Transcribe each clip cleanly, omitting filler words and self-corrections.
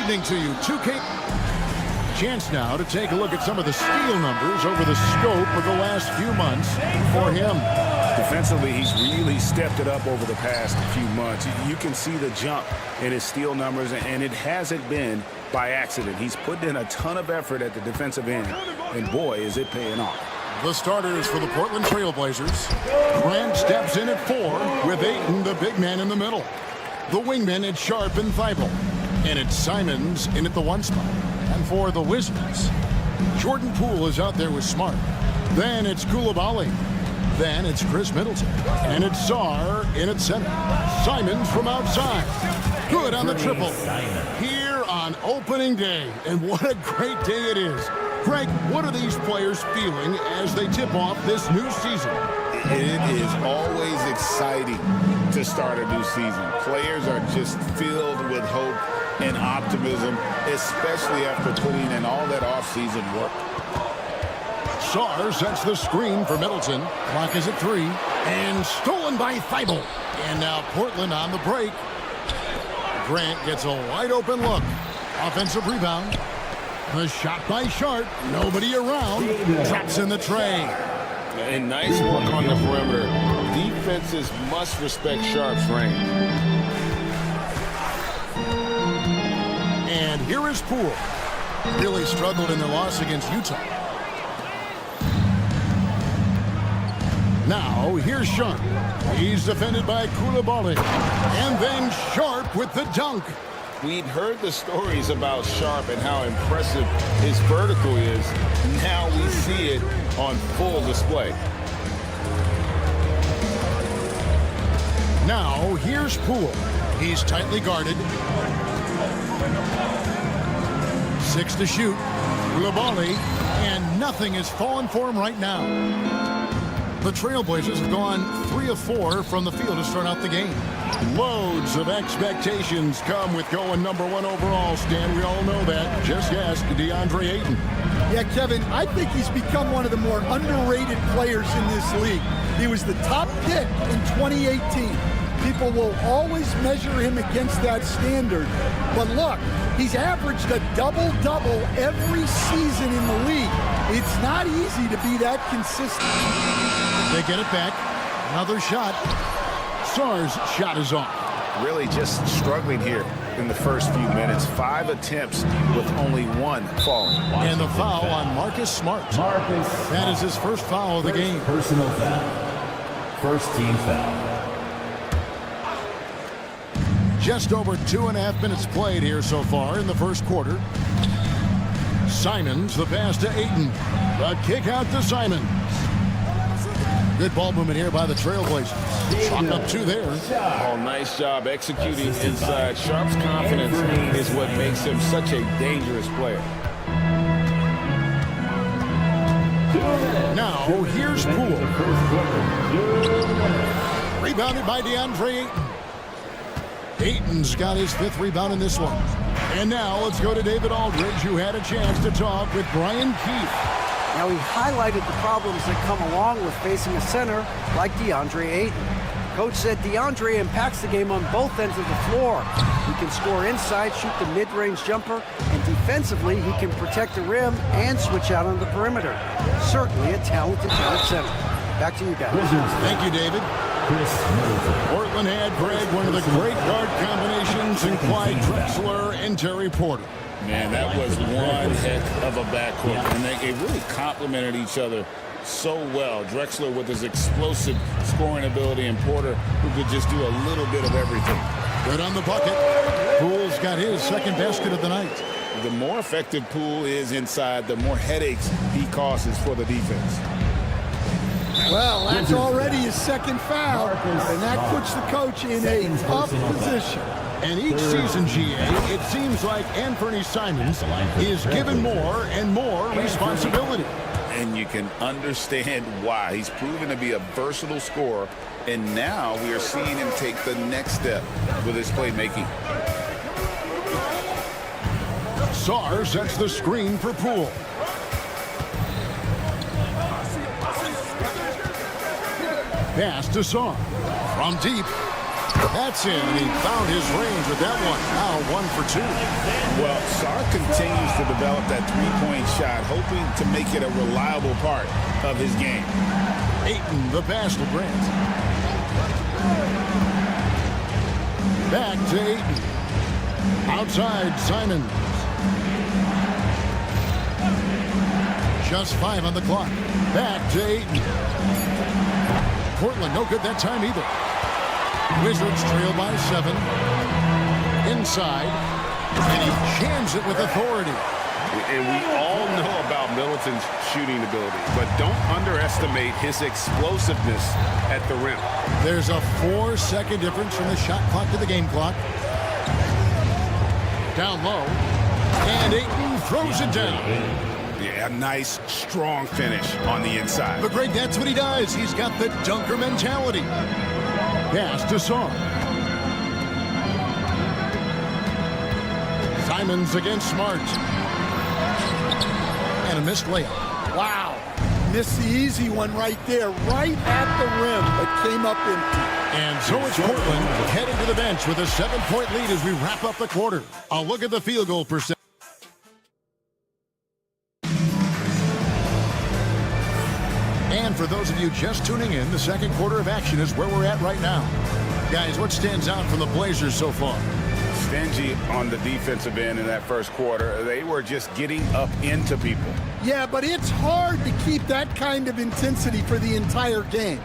Evening to you, 2K. Chance now to take a look at some of the steal numbers over the scope of the last few months for him. Defensively, he's really stepped it up over the past few months. You can see the jump in his steal numbers, and it hasn't been by accident. He's put in a ton of effort at the defensive end, and boy, is it paying off. The starters for the Portland Trailblazers. Grant steps in at 4 with Ayton, the big man, in the middle. The wingmen at Sharp and Thibault. And it's Simons in at the 1 spot. And for the Wizards, Jordan Poole is out there with Smart. Then it's Koulibaly. Then it's Chris Middleton. And it's Sarr in at center. Simons from outside. Good on the triple. Here on opening day. And what a great day it is. Greg, what are these players feeling as they tip off this new season? It is always exciting to start a new season. Players are just filled with hope and optimism, especially after putting in all that offseason work. Sarr sets the screen for Middleton. Clock is at 3. And stolen by Thibault. And now Portland on the break. Grant gets a wide open look. Offensive rebound. The shot by Sharp. Nobody around. Traps in the tray. And nice work on the perimeter. Defenses must respect Sharp's range. And here is Poole. Really struggled in their loss against Utah. Now, here's Sharp. He's defended by Koulibaly. And then Sharp with the dunk. We'd heard the stories about Sharp and how impressive his vertical is. Now we see it on full display. Now, here's Poole. He's tightly guarded. 6 to shoot. Koulibaly, and nothing is falling for him right now. The Trailblazers have gone 3 of 4 from the field to start out the game. Loads of expectations come with going #1 overall, Stan. We all know that. Just ask DeAndre Ayton. Yeah, Kevin, I think he's become one of the more underrated players in this league. He was the top pick in 2018. People will always measure him against that standard. But look, he's averaged a double-double every season in the league. It's not easy to be that consistent. They get it back. Another shot. Sarr's shot is off. Really just struggling here in the first few minutes. 5 attempts with only 1 falling. And the foul on Marcus Smart. That is his first foul of the game. Personal foul. First team foul. Just over 2.5 minutes played here so far in the first quarter. Simons, the pass to Ayton. The kick out to Simons. Good ball movement here by the Trailblazers. Chalk up 2 there. Oh, nice job executing inside. Sharp's confidence is what makes him such a dangerous player. Now, here's Poole. Rebounded by DeAndre Ayton. Ayton's got his 5th rebound in this one. And now let's go to David Aldridge, who had a chance to talk with Brian Keefe. Now, he highlighted the problems that come along with facing a center like DeAndre Ayton. Coach said DeAndre impacts the game on both ends of the floor. He can score inside, shoot the mid-range jumper, and defensively, he can protect the rim and switch out on the perimeter. Certainly a talented center. Back to you guys. Thank you, David. Portland had, Greg, one of the great guard combinations in Clyde Drexler and Terry Porter. Man, that was one heck of a backcourt, and they really complemented each other so well. Drexler with his explosive scoring ability, and Porter who could just do a little bit of everything. Good on the bucket. Poole's got his 2nd basket of the night. the more effective Poole is inside, the more headaches he causes for the defense. Well, that's already his second foul, and that puts the coach in a tough position. And each season, GA, it seems like Anthony Simons is given more and more responsibility. And you can understand why. He's proven to be a versatile scorer, and now we are seeing him take the next step with his playmaking. Sarr sets the screen for Poole. Pass to Sarr. From deep. That's in, and he found his range with that one. Now 1 for 2. Well, Sarr continues to develop that three-point shot, hoping to make it a reliable part of his game. Ayton, the pass to Grant. Back to Ayton. Outside, Simons. Just 5 on the clock. Back to Ayton. Portland, no good that time either. Wizards trail by 7. Inside. And he jams it with authority. And we all know about Middleton's shooting ability, but don't underestimate his explosiveness at the rim. There's a 4-second difference from the shot clock to the game clock. Down low. And Ayton throws it down. Yeah, a nice, strong finish on the inside. But Greg, that's what he does. He's got the dunker mentality. Pass to Sarr. Simons against Smart. And a missed layup. Wow. Missed the easy one right there, right at the rim, but came up empty. And so it's Portland heading to the bench with a 7-point lead as we wrap up the quarter. A look at the field goal percentage. And for those of you just tuning in, the second quarter of action is where we're at right now. Guys, what stands out from the Blazers so far? Stingy on the defensive end in that first quarter. They were just getting up into people. Yeah, but it's hard to keep that kind of intensity for the entire game.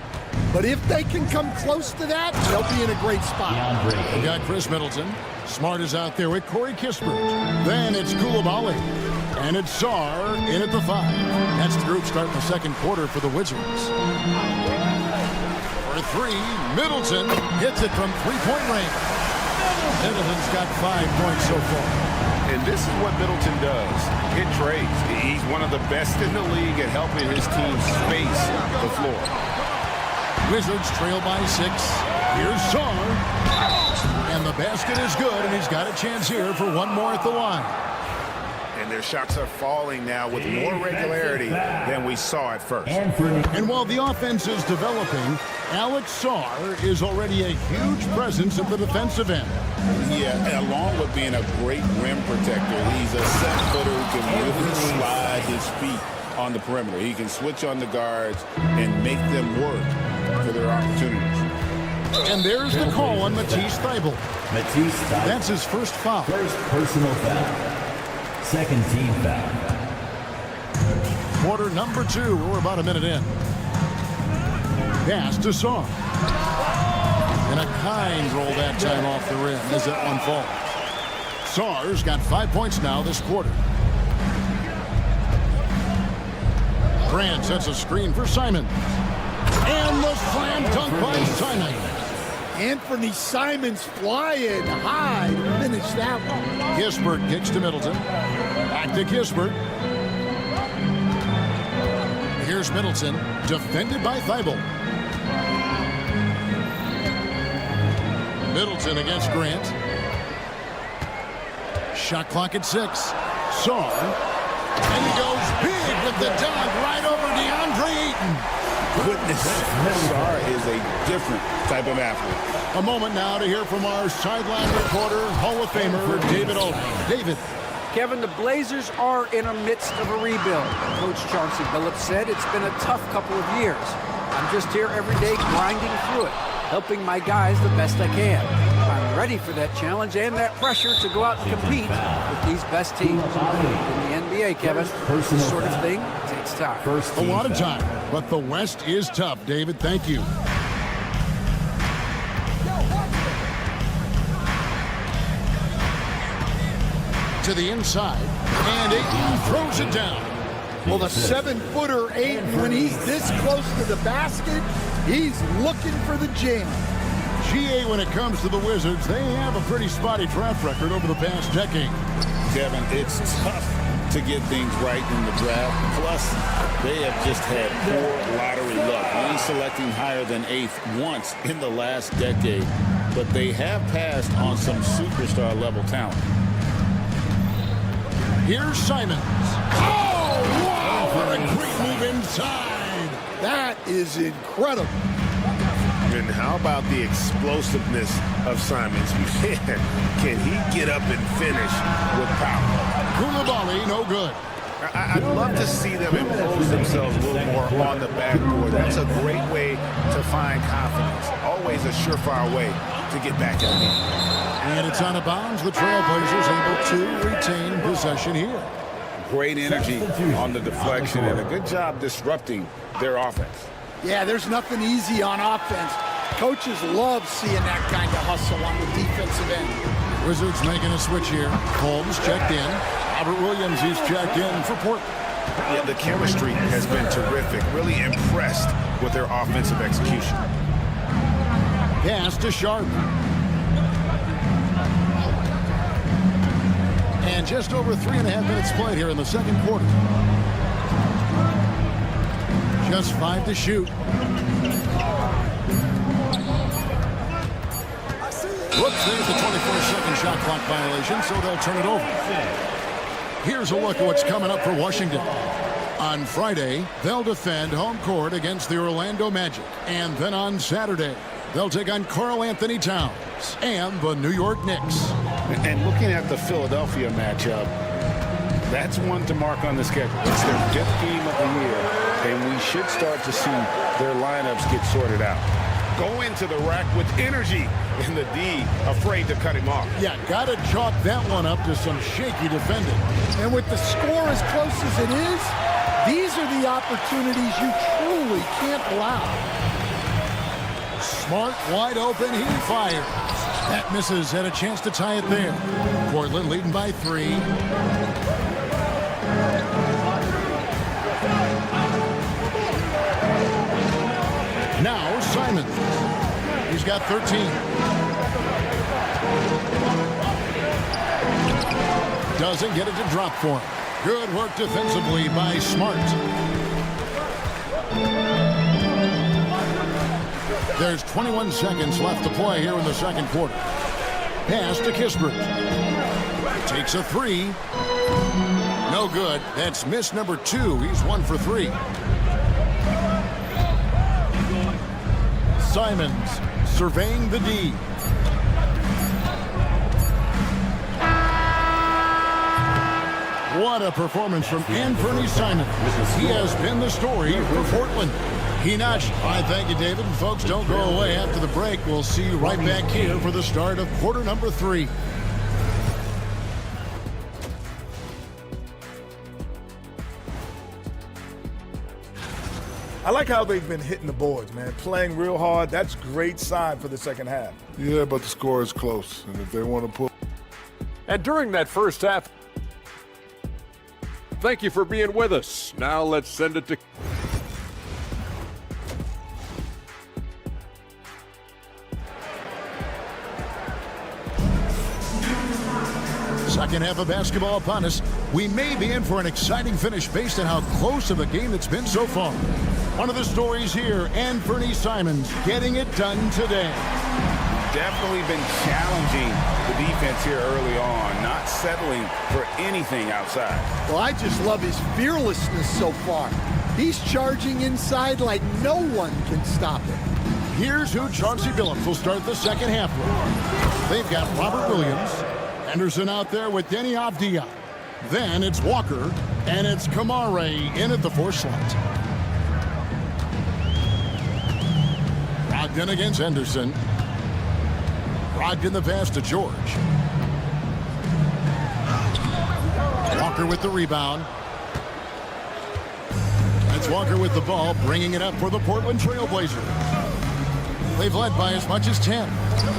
But if they can come close to that, they'll be in a great spot. We got Chris Middleton. Smart is out there with Corey Kispert. Then it's Koulibaly. And it's Sarr in at the 5. That's the group starting the second quarter for the Wizards. For 3, Middleton hits it from three-point range. Middleton's got 5 points so far. And this is what Middleton does. It trades. He's one of the best in the league at helping his team space the floor. Wizards trail by 6. Here's Sarr. And the basket is good, and he's got a chance here for one more at the line. And their shots are falling now with more regularity than we saw at first. And while the offense is developing, Alex Sarr is already a huge presence at the defensive end. Yeah, along with being a great rim protector, he's a set-footer who can really slide his feet on the perimeter. He can switch on the guards and make them work for their opportunities. And there's the call on Matisse Thybulle. That's his first foul. First personal foul. Second team foul. Quarter number 2. We're about a minute in. Pass to Sarr. And a kind roll that time off the rim as that one falls. Sarr's got 5 points now this quarter. Grant sets a screen for Simon. And the slam dunk by Simon. Anthony Simons flying high to finish that one. Kispert kicks to Middleton. Back to Kispert. Here's Middleton, defended by Thybulle. Middleton against Grant. Shot clock at 6. Sarr. And he goes big with the dunk right over DeAndre Ayton. Goodness, Sarr is a different type of athlete. A moment now to hear from our sideline reporter, Hall of Famer David Olden. David. Kevin, the Blazers are in the midst of a rebuild. Coach Chauncey Billups said it's been a tough couple of years. I'm just here every day grinding through it, helping my guys the best I can. I'm ready for that challenge and that pressure to go out and compete with these best teams. In the NBA, Kevin, this sort of thing takes time. A lot of time, but the West is tough, David. Thank you. To the inside. And Ayton throws it down. Well, the 7-footer Ayton, when he's this close to the basket, he's looking for the jam. GA, when it comes to the Wizards, they have a pretty spotty draft record over the past decade. Kevin, it's tough to get things right in the draft. Plus, they have just had poor lottery luck, only selecting higher than 8th once in the last decade. But they have passed on some superstar-level talent. Here's Simons. Oh, wow! What a great move inside. That is incredible. And how about the explosiveness of Simons? Can he get up and finish with power? Koulibaly, no good. I'd love to see them impose themselves a little more on the backboard. That's a great way to find confidence. Always a surefire way to get back in the game. And it's out of bounds. The Trailblazers able to retain possession here. Great energy on the deflection and a good job disrupting their offense. Yeah, there's nothing easy on offense. Coaches love seeing that kind of hustle on the defensive end. Wizards making a switch here. Holmes checked in. Robert Williams, he's checked in for Portland. Yeah, the chemistry has been terrific. Really impressed with their offensive execution. Pass to Sharp. And just over 3.5 minutes played here in the second quarter. Just 5 to shoot. Whoops, there's the 24-second shot clock violation, so they'll turn it over. Here's a look at what's coming up for Washington. On Friday, they'll defend home court against the Orlando Magic. And then on Saturday, they'll take on Karl Anthony Towns and the New York Knicks. And looking at the Philadelphia matchup, that's one to mark on the schedule. It's their 5th game of the year, and we should start to see their lineups get sorted out. Go into the rack with energy, and the D afraid to cut him off. Yeah, got to chalk that one up to some shaky defending. And with the score as close as it is, these are the opportunities you truly can't allow. Smart, wide open, he fires. That misses, had a chance to tie it there. Portland leading by 3. Now Simons. He's got 13. Doesn't get it to drop for him. Good work defensively by Smart. There's 21 seconds left to play here in the second quarter. Pass to Kispert. Takes a 3. No good. That's miss number 2. He's 1 for 3. Simons surveying the D. What a performance from Anthony Simons. He has been the story for Portland. He notched. All right, thank you, David. And folks, don't go away after the break. We'll see you right back here for the start of quarter number 3. I like how they've been hitting the boards, man. Playing real hard. That's great sign for the second half. Yeah, but the score is close. And if they want to pull... And during that first half, thank you for being with us. Now let's send it to... Second half of basketball upon us. We may be in for an exciting finish based on how close of a game it's been so far. One of the stories here, Anthony Simons getting it done today. Definitely been challenging the defense here early on, not settling for anything outside. Well, I just love his fearlessness so far. He's charging inside like no one can stop him. Here's who Chauncey Billups will start the second half with. They've got Robert Williams, Anderson out there with Denny Avdia. Then it's Walker, and it's Kamare in at the 4 slot. Brogdon against Anderson. Brogdon the pass to George. Walker with the rebound. That's Walker with the ball, bringing it up for the Portland Trailblazers. They've led by as much as 10.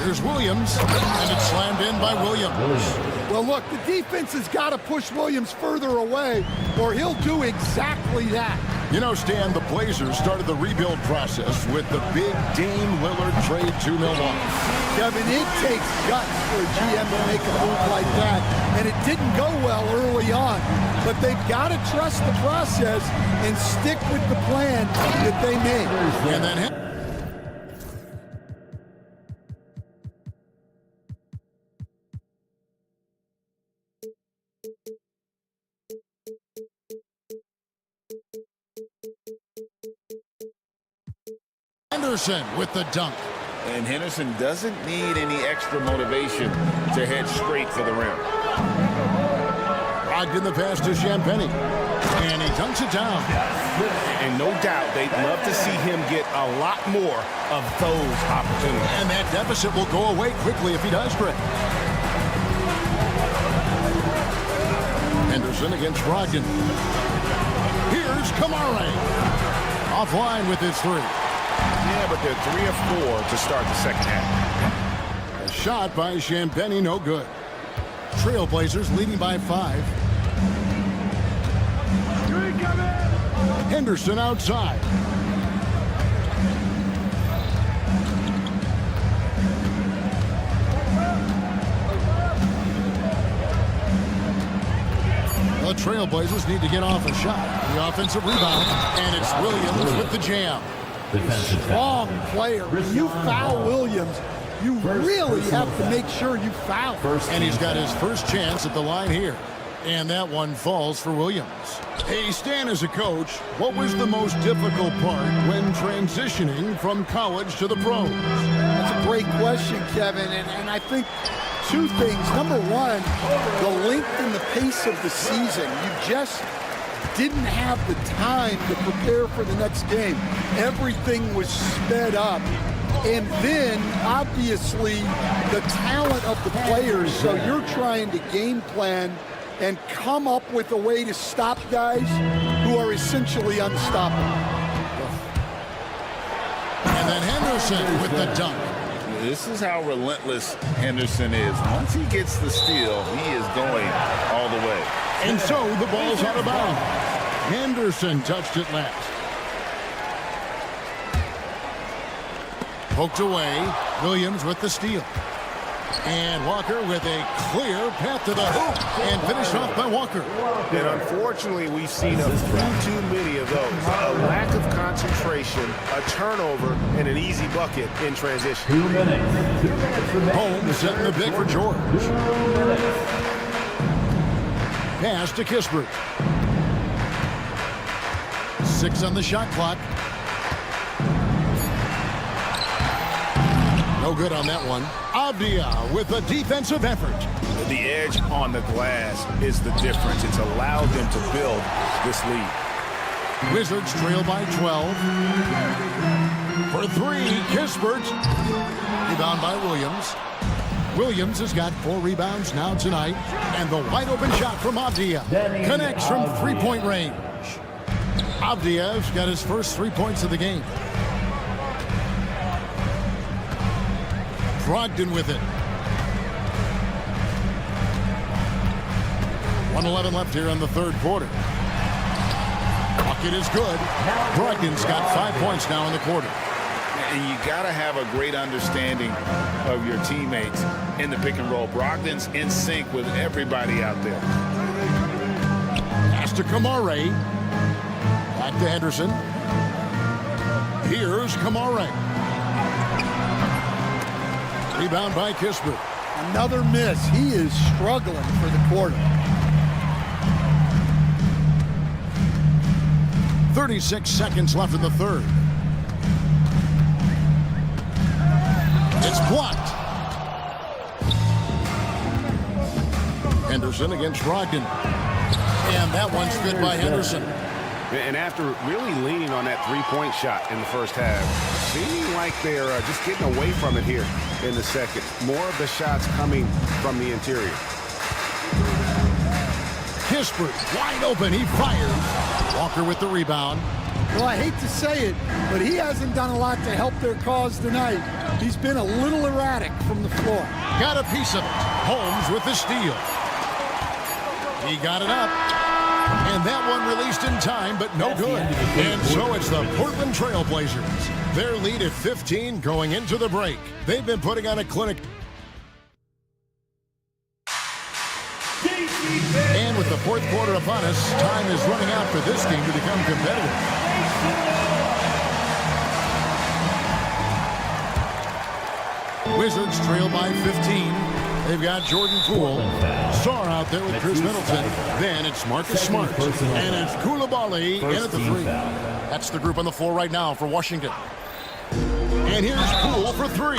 Here's Williams, and it's slammed in by Williams. Well, look, the defense has got to push Williams further away, or he'll do exactly that. You know, Stan, the Blazers started the rebuild process with the big Dame Lillard trade to Milwaukee. Kevin, it takes guts for a GM to make a move like that, and it didn't go well early on. But they've got to trust the process and stick with the plan that they made. And then Henderson with the dunk. And Henderson doesn't need any extra motivation to head straight for the rim. Brogdon the pass to Champagnie. And he dunks it down. And no doubt they'd love to see him get a lot more of those opportunities. And that deficit will go away quickly if he does, Greg. Henderson against Brogdon. Here's Kamara. Offline with his three. Yeah, but they're 3 of 4 to start the second half. A shot by Champagnie, no good. Trailblazers leading by 5. Henderson outside. The Trailblazers need to get off a shot. The offensive rebound, and it's Williams with the jam. Strong player. When you foul Williams, you really have to make sure you foul. And he's got his first chance at the line here. And that one falls for Williams. Hey, Stan, as a coach, what was the most difficult part when transitioning from college to the pros? That's a great question, Kevin. And I think two things. Number one, the length and the pace of the season. You just didn't have the time to prepare for the next game. Everything was sped up. And then, obviously, the talent of the players. So you're trying to game plan and come up with a way to stop guys who are essentially unstoppable. And then Henderson with the dunk. This is how relentless Henderson is. Once he gets the steal, he is going all the way. And so the ball's out of bounds. Henderson touched it last. Poked away. Williams with the steal. And Walker with a clear path to the hoop. And finished off by Walker. And unfortunately, we've seen a few too many of those. A lack of concentration, a turnover, and an easy bucket in transition. 2 minutes. Holmes setting the big for George. Pass to Kispert. 6 on the shot clock. No good on that one. Avdia with a defensive effort. The edge on the glass is the difference. It's allowed them to build this lead. Wizards trail by 12. For 3, Kispert. Rebound by Williams. Williams has got 4 rebounds now tonight. And the wide open shot from Avdia connects from 3-point range. Avdia's got his first 3 points of the game. Brogdon with it. 1:11 left here in the third quarter. Bucket is good. Brogdon's got 5 points now in the quarter. And you got to have a great understanding of your teammates in the pick and roll. Brogdon's in sync with everybody out there. Pass to Kamara. Back to Henderson. Here's Kamara. Rebound by Kispert. Another miss. He is struggling for the quarter. 36 seconds left in the third. It's blocked. Henderson against Brogdon. And that one's good by Henderson. And after really leaning on that three-point shot in the first half, seeming like they're just getting away from it here in the second. More of the shots coming from the interior. Kispert wide open. He fires. Walker with the rebound. Well, I hate to say it, but he hasn't done a lot to help their cause tonight. He's been a little erratic from the floor. Got a piece of it. Holmes with the steal. He got it up. And that one released in time, but no good. And so it's the Portland Trail Blazers. Their lead at 15 going into the break. They've been putting on a clinic. And with the fourth quarter upon us, time is running out for this game to become competitive. Wizards trail by 15. They've got Jordan Poole. Sarr out there with Chris Middleton. Then it's Marcus Smart. And it's Koulibaly in at the 3. That's the group on the floor right now for Washington. And here's Poole for 3.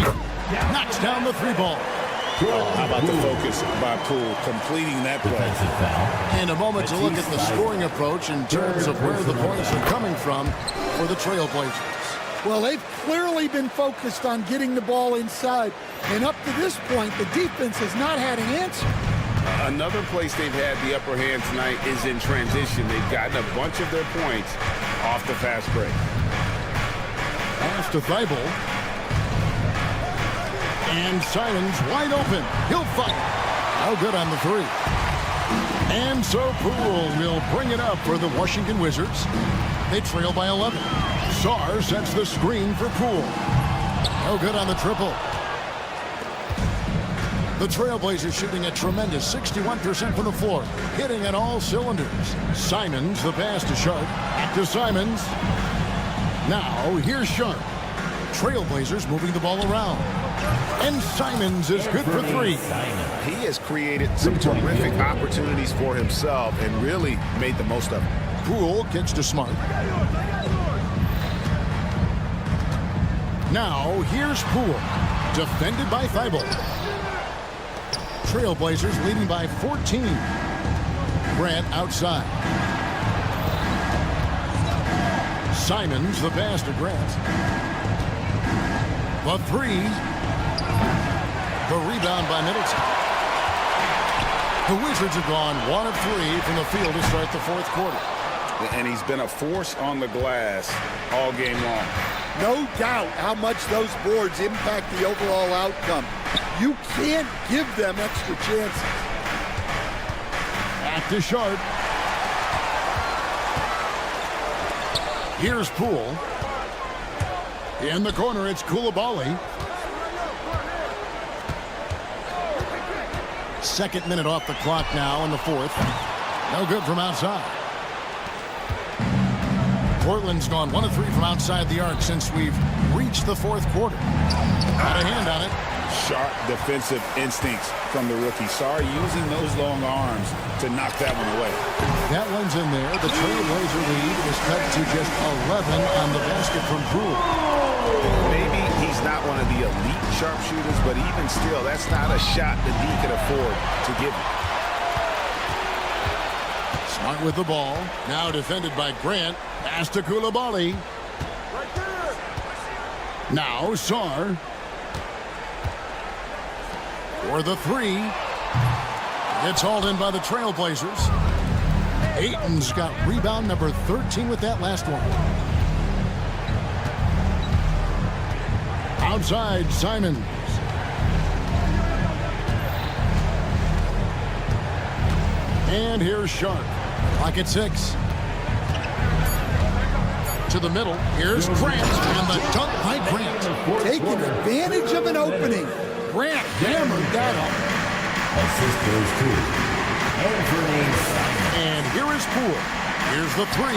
Knocks down the 3 ball. How about the focus by Poole completing that play? And a moment to look at the scoring approach in terms of where the points are coming from for the Trailblazers. Well, they've clearly been focused on getting the ball inside. And up to this point, the defense has not had an answer. Another place they've had the upper hand tonight is in transition. They've gotten a bunch of their points off the fast break. Pass to Thibault. And Simons wide open. He'll fight. No good on the 3. And so Poole will bring it up for the Washington Wizards. They trail by 11. Sarr sets the screen for Poole. No good on the triple. The Trailblazers shooting a tremendous 61% from the floor, hitting on all cylinders. Simons, the pass to Sharp. To Simons. Now, here's Sharp. Trailblazers moving the ball around. And Simons is good for 3. He has created some terrific opportunities for himself and really made the most of it. Poole kicks to Smart. Now, here's Poole. Defended by Thibault. Trailblazers leading by 14. Grant outside. Simons, the pass to Grant. The 3. The rebound by Middleton. The Wizards have gone 1 of 3 from the field to start the fourth quarter. And he's been a force on the glass all game long. No doubt how much those boards impact the overall outcome. You can't give them extra chances. Back to Sharp. Here's Poole. In the corner, it's Koulibaly. Second minute off the clock now in the fourth. No good from outside. Portland's gone 1 of 3 from outside the arc since we've reached the fourth quarter. Got a hand on it. Sharp defensive instincts from the rookie. Sarr using those long arms to knock that one away. That one's in there. The Trailblazer lead is cut to just 11 on the basket from Poole. Maybe he's not one of the elite sharpshooters, but even still, that's not a shot that he can afford to give him. Smart with the ball. Now defended by Grant. Pass to Koulibaly. Now Sarr. For the 3. It's hauled in by the Trailblazers. Ayton's got rebound number 13 with that last one. Outside, Simons. And here's Sharp. Clock at 6. To the middle. Here's Grant. And the dunk by Grant. Taking advantage of an opening. Grant hammered that up. Assist goes to Anthony Simons. And here is Poole. Here's the 3.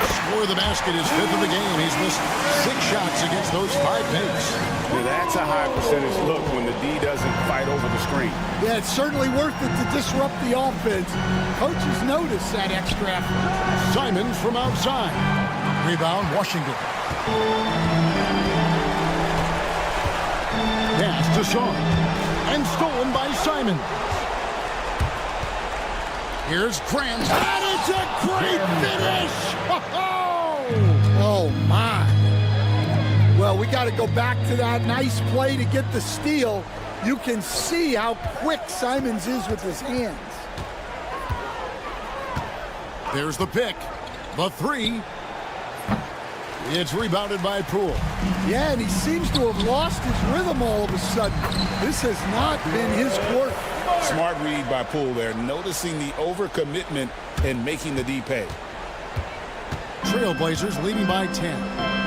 Score of the basket is 5th of the game. He's missed 6 shots against those 5 paints. Now that's a high percentage look when the D doesn't fight over the screen. Yeah, it's certainly worth it to disrupt the offense. Coaches notice that extra effort. Simons from outside. Rebound, Washington. Pass to Sarr. And stolen by Simons. Here's Grant. And it's a great finish! Oh, my. Well, we got to go back to that nice play to get the steal. You can see how quick Simons is with his hands. There's the pick. The 3. It's rebounded by Poole. Yeah, and he seems to have lost his rhythm all of a sudden. This has not been his quarter. Smart read by Poole there, noticing the overcommitment and making the D pay. Trailblazers leading by 10.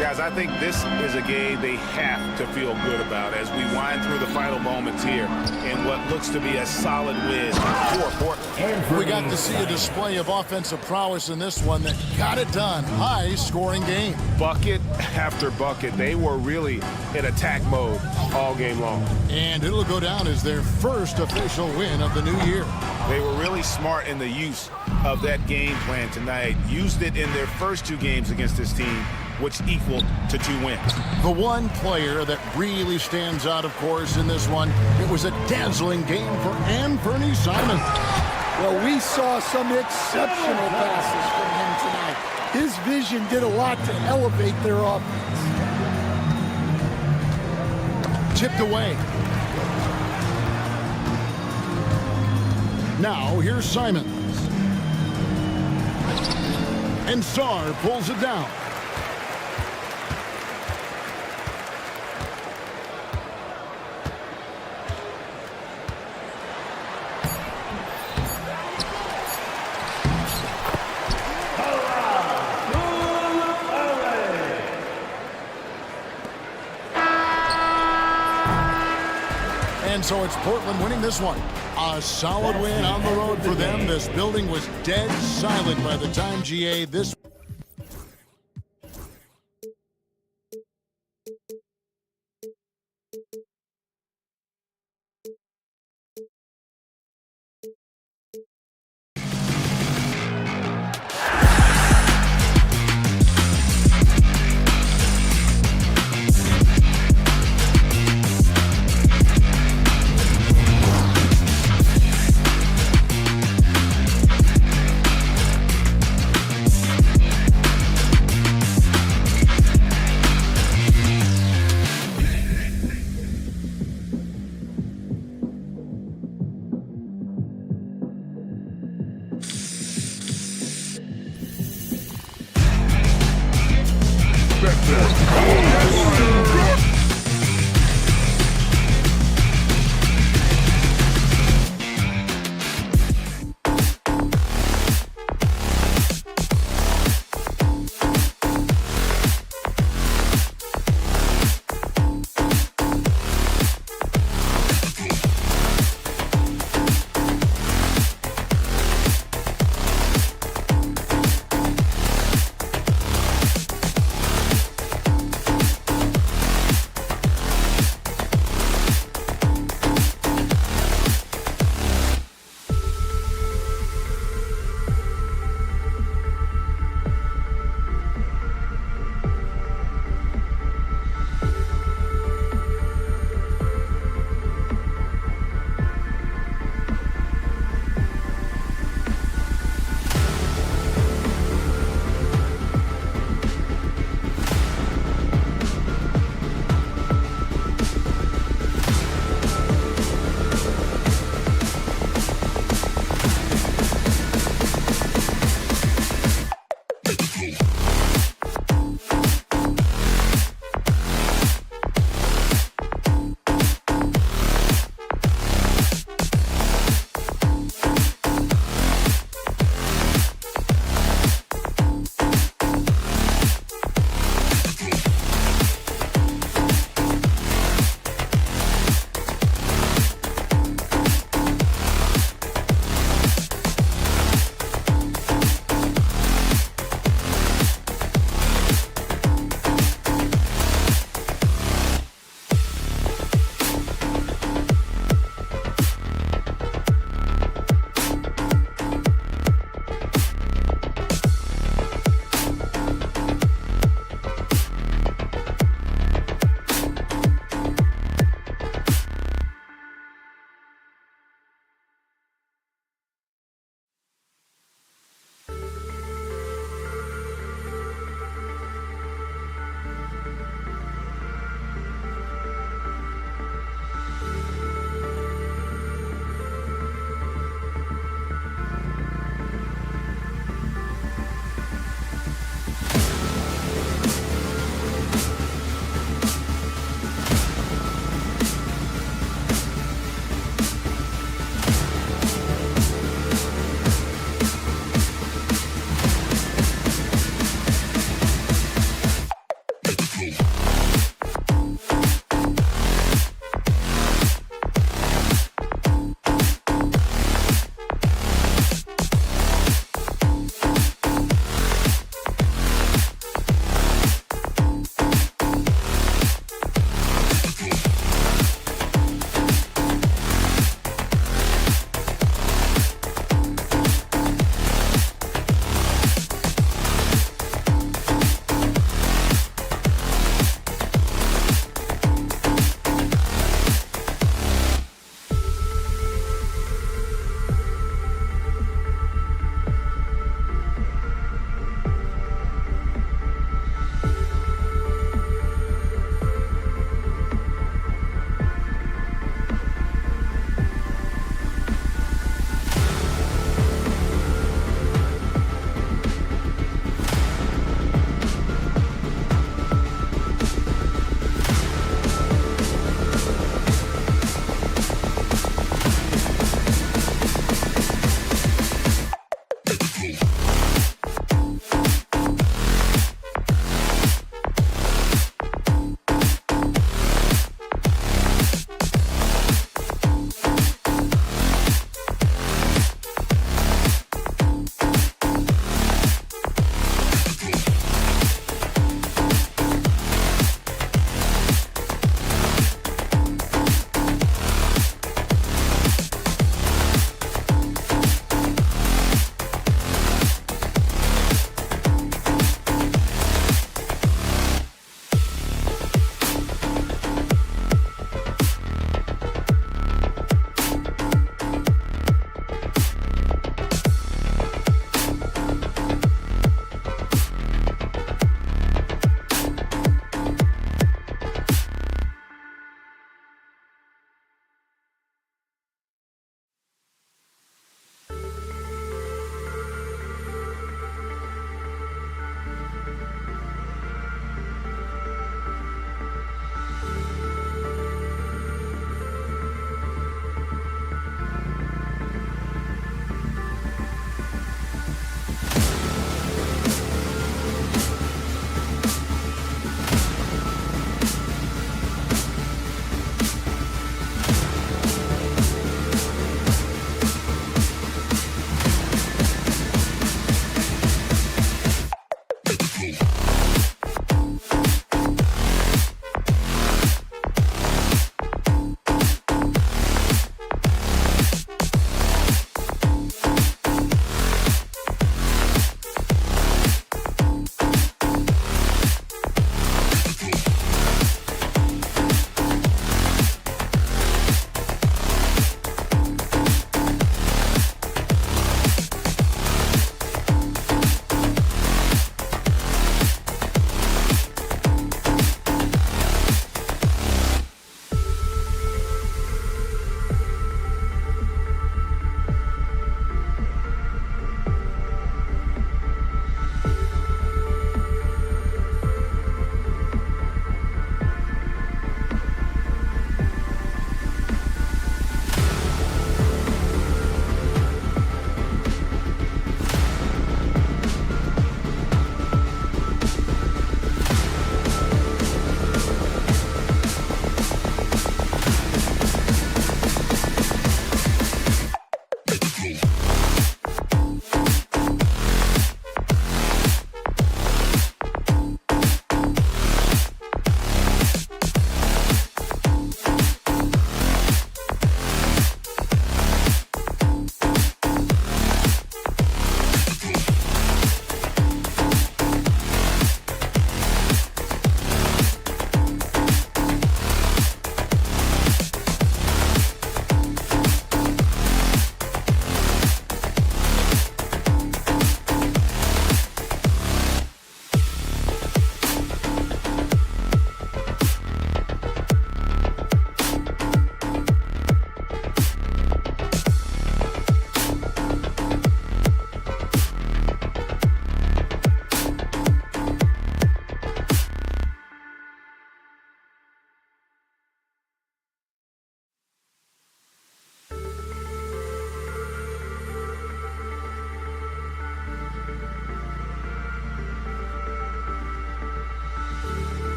Guys, I think this is a game they have to feel good about as we wind through the final moments here in what looks to be a solid win for Portland. We got to see a display of offensive prowess in this one that got it done. High-scoring game. Bucket after bucket. They were really in attack mode all game long. And it'll go down as their first official win of the new year. They were really smart in the use of that game plan tonight. Used it in their first 2 games against this team, which equaled to 2 wins. The one player that really stands out, of course, in this one, it was a dazzling game for Anthony Simons. Well, we saw some exceptional passes from him tonight. His vision did a lot to elevate their offense. Chipped away. Now, here's Simons. And Starr pulls it down. And so it's Portland winning this one. A solid win on the road for them. This building was dead silent by the time GA this.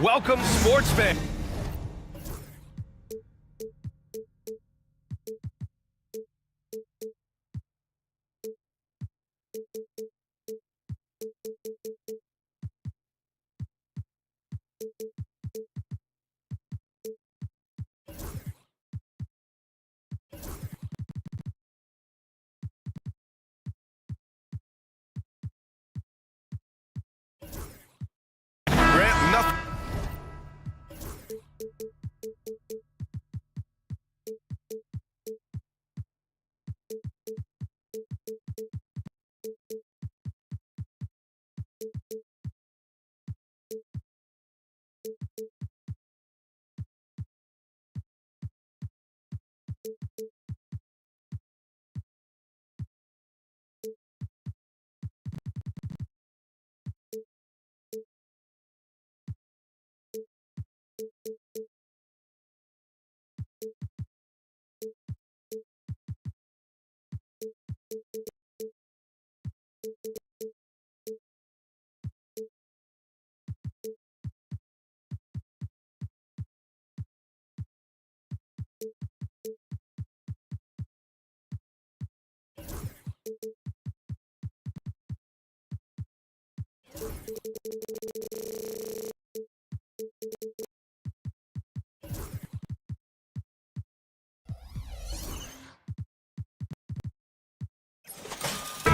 Welcome, sports fans. Grant nothing.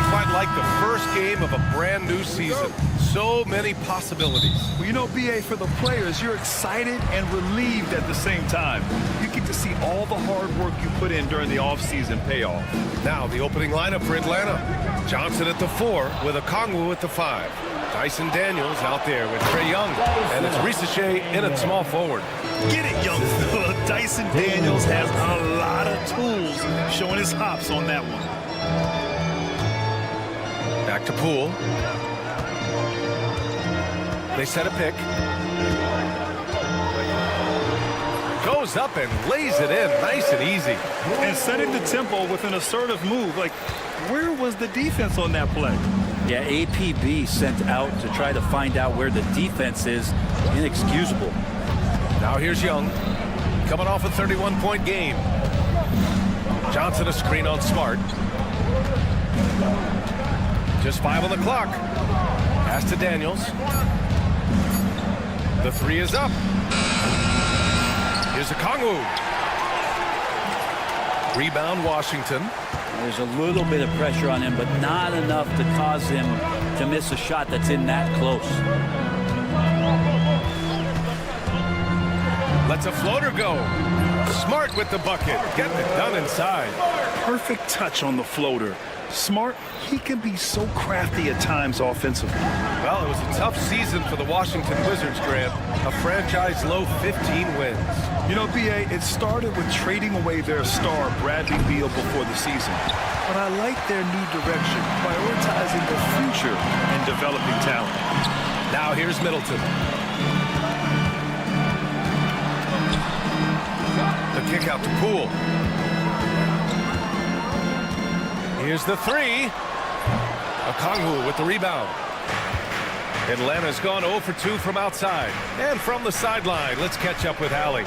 Quite like the first game of a brand new season. So many possibilities. Well, you know, BA, for the players, you're excited and relieved at the same time. You get to see all the hard work you put in during the offseason pay off. Now the opening lineup for Atlanta. Johnson at the 4 with Okongwu at the 5. Dyson Daniels out there with Trae Young. And it's Ricochet in at small forward. Get it, young fella. Dyson Daniels has a lot of tools, showing his hops on that one. Back to Poole. They set a pick. Goes up and lays it in nice and easy. And setting the tempo with an assertive move. Like, where was the defense on that play? Yeah, APB sent out to try to find out where the defense is. Inexcusable. Now here's Young. Coming off a 31-point game. Johnson a screen on Smart. Just 5 on the clock. Pass to Daniels. The 3 is up. Here's Okongwu. Rebound Washington. There's a little bit of pressure on him, but not enough to cause him to miss a shot that's in that close. Lets a floater go. Smart with the bucket. Getting it done inside. Perfect touch on the floater. Smart, he can be so crafty at times offensively. Well, it was a tough season for the Washington Wizards, Grant. A franchise-low 15 wins. You know, BA, it started with trading away their star, Bradley Beal, before the season. But I like their new direction, prioritizing the future and developing talent. Now here's Middleton. The kick out to Poole. Here's the 3. Okongwu with the rebound. Atlanta's gone 0 for 2 from outside. And from the sideline, let's catch up with Allie.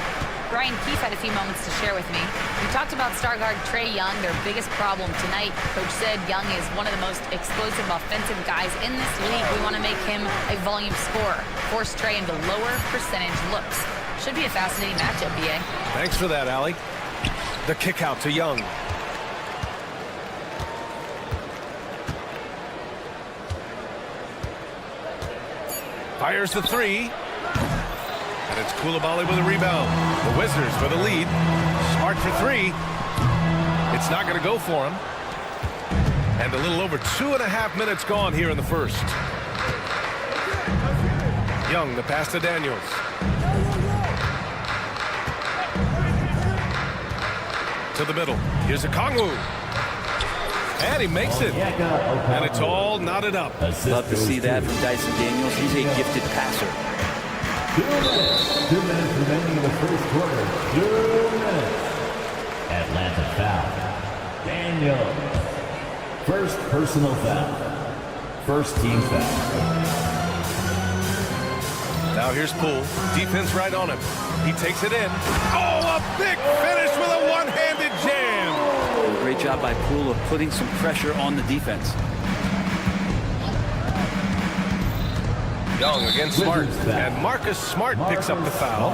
Brian Keefe had a few moments to share with me. We talked about star guard Trae Young, their biggest problem tonight. Coach said Young is one of the most explosive offensive guys in this league. We want to make him a volume scorer, force Trae into lower percentage looks. Should be a fascinating matchup, BA. Thanks for that, Allie. The kick out to Young. Fires the 3. And it's Coulibaly with a rebound. The Wizards with a lead. Smart for 3. It's not going to go for him. And a little over 2.5 minutes gone here in the first. Young, the pass to Daniels. To the middle. Here's Okongwu. And he makes it. And it's all knotted up. Love to see that from Dyson Daniels. He's a gifted passer. 2 minutes remaining in the first quarter. 2 minutes. Atlanta. Daniels. First personal foul. First team foul. Now here's Poole. Defense right on him. He takes it in. Oh, a big finish with a one-handed jam. Great job by Poole of putting some pressure on the defense. Young against Smart, and Marcus Smart picks up the foul.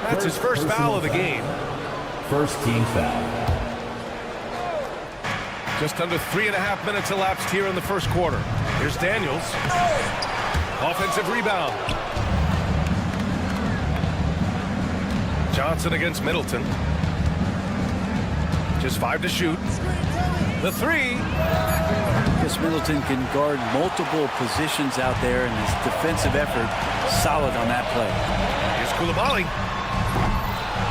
That's his first foul of the game. First team foul. Just under 3.5 minutes elapsed here in the first quarter. Here's Daniels. Offensive rebound. Johnson against Middleton. Just 5 to shoot. The three. Chris Middleton can guard multiple positions out there, and his defensive effort solid on that play. Here's Coulibaly.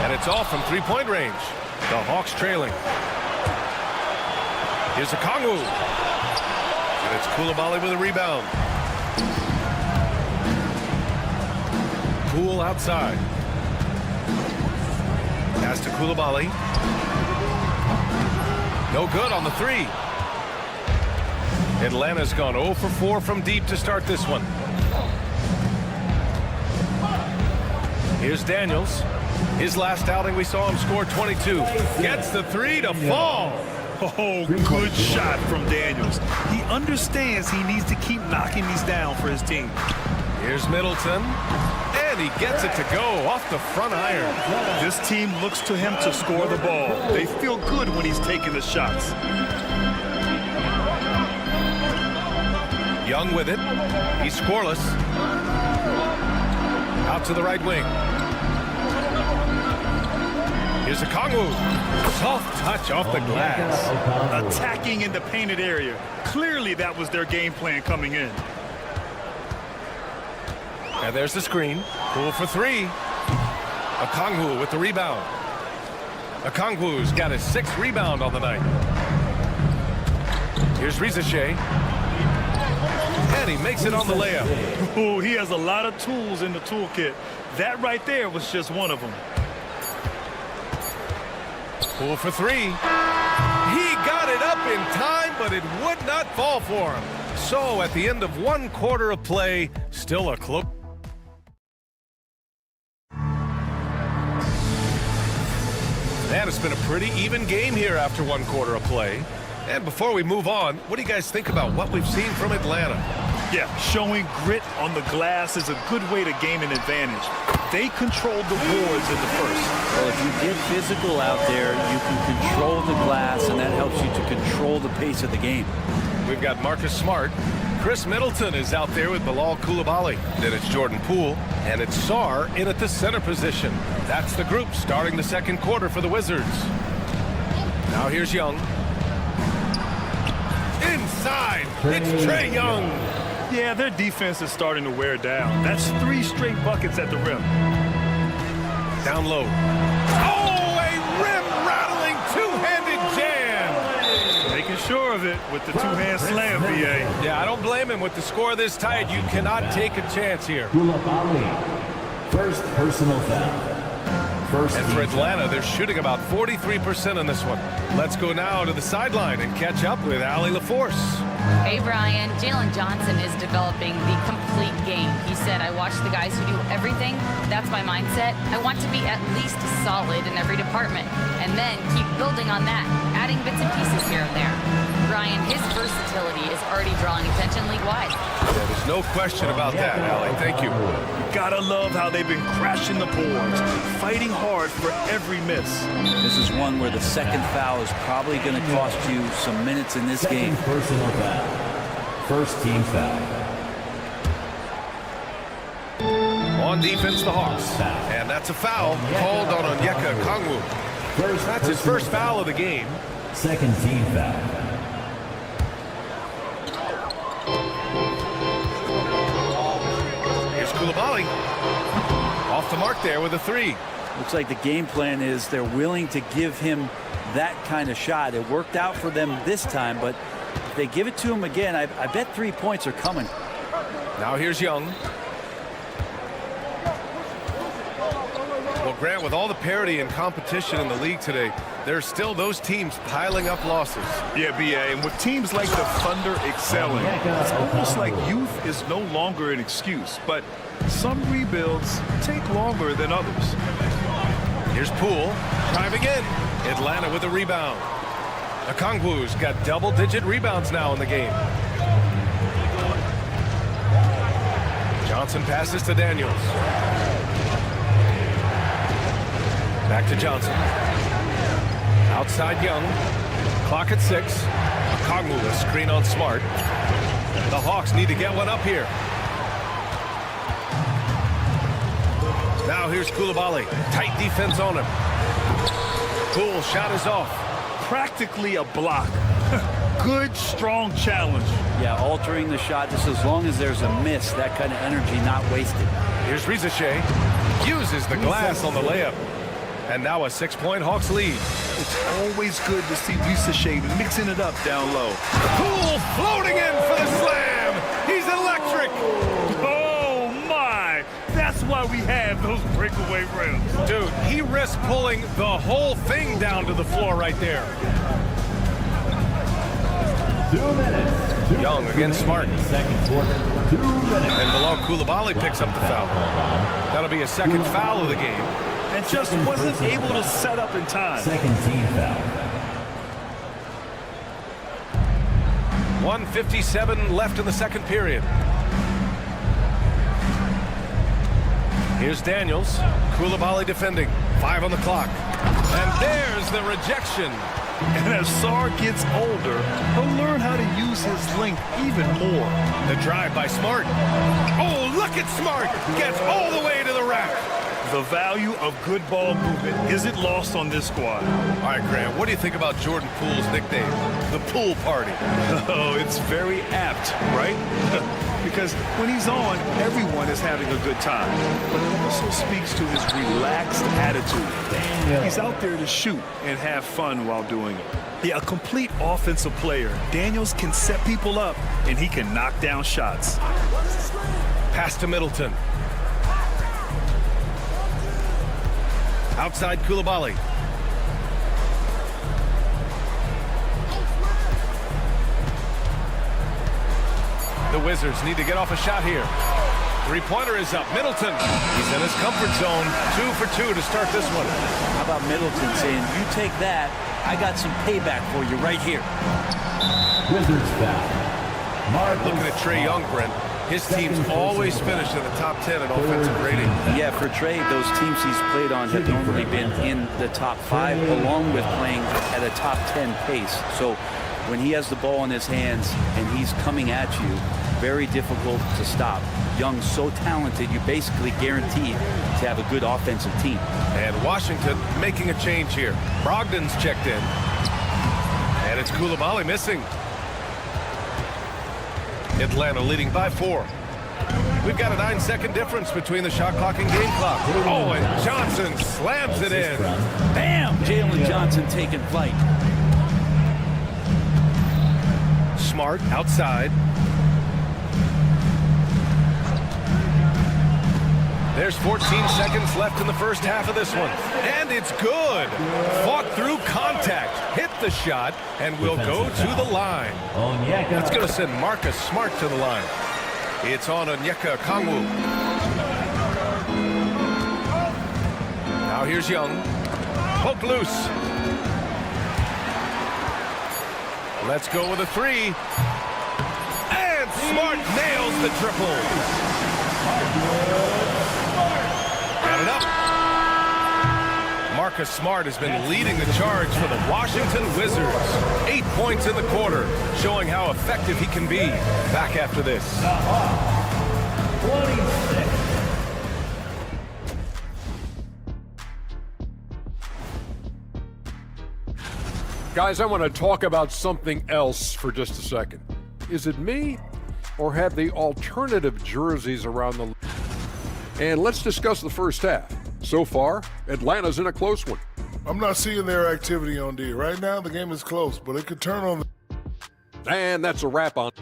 And it's off from three-point range. The Hawks trailing. Here's Okongwu. And it's Coulibaly with a rebound. Poole outside. Pass to Coulibaly. No good on the three. Atlanta's gone 0 for 4 from deep to start this one. Here's Daniels. His last outing, we saw him score 22. Gets the three to fall. Oh, good shot from Daniels. He understands he needs to keep knocking these down for his team. Here's Middleton. And he gets it to go off the front iron. This team looks to him to score the ball. They feel good when he's taking the shots. Young with it. He's scoreless. Out to the right wing. Here's Okongwu. Soft touch off the glass. Attacking in the painted area. Clearly that was their game plan coming in. And there's the screen. Poole for three. Okongwu with the rebound. Okongwu's got his 6th rebound on the night. Here's Rizeshe. And he makes it on the layup. Oh, he has a lot of tools in the toolkit. That right there was just one of them. Poole for three. He got it up in time, but it would not fall for him. So at the end of 1 quarter of play, still a close. And it's been a pretty even game here after 1 quarter of play. And before we move on, what do you guys think about what we've seen from Atlanta? Yeah, showing grit on the glass is a good way to gain an advantage. They controlled the boards in the first. Well, if you get physical out there, you can control the glass, and that helps you to control the pace of the game. We've got Marcus Smart. Chris Middleton is out there with Bilal Coulibaly. Then it's Jordan Poole, and it's Sarr in at the center position. That's the group starting the 2nd quarter for the Wizards. Now here's Young. Inside, it's Trae Young. Yeah, their defense is starting to wear down. That's 3 straight buckets at the rim. Down low. Oh, a rim-rattling two-handed jam. Making sure of it with the two-hand slam, B.A. Yeah, I don't blame him with the score this tight. You cannot take a chance here. First personal foul. And for Atlanta, they're shooting about 43% on this one. Let's go now to the sideline and catch up with Allie LaForce. Hey, Brian. Jalen Johnson is developing the complete game. He said, I watch the guys who do everything. That's my mindset. I want to be at least solid in every department and then keep building on that, adding bits and pieces here and there. Brian, his versatility is already drawing attention league-wide. Yeah, there's no question about that, Allie. Thank you. Gotta love how they've been crashing the boards, fighting hard for every miss. This is one where the 2nd foul is probably going to cost you some minutes in this game. Personal foul. First team foul. On defense, the Hawks. And that's a foul called on Onyeka Okongwu. That's his first foul of the game. 2nd team foul. Here's Coulibaly. Off the mark there with a three. Looks like the game plan is they're willing to give him that kind of shot. It worked out for them this time, but if they give it to him again, I bet 3 points are coming. Now here's Young. Will Grant, with all the parity and competition in the league today, there's still those teams piling up losses. Yeah, B.A., and with teams like the Thunder excelling, it's almost like youth is no longer an excuse, but some rebuilds take longer than others. Here's Poole driving in. Atlanta with a rebound. Okongwu's got double-digit rebounds now in the game. Johnson passes to Daniels. Back to Johnson. Outside Young. Clock at 6. Okongwu a screen on Smart. The Hawks need to get one up here. Now here's Coulibaly. Tight defense on him. Poole shot is off. Practically a block. Good, strong challenge. Yeah, altering the shot just as long as there's a miss, that kind of energy not wasted. Here's Rizichet. Uses the glass on the layup. And now a 6-point Hawks lead. It's always good to see Rizichet mixing it up down low. Poole floating in for the slam. He's electric. Oh, my. That's why we have those breakaway rims. Dude, he risked pulling the whole thing down to the floor right there. 2 minutes. Young against Smart. Second quarter. 2 minutes. And below, Coulibaly picks up the foul. That'll be a second foul of the game. And just wasn't able to set up in time. Second team foul. 1:57 left in the second period. Here's Daniels. Coulibaly defending. 5 on the clock. And there's the rejection. And as Sarr gets older, he'll learn how to use his length even more. The drive by Smart. Oh, look at Smart. Gets all the way to the rack. The value of good ball movement isn't lost on this squad. All right, Grant, what do you think about Jordan Poole's nickname, the Pool Party? Oh, it's very apt, right? Because when he's on, everyone is having a good time. But it also speaks to his relaxed attitude. He's out there to shoot and have fun while doing it. Yeah, a complete offensive player. Daniels can set people up, and he can knock down shots. Pass to Middleton. Outside Coulibaly. The Wizards need to get off a shot here. Three-pointer is up. Middleton. He's in his comfort zone. 2 for 2 to start this one. How about Middleton saying, you take that, I got some payback for you right here. Wizards foul. Looking at Trae Young, Brent. His team's always finished in the top 10 in offensive rating. Yeah, for Trae, those teams he's played on have normally been in the top 5, along with playing at a top 10 pace. So when he has the ball in his hands and he's coming at you, very difficult to stop. Young's so talented, you're basically guaranteed to have a good offensive team. And Washington making a change here. Brogdon's checked in. And it's Coulibaly missing. Atlanta leading by 4. We've got a 9-second difference between the shot clock and game clock. Oh, and Johnson slams it in. Bam! Jalen Johnson taking flight. Smart outside. There's 14 seconds left in the first half of this one. And it's good. Fought through contact. Hit the shot and will go to the line. That's going to send Marcus Smart to the line. It's on Onyeka Okongwu. Now here's Young. Poke loose. Let's go with a 3. And Smart nails the triple. Got it up. Marcus Smart has been leading the charge for the Washington Wizards. 8 points in the quarter, showing how effective he can be. Back after this. 26. Guys, I want to talk about something else for just a second. Is it me, or have the alternative jerseys around the league? And let's discuss the first half. So far, Atlanta's in a close one. I'm not seeing their activity on D. Right now, the game is close, but it could turn on. And that's a wrap on.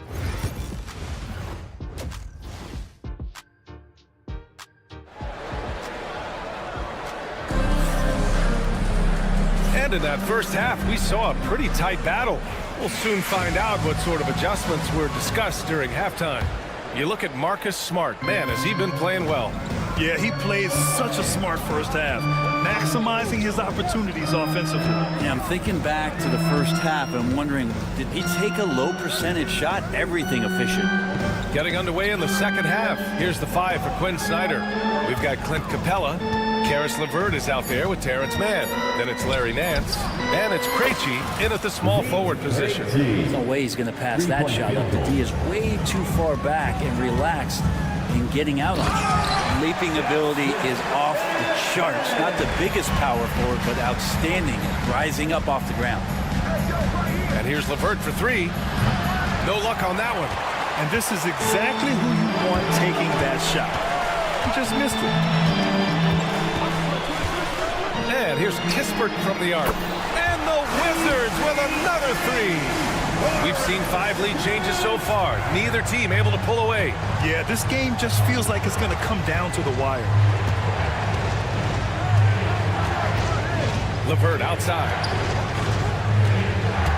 And in that first half, we saw a pretty tight battle. We'll soon find out what sort of adjustments were discussed during halftime. You look at Marcus Smart. Man, has he been playing well. Yeah, he played such a smart first half, maximizing his opportunities offensively. Yeah, I'm thinking back to the first half and wondering, did he take a low percentage shot? Everything efficient. Getting underway in the second half. Here's the 5 for Quinn Snyder. We've got Clint Capella. Karis LeVert is out there with Terrence Mann. Then it's Larry Nance. And it's Krejci in at the small forward position. There's no way he's going to pass that shot up. The D is way too far back and relaxed in getting out on it. Leaping ability is off the charts. Not the biggest power forward, but outstanding at rising up off the ground. And here's LeVert for 3. No luck on that one. And this is exactly who you want taking that shot. He just missed it. And here's Kispert from the arc. And the Wizards with another 3. We've seen 5 lead changes so far. Neither team able to pull away. Yeah, this game just feels like it's going to come down to the wire. LeVert outside.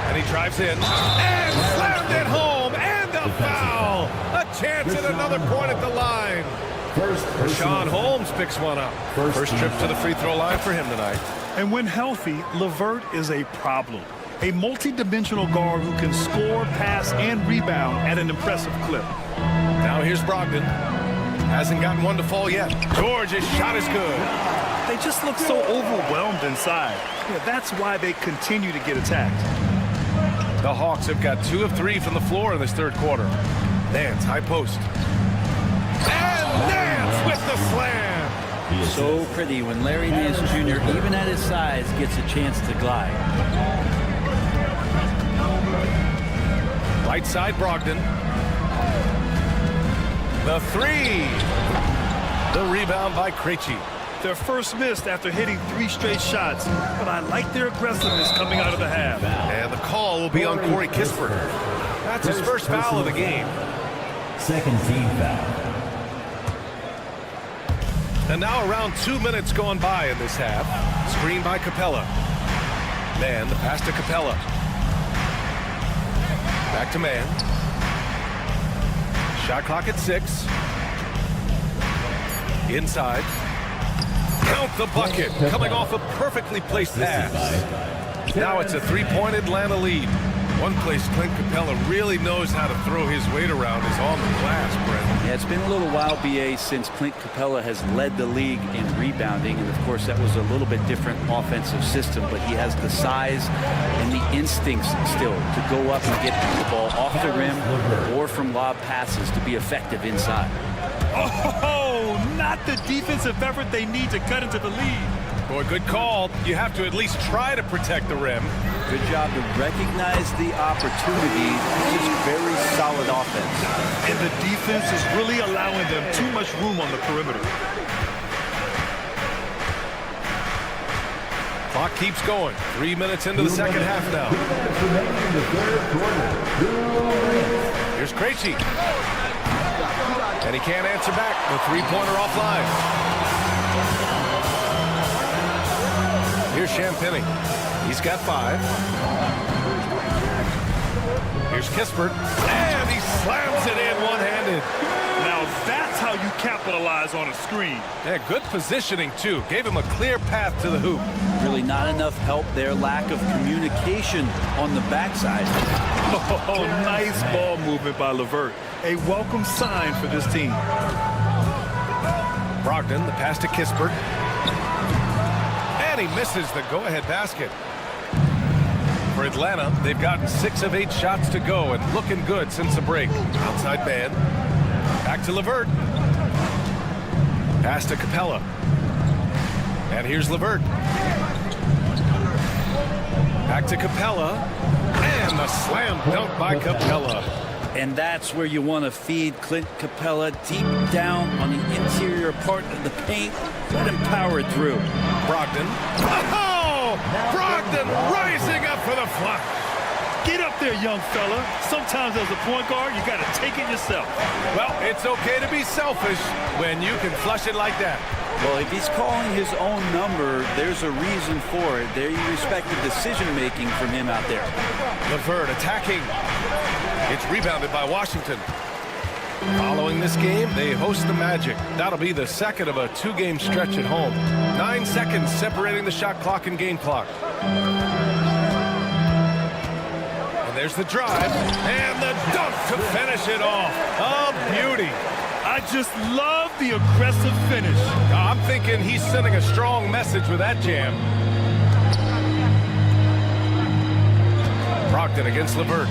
And he drives in. And slammed it home. And a foul. A chance at another point at the line. Rashawn Holmes picks one up. First trip to the free throw line for him tonight. And when healthy, LeVert is a problem. A multi-dimensional guard who can score, pass, and rebound at an impressive clip. Now here's Brogdon. Hasn't gotten one to fall yet. George's shot is good. They just look so overwhelmed inside. Yeah, that's why they continue to get attacked. The Hawks have got 2 of 3 from the floor in this third quarter. Nance, high post. And Nance with the slam. So pretty when Larry Nance Jr., even at his size, gets a chance to glide. Right side, Brogdon. The 3. The rebound by Krejci. Their first missed after hitting 3 straight shots, but I like their aggressiveness coming out of the half. And the call will be on Corey Kispert. That's his first foul of the game. Second team foul. And now around 2 minutes gone by in this half. Screen by Capella. Mann, the pass to Capella. Back to Mann. Shot clock at 6. Inside. Count the bucket. Coming off a perfectly placed pass. Now it's a 3-point Atlanta lead. One place Clint Capella really knows how to throw his weight around is on the glass, Brent. Yeah, it's been a little while, BA, since Clint Capella has led the league in rebounding. And, of course, that was a little bit different offensive system. But he has the size and the instincts still to go up and get the ball off the rim or from lob passes to be effective inside. Oh, not the defensive effort they need to cut into the lead. Boy, good call. You have to at least try to protect the rim. Good job to recognize the opportunity. This is very solid offense. And the defense is really allowing them too much room on the perimeter. Clock keeps going. 3 minutes into the second half now. Here's Krejci. And he can't answer back. The 3-pointer offline. Here's Champagny. He's got 5. Here's Kispert. And he slams it in one-handed. Now that's how you capitalize on a screen. Yeah, good positioning, too. Gave him a clear path to the hoop. Really not enough help there. Lack of communication on the backside. Oh, nice ball movement by LeVert. A welcome sign for this team. Brogdon, the pass to Kispert. And he misses the go-ahead basket. For Atlanta, they've gotten 6 of 8 shots to go and looking good since the break. Outside Mann. Back to LeVert. Pass to Capella. And here's LeVert. Back to Capella. And the slam dunk by Capella. And that's where you want to feed Clint Capella, deep down on the interior part of the paint. Let him power it through. Brogdon. Oh! Brogdon rising up for the flush. Get up there, young fella. Sometimes as a point guard, you got to take it yourself. Well, it's okay to be selfish when you can flush it like that. Well, if he's calling his own number, there's a reason for it. There you respect the decision-making from him out there. LeVert attacking. It's rebounded by Washington. Following this game, they host the Magic. That'll be the second of a two-game stretch at home. 9 seconds separating the shot clock and game clock. And there's the drive and the dunk to finish it off. A beauty. I just love the aggressive finish. I'm thinking he's sending a strong message with that jam. Brogdon against LeVert.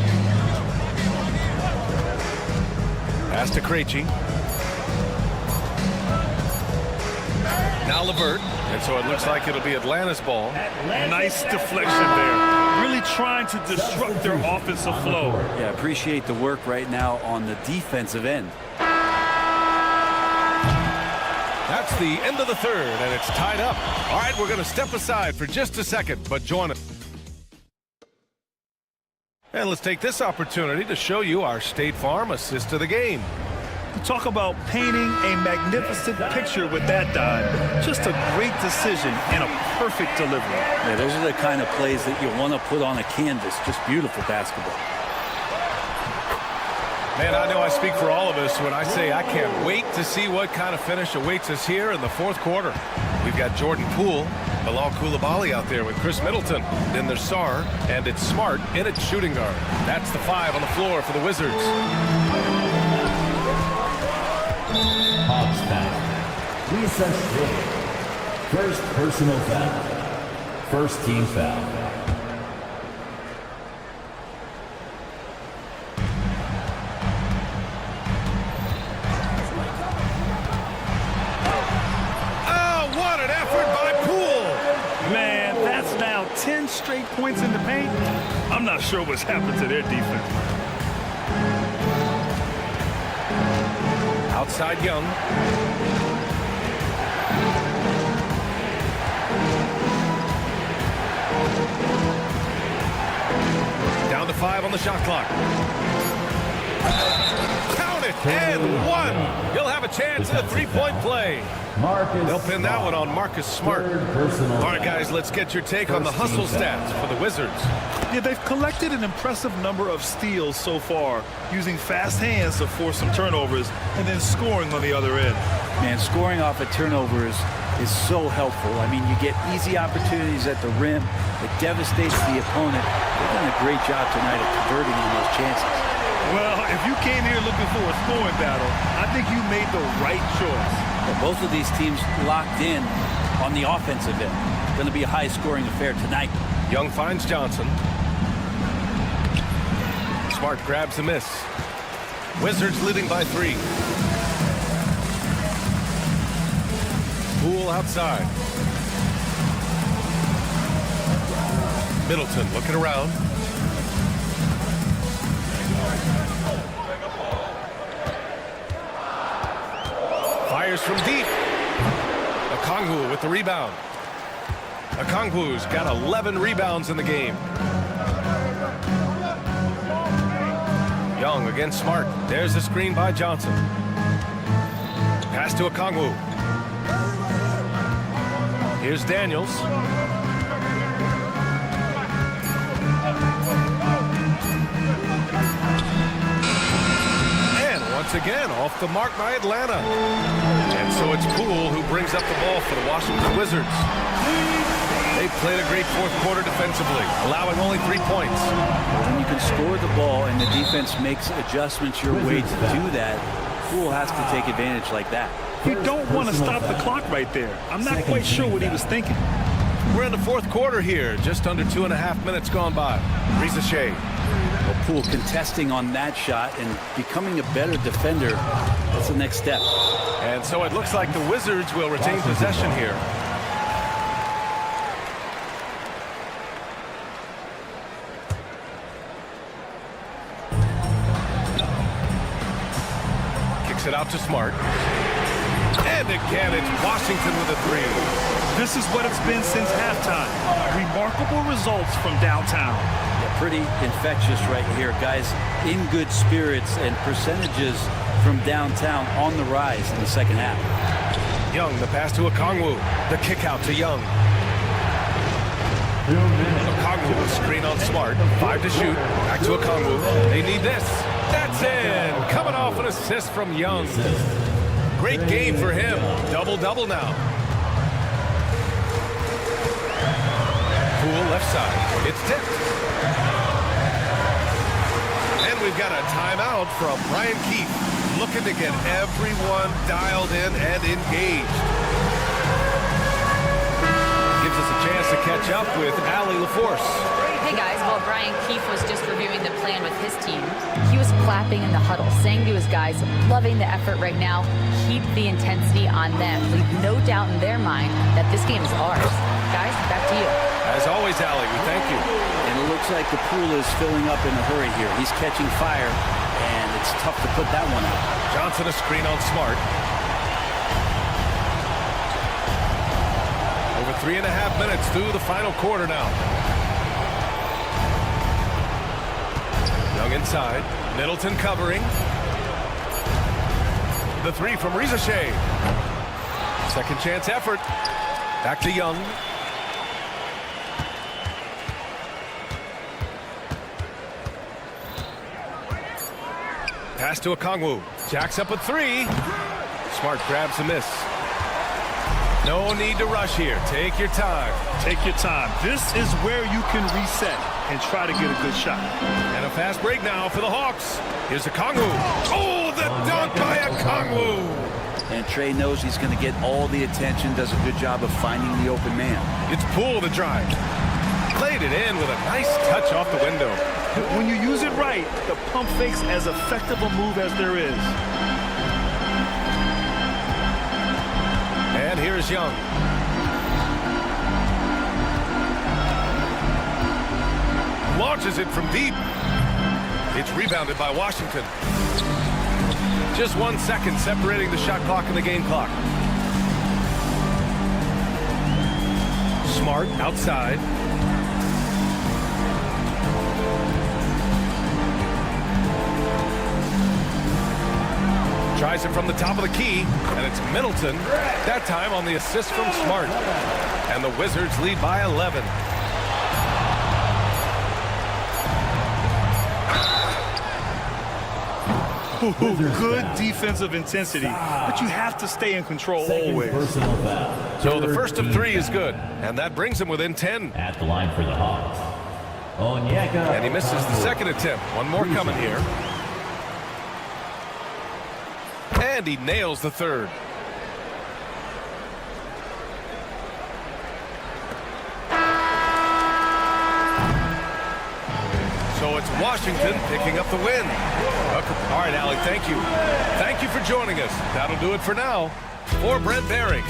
Pass to Krejci. Now LeVert. And so it looks like it'll be Atlanta's ball. Nice deflection there. Really trying to disrupt their offensive flow. Yeah, appreciate the work right now on the defensive end. That's the end of the third, and it's tied up. All right, we're going to step aside for just a second, but join us. And let's take this opportunity to show you our State Farm assist of the game. You talk about painting a magnificent picture with that dive. Just a great decision and a perfect delivery. Yeah, those are the kind of plays that you want to put on a canvas. Just beautiful basketball. Man, I know I speak for all of us when I say I can't wait to see what kind of finish awaits us here in the fourth quarter. We've got Jordan Poole, Bilal Coulibaly out there with Chris Middleton. Then there's Sarr, and it's Smart in at shooting guard. That's the 5 on the floor for the Wizards. Hobbs foul. Recess break. First personal foul. First team foul. What an effort by Poole! Man, that's now 10 straight points in the paint. I'm not sure what's happened to their defense. Outside Young. Down to 5 on the shot clock. Count it, and 1. He'll have a chance at a three-point play. They'll pin that one on Marcus Smart. All right, guys, let's get your take on the hustle stats for the Wizards. Yeah, they've collected an impressive number of steals so far, using fast hands to force some turnovers and then scoring on the other end. Man, scoring off of turnovers is so helpful. I mean, you get easy opportunities at the rim. It devastates the opponent. They've done a great job tonight of converting on those chances. Well, if you came here looking for a scoring battle, I think you made the right choice. Well, both of these teams locked in on the offensive end. It's going to be a high-scoring affair tonight. Young finds Johnson. Smart grabs a miss. Wizards leading by 3. Poole outside. Middleton looking around. Fires from deep. Okongwu with the rebound. Okongwu's got 11 rebounds in the game. Young against Smart. There's the screen by Johnson. Pass to Okongwu. Here's Daniels. Once again, off the mark by Atlanta. And so it's Poole who brings up the ball for the Washington Wizards. They played a great fourth quarter defensively, allowing only 3 points. When you can score the ball and the defense makes adjustments your way to do that, Poole has to take advantage like that. You don't want to stop the clock right there. I'm not quite sure what he was thinking. We're in the fourth quarter here, just under 2.5 minutes gone by. Reza Shea. Well, Poole contesting on that shot and becoming a better defender. That's the next step. And so it looks like the Wizards will retain possession here. Kicks it out to Smart. And again, it's Washington with a 3. This is what it's been since halftime. Remarkable results from downtown. pretty infectious right here. Guys in good spirits and percentages from downtown on the rise in the second half. Young, the pass to Okongwu. The kick out to Young. Okongwu, a screen on Smart. 5 to shoot. Back to Okongwu. They need this. That's in. Coming off an assist from Young. Great game for him. Double-double now. Poole left side. It's tipped. And we've got a timeout from Brian Keefe, looking to get everyone dialed in and engaged. Gives us a chance to catch up with Allie LaForce. Hey guys, while Brian Keefe was just reviewing the plan with his team, he was clapping in the huddle, saying to his guys, loving the effort right now, keep the intensity on them. Leave no doubt in their mind that this game is ours. Guys, back to you. As always, Allie, we thank you. And it looks like the pool is filling up in a hurry here. He's catching fire, and it's tough to put that one out. Johnson a screen on Smart. Over 3.5 minutes through the final quarter now. Young inside. Middleton covering. The three from Rizachet. Second chance effort. Back to Young. Pass to Okongwu. Jacks up a three. Smart grabs the miss. No need to rush here. Take your time. Take your time. This is where you can reset and try to get a good shot. And a fast break now for the Hawks. Here's Okongwu. Oh, the dunk by Okongwu. And Trey knows he's going to get all the attention, does a good job of finding the open man. It's Poole to drive. Played it in with a nice touch off the window. When you use it right, the pump fake's as effective a move as there is. And here's Young. Launches it from deep. It's rebounded by Washington. Just 1 second separating the shot clock and the game clock. Smart outside. Tries it from the top of the key, and it's Middleton, that time on the assist from Smart. And the Wizards lead by 11. Good defensive intensity, but you have to stay in control always. So the first of 3 is good, and that brings him within 10. At the line for the Hawks. And he misses the second attempt. One more coming here. And he nails the third. So it's Washington picking up the win. All right, Allie, thank you. Thank you for joining us. That'll do it for now. For Brent Behring.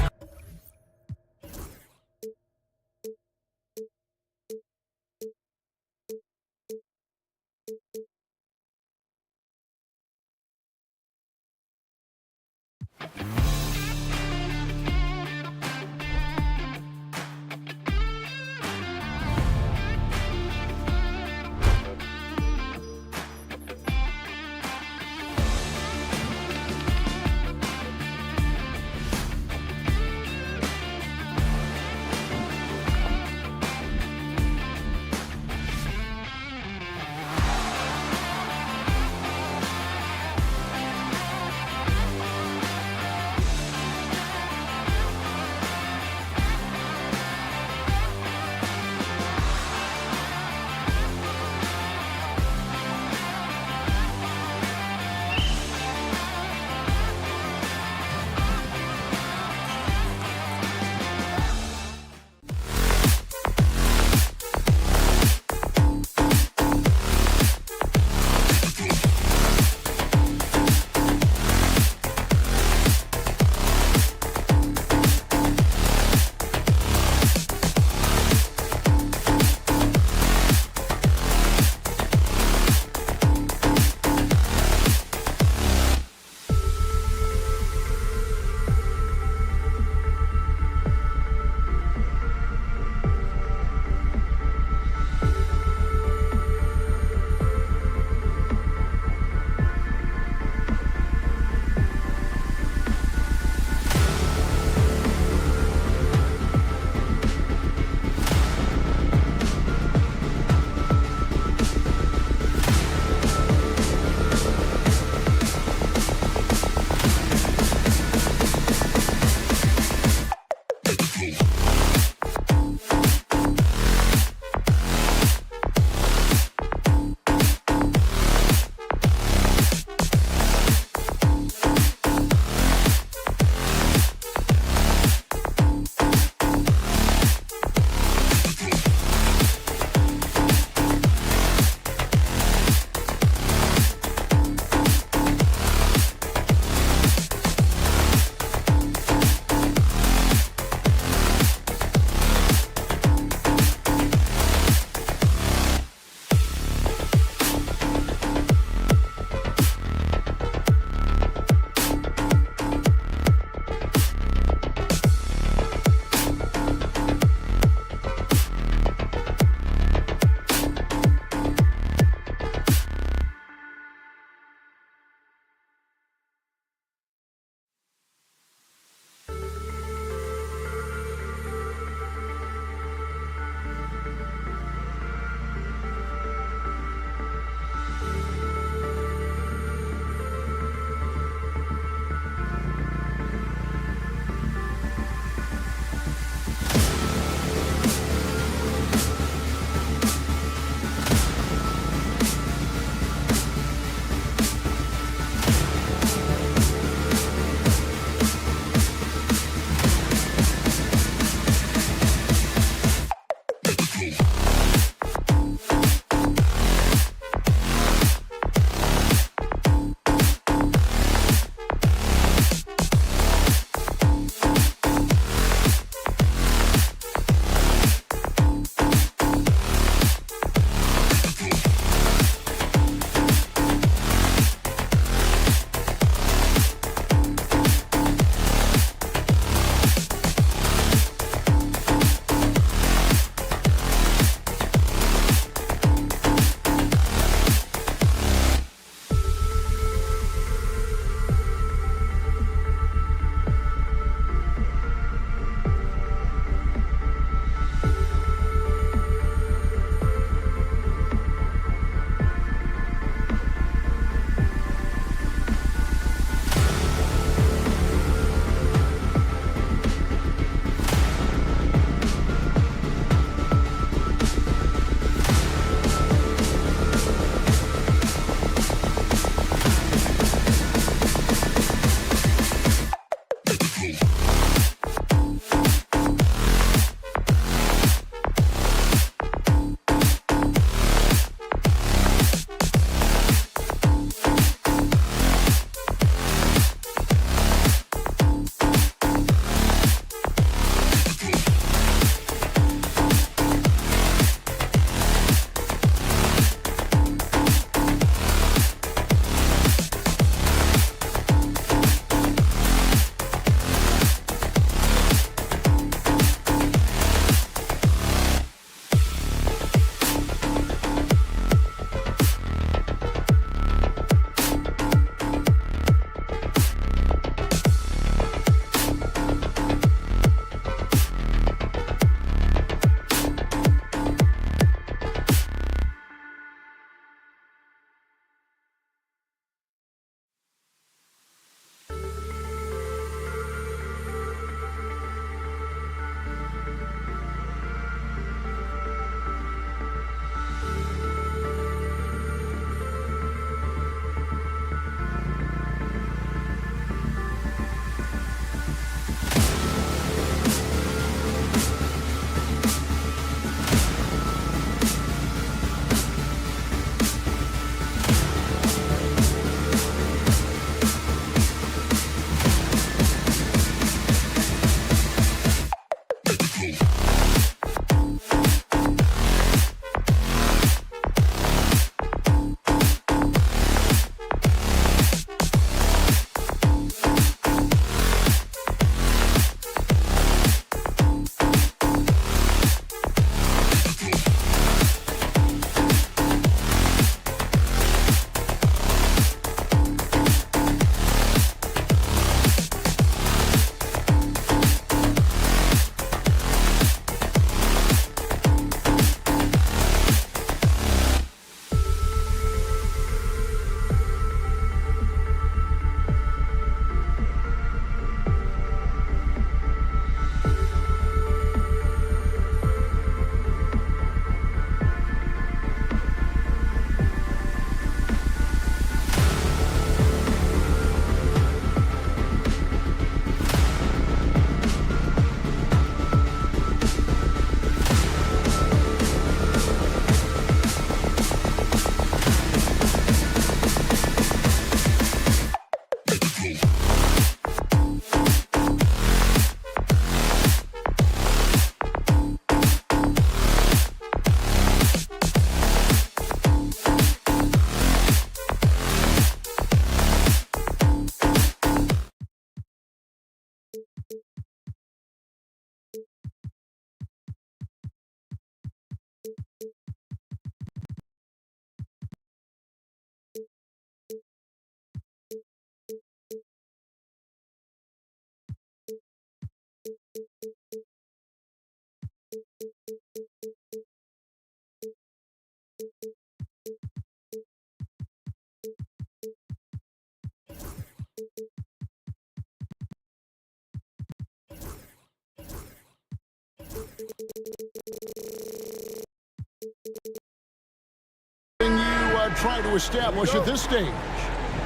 guard trying to establish at this stage?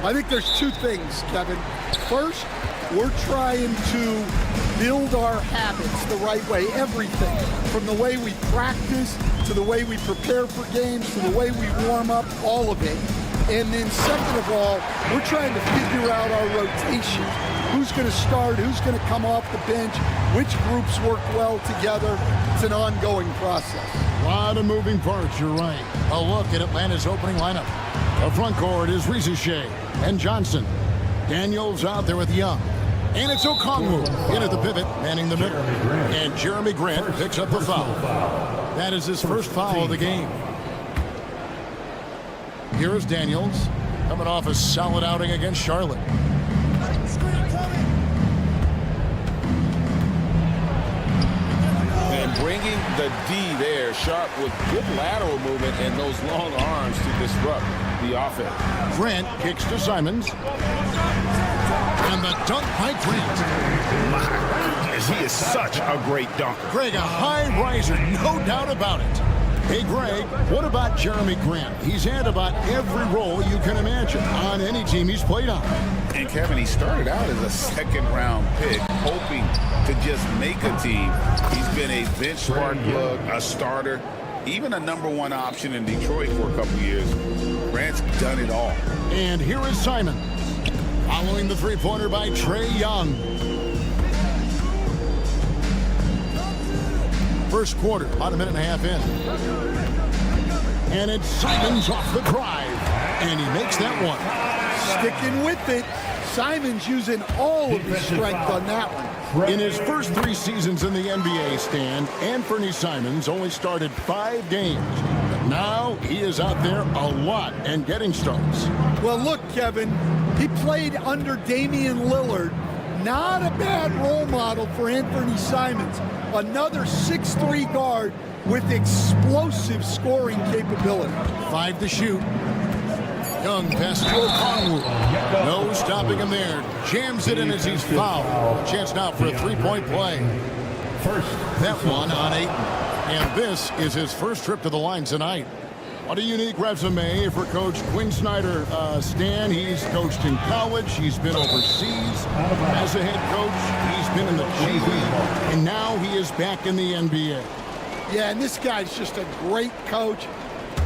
I think there's two things, Kevin. First, we're trying to build our habits the right way, everything. From the way we practice, to the way we prepare for games, to the way we warm up, all of it. And then second of all, we're trying to figure out our rotation. Who's going to start, who's going to come off the bench, which groups work well together. It's an ongoing process. A lot of moving parts, you're right. A look at Atlanta's opening lineup. The front court is Rizichet and Johnson. Daniels out there with Young. And it's Okongwu in at the pivot, manning the middle. And Jeremy Grant picks up the foul. That is his first foul of the game. Here's Daniels, coming off a solid outing against Charlotte. And bringing the D there, Sharp with good lateral movement and those long arms to disrupt the offense. Grant kicks to Simons. And the dunk by Grant. My goodness, he is such a great dunker. Greg, a high riser, no doubt about it. Hey, Greg, what about Jeremy Grant? He's had about every role you can imagine on any team he's played on. And Kevin, he started out as a second-round pick, hoping to just make a team. He's been a bench spark plug, a starter, even a #1 option in Detroit for a couple years. Grant's done it all. And here is Simon, following the three-pointer by Trae Young. First quarter, about a minute and a half in. And it's Simons off the drive. And he makes that one. Sticking with it. Simons using all of his strength on that one. In his first 3 seasons in the NBA, Stan, Anthony Simons only started 5 games. But now he is out there a lot and getting starts. Well, look, Kevin, he played under Damian Lillard. Not a bad role model for Anthony Simons. Another 6'3" guard with explosive scoring capability. 5 to shoot. Young passes to Okongwu. No stopping him there. Jams it in as he's fouled. Chance now for a 3-point play. That one on Ayton. And this is his first trip to the line tonight. What a unique resume for Coach Quinn Snyder. Stan, he's coached in college. He's been overseas as a head coach. He's been in the G League. And now he is back in the NBA. Yeah, and this guy's just a great coach.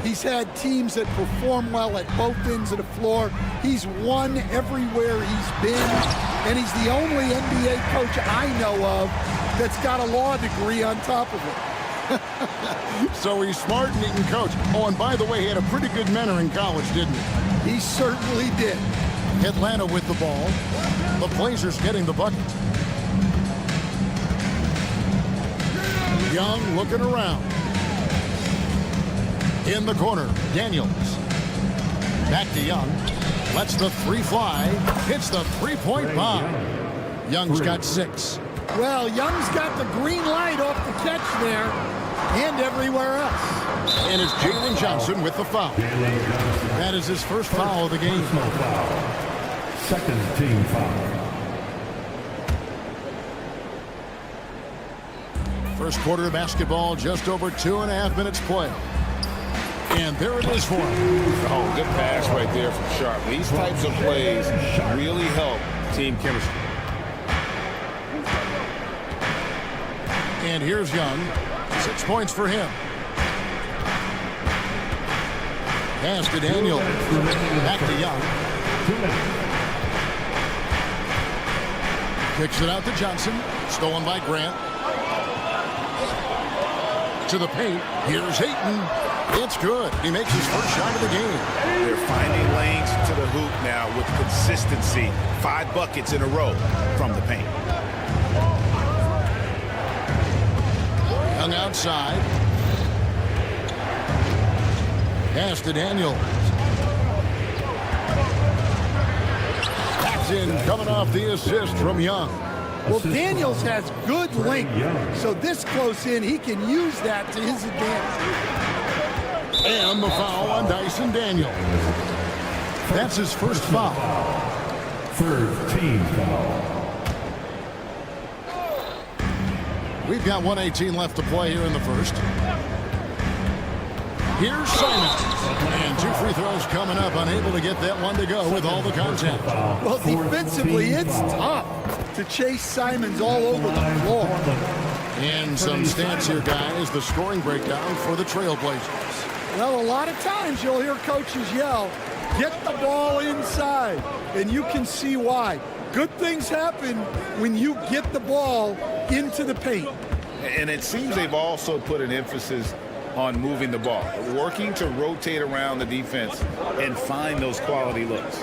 He's had teams that perform well at both ends of the floor. He's won everywhere he's been. And he's the only NBA coach I know of that's got a law degree on top of it. So he's smart and he can coach. Oh, and by the way, he had a pretty good mentor in college, didn't he? He certainly did. Atlanta with the ball. The Blazers getting the bucket. Young looking around. In the corner, Daniels. Back to Young. Lets the 3 fly. Hits the 3-point bomb. Young's got 6. Well, Young's got the green light off the catch there and everywhere else. And it's Jalen Johnson with the foul. That is his first foul of the game. Second team foul. First quarter of basketball, just over 2.5 minutes play. And there it is for him. Oh, good pass right there from Sharp. These types of plays really help team chemistry. And here's Young. 6 points for him. Pass to Daniel. Back to Young. Kicks it out to Johnson. Stolen by Grant. To the paint. Here's Ayton. It's good. He makes his first shot of the game. They're finding lanes to the hoop now with consistency. 5 buckets in a row from the paint. Young outside. Pass to Daniels. That's in, coming off the assist from Young. Well, Daniels has good length, so this close in, he can use that to his advantage. And the foul on Dyson Daniels. That's his first foul. Third team foul. We've got 1:18 left to play here in the first. Here's Simon. And 2 free throws coming up, unable to get that one to go with all the contact. Well, defensively, it's tough to chase Simons all over the floor. And some stats here, guys. The scoring breakdown for the Trailblazers. Well, a lot of times you'll hear coaches yell, get the ball inside, and you can see why. Good things happen when you get the ball into the paint. And it seems they've also put an emphasis on moving the ball, working to rotate around the defense and find those quality looks.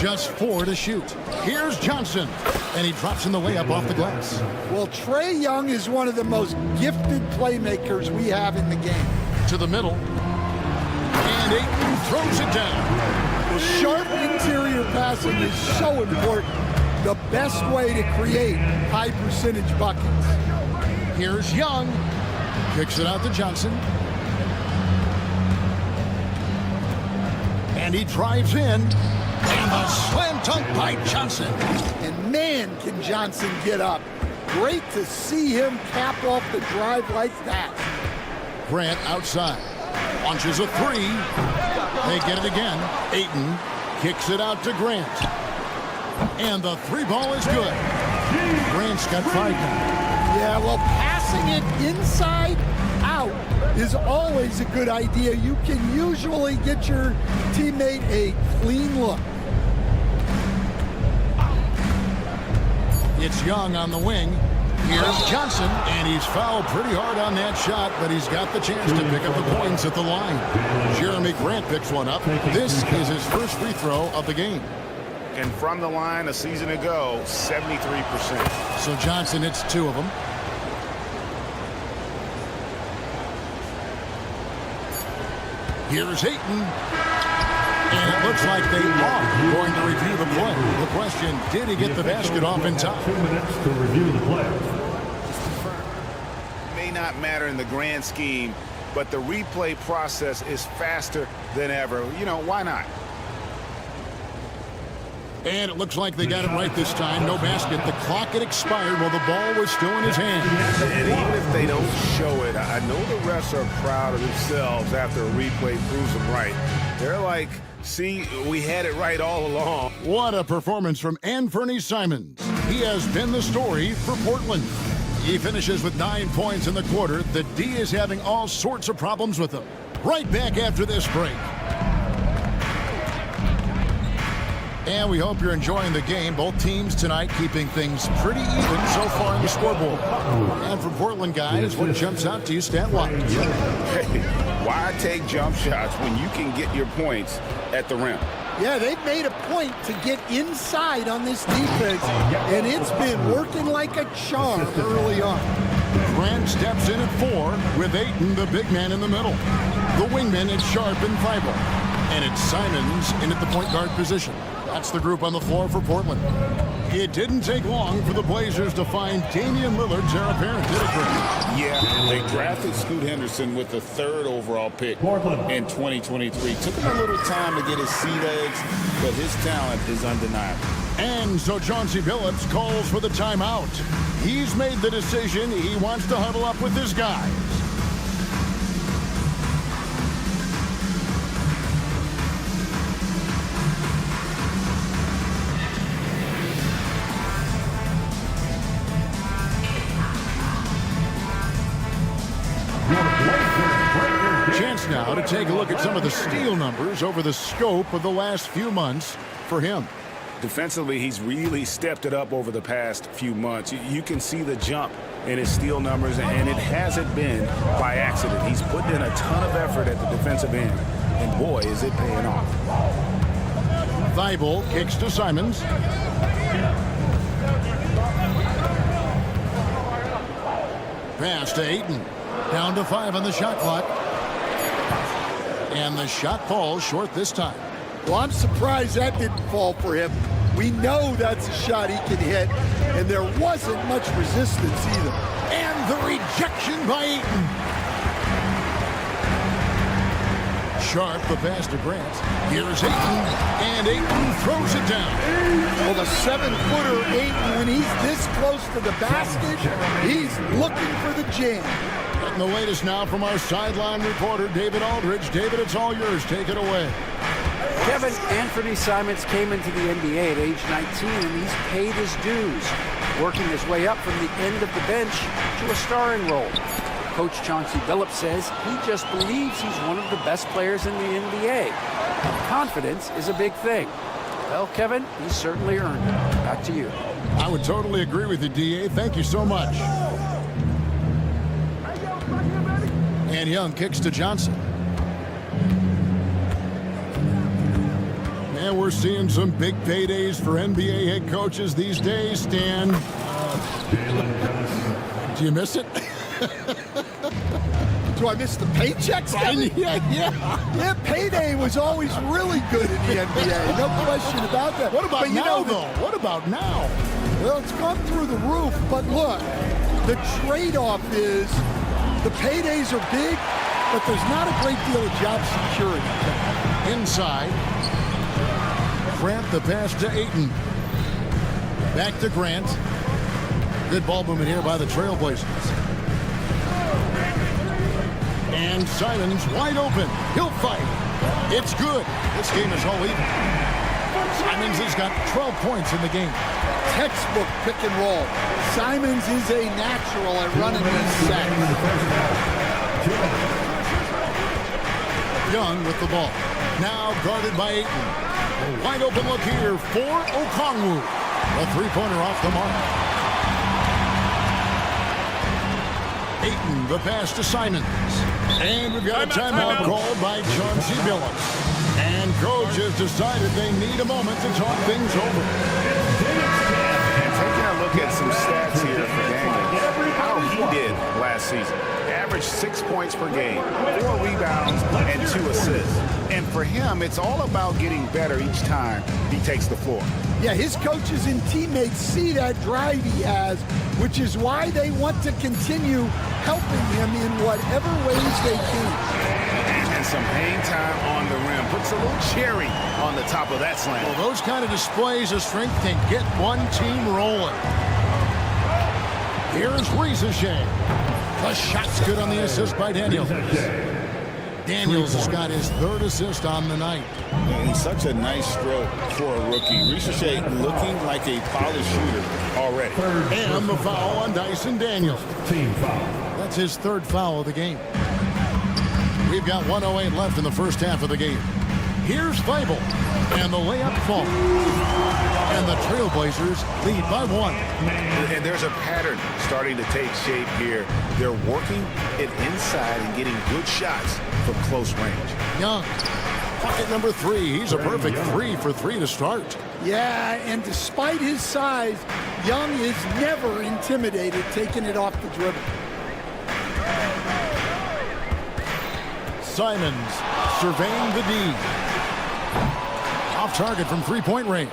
Just 4 to shoot. Here's Johnson, and he drops in the way up off the glass. Well, Trae Young is one of the most gifted playmakers we have in the game. To the middle, and Ayton throws it down. The sharp interior passing is so important. The best way to create high percentage buckets. Here's Young, kicks it out to Johnson. And he drives in, and a slam dunk by Johnson. And man, can Johnson get up. Great to see him cap off the drive like that. Grant outside, launches a 3. They get it again. Ayton kicks it out to Grant. And the 3 ball is good. Grant's got 5 now. Yeah, well, passing it inside out is always a good idea. You can usually get your teammate a clean look. It's Young on the wing. Here's Johnson, and he's fouled pretty hard on that shot, but he's got the chance to pick up the points at the line. Jeremy Grant picks one up. This is his first free throw of the game. And from the line a season ago, 73%. So Johnson hits 2 of them. Here's Ayton. And it looks like they are going to review the play. The question, did he get the basket off in time? 2 minutes to review the play. May not matter in the grand scheme, but the replay process is faster than ever. You know, why not? And it looks like they got it right this time. No basket. The clock had expired while the ball was still in his hand. And even if they don't show it, I know the refs are proud of themselves after a replay proves them right. They're like, see, we had it right all along. What a performance from Anthony Simons. He has been the story for Portland. He finishes with 9 points in the quarter. The D is having all sorts of problems with him. Right back after this break. And we hope you're enjoying the game. Both teams tonight keeping things pretty even so far on the scoreboard. And for Portland guys, what jumps out to you stat-wise? Hey, why take jump shots when you can get your points at the rim? Yeah, they've made a point to get inside on this defense, and it's been working like a charm early on. Grant steps in at 4 with Ayton, the big man, in the middle. The wingman is Sharp and Thibault. And it's Simons in at the point guard position. That's the group on the floor for Portland. It didn't take long for the Blazers to find Damian Lillard's heir apparent, did it, Grant? Yeah, they drafted Scoot Henderson with the 3rd overall pick in 2023. Took him a little time to get his sea legs, but his talent is undeniable. And so Chauncey Billups calls for the timeout. He's made the decision. He wants to huddle up with his guys. Chance now to take a look at some of the steal numbers over the scope of the last few months for him. Defensively, he's really stepped it up over the past few months. You can see the jump in his steal numbers, and it hasn't been by accident. He's put in a ton of effort at the defensive end, and boy, is it paying off. Thibault kicks to Simons. Pass to Ayton. Down to 5 on the shot clock. And the shot falls short this time. Well, I'm surprised that didn't fall for him. We know that's a shot he can hit, and there wasn't much resistance either. And the rejection by Ayton. Sharp, the pass to Grant. Here's Ayton, and Ayton throws it down. Well, the 7-footer Ayton, when he's this close to the basket, he's looking for the jam. And the latest now from our sideline reporter, David Aldridge. David, it's all yours. Take it away. Kevin, Anthony Simons came into the NBA at age 19, and he's paid his dues, working his way up from the end of the bench to a starring role. Coach Chauncey Billups says he just believes he's one of the best players in the NBA. Confidence is a big thing. Well, Kevin, he's certainly earned it. Back to you. I would totally agree with you, D.A. Thank you so much. And Young kicks to Johnson. And we're seeing some big paydays for NBA head coaches these days, Stan. Do you miss it? Do I miss the paychecks? Yeah, payday was always really good in the NBA. No question about that. What about now, though? What about now? Well, it's gone through the roof. But look, the trade-off is the paydays are big, but there's not a great deal of job security. Inside. Grant the pass to Ayton. Back to Grant. Good ball movement here by the Trailblazers. And Simons wide open. He'll fight. It's good. This game is all even. Simons has got 12 points in the game. Textbook pick and roll. Simons is a natural at running these sets. Young with the ball. Now guarded by Ayton. A wide open look here for Okongwu. A three-pointer off the mark. Ayton, the pass to Simons. And we've got a timeout called by Chauncey Billups. And coach has decided they need a moment to talk things over. And taking a look at some stats here for Daniel, how he did last season. Averaged 6 points per game, 4 rebounds, and 2 assists. And for him, it's all about getting better each time he takes the floor. Yeah, his coaches and teammates see that drive he has, which is why they want to continue helping him in whatever ways they can. And some hang time on the rim. Puts a little cherry on the top of that slam. Well, those kind of displays of strength can get one team rolling. Here's Ricochet. The shot's good on the assist by Daniels. Daniels has got his third assist on the night. And such a nice stroke for a rookie. Ricochet looking like a polished shooter already. And the foul on Dyson Daniels. Team foul. That's his third foul of the game. We've got 1:08 left in the first half of the game. Here's Feibel. And the layup falls. And the Trailblazers lead by 1. And there's a pattern starting to take shape here. They're working it inside and getting good shots from close range. Young, pocket number 3. He's a perfect 3 for 3 to start. Yeah, and despite his size, Young is never intimidated taking it off the dribble. Simons surveying the D. Off target from three-point range.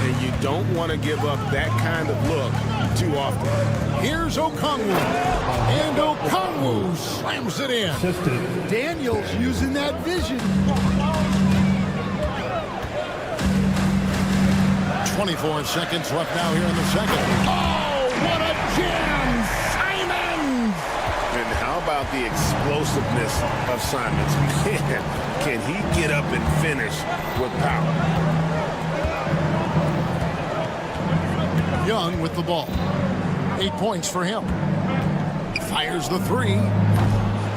And you don't want to give up that kind of look too often. Here's Okongwu. And Okongwu slams it in. Daniels using that vision. 24 seconds left now here in the second. Oh, what a jam! Simons! And how about the explosiveness of Simons? Can he get up and finish with power? Young with the ball. 8 points for him. Fires the 3.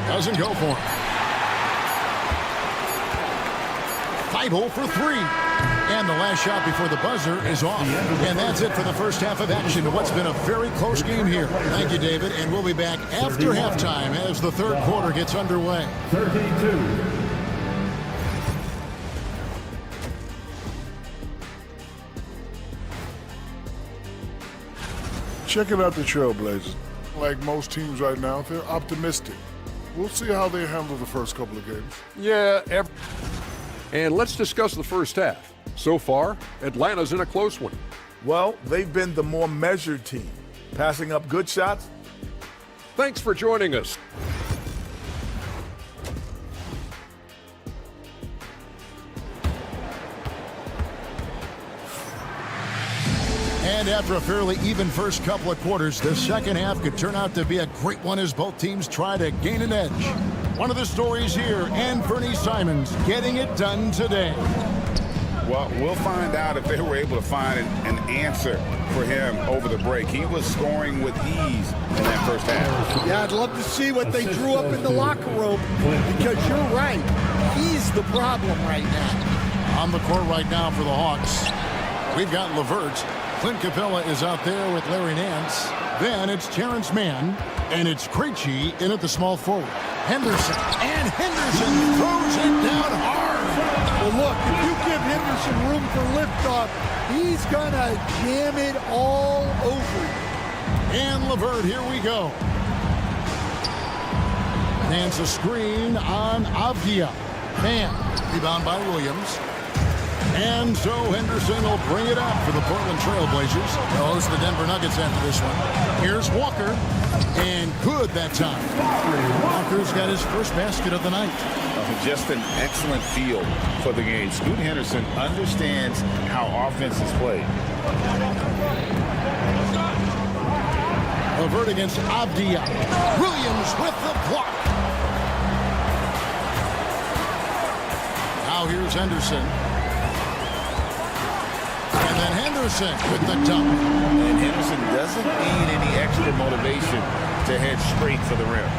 Doesn't go for him. Feibel for 3. And the last shot before the buzzer is off. And that's it for the first half of action to what's been a very close game here. Thank you, David. And we'll be back after halftime as the third quarter gets underway. 32. Checking out the Trailblazers. Like most teams right now, they're optimistic. We'll see how they handle the first couple of games. Yeah, and let's discuss the first half. So far, Atlanta's in a close one. Well, they've been the more measured team, passing up good shots. Thanks for joining us. And after a fairly even first couple of quarters, the second half could turn out to be a great one as both teams try to gain an edge. One of the stories here, and Bernie Simons getting it done today. Well, we'll find out if they were able to find an answer for him over the break. He was scoring with ease in that first half. Yeah, I'd love to see what they drew up in the locker room, because you're right. He's the problem right now. On the court right now for the Hawks, we've got LeVert. Clint Capella is out there with Larry Nance. Then it's Terrence Mann, and it's Krejci in at the small forward. Henderson, and Henderson throws it down hard. Well, look, if you give Henderson room for liftoff, he's going to jam it all over you. And LeVert, here we go. Nance a screen on Avdia. Mann, rebound by Williams. And so Henderson will bring it up for the Portland Trail Blazers. They'll host the Denver Nuggets after this one. Here's Walker. And good that time. Walker's got his first basket of the night. Just an excellent feel for the game. Scoot Henderson understands how offense is played. LeVert against Avdia. Williams with the block. Now here's Henderson. And then Henderson with the dunk. And Henderson doesn't need any extra motivation to head straight for the rim.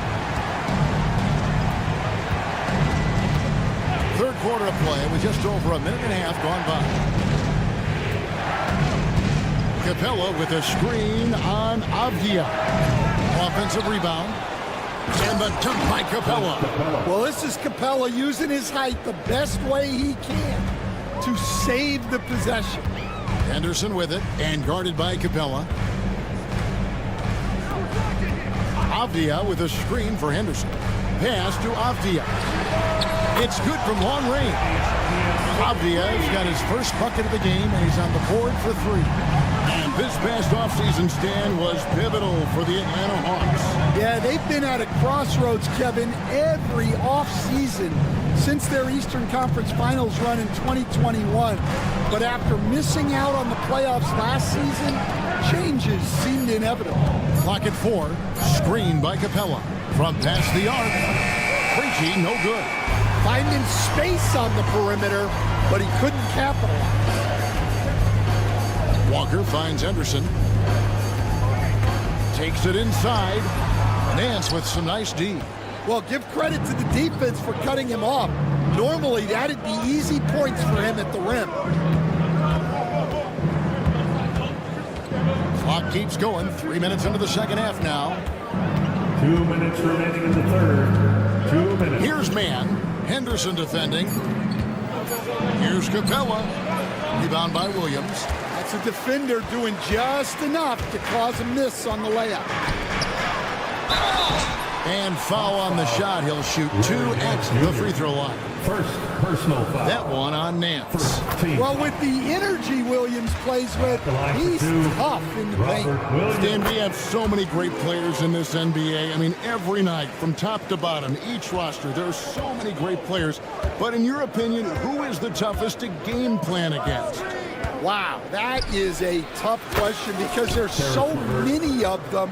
Third quarter of play with just over a minute and a half gone by. Capella with a screen on Avdia. Offensive rebound. And the dunk by Capella. Well, this is Capella using his height the best way he can to save the possession. Henderson with it and guarded by Capella. Avdia with a screen for Henderson. Pass to Avdia. It's good from long range. Avdia's got his first bucket of the game, and he's on the board for three. And this past offseason stand was pivotal for the Atlanta Hawks. Yeah, they've been at a crossroads, Kevin, every offseason since their Eastern Conference Finals run in 2021. But after missing out on the playoffs last season, changes seemed inevitable. Clock at 4. Screen by Capella. From past the arc. Krejci, no good. Finding space on the perimeter, but he couldn't capitalize. Walker finds Henderson. Takes it inside. Nance with some nice D. Well, give credit to the defense for cutting him off. Normally, that'd be easy points for him at the rim. Clock keeps going. 3 minutes into the second half now. 2 minutes remaining in the third. 2 minutes. Here's Mann. Henderson defending. Here's Capella. Rebound by Williams. That's a defender doing just enough to cause a miss on the layup. And foul on the shot. He'll shoot 2 at the free throw line. First personal foul. That one on Nance. Well, with the energy Williams plays with, he's tough in the paint. Stan, we have so many great players in this NBA. I mean, every night, from top to bottom, each roster, there are so many great players. But in your opinion, who is the toughest to game plan against? Wow, that is a tough question because there's so many of them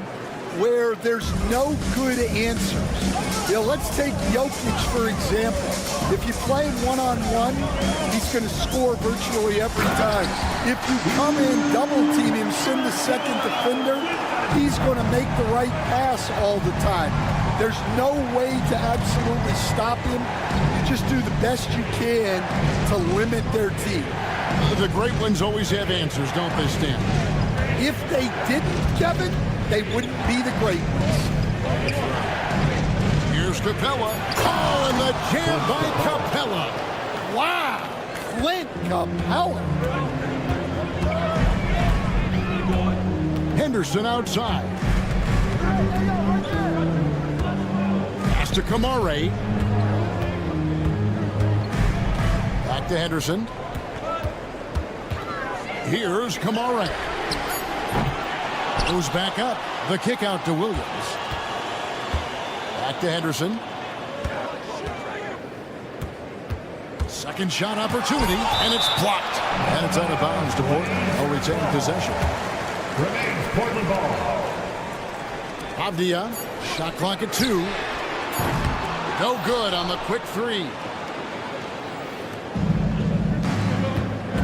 where there's no good answers. You know, let's take Jokic, for example. If you play him one-on-one, he's going to score virtually every time. If you come in, double-team him, send the second defender, he's going to make the right pass all the time. There's no way to absolutely stop him. You just do the best you can to limit their team. The great ones always have answers, don't they, Stan? If they didn't, Kevin, they wouldn't be the great ones. Here's Capella. Oh, and the jam by Capella. Wow, Clint Capella. Henderson outside. Pass to Kamare. Back to Henderson. Here's Kamare. Goes back up. The kick out to Williams. Back to Henderson. Second shot opportunity, and it's blocked. And it's out of bounds to Portland. They'll retain possession. remains Portland ball. Avdia, shot clock at 2. No good on the quick 3.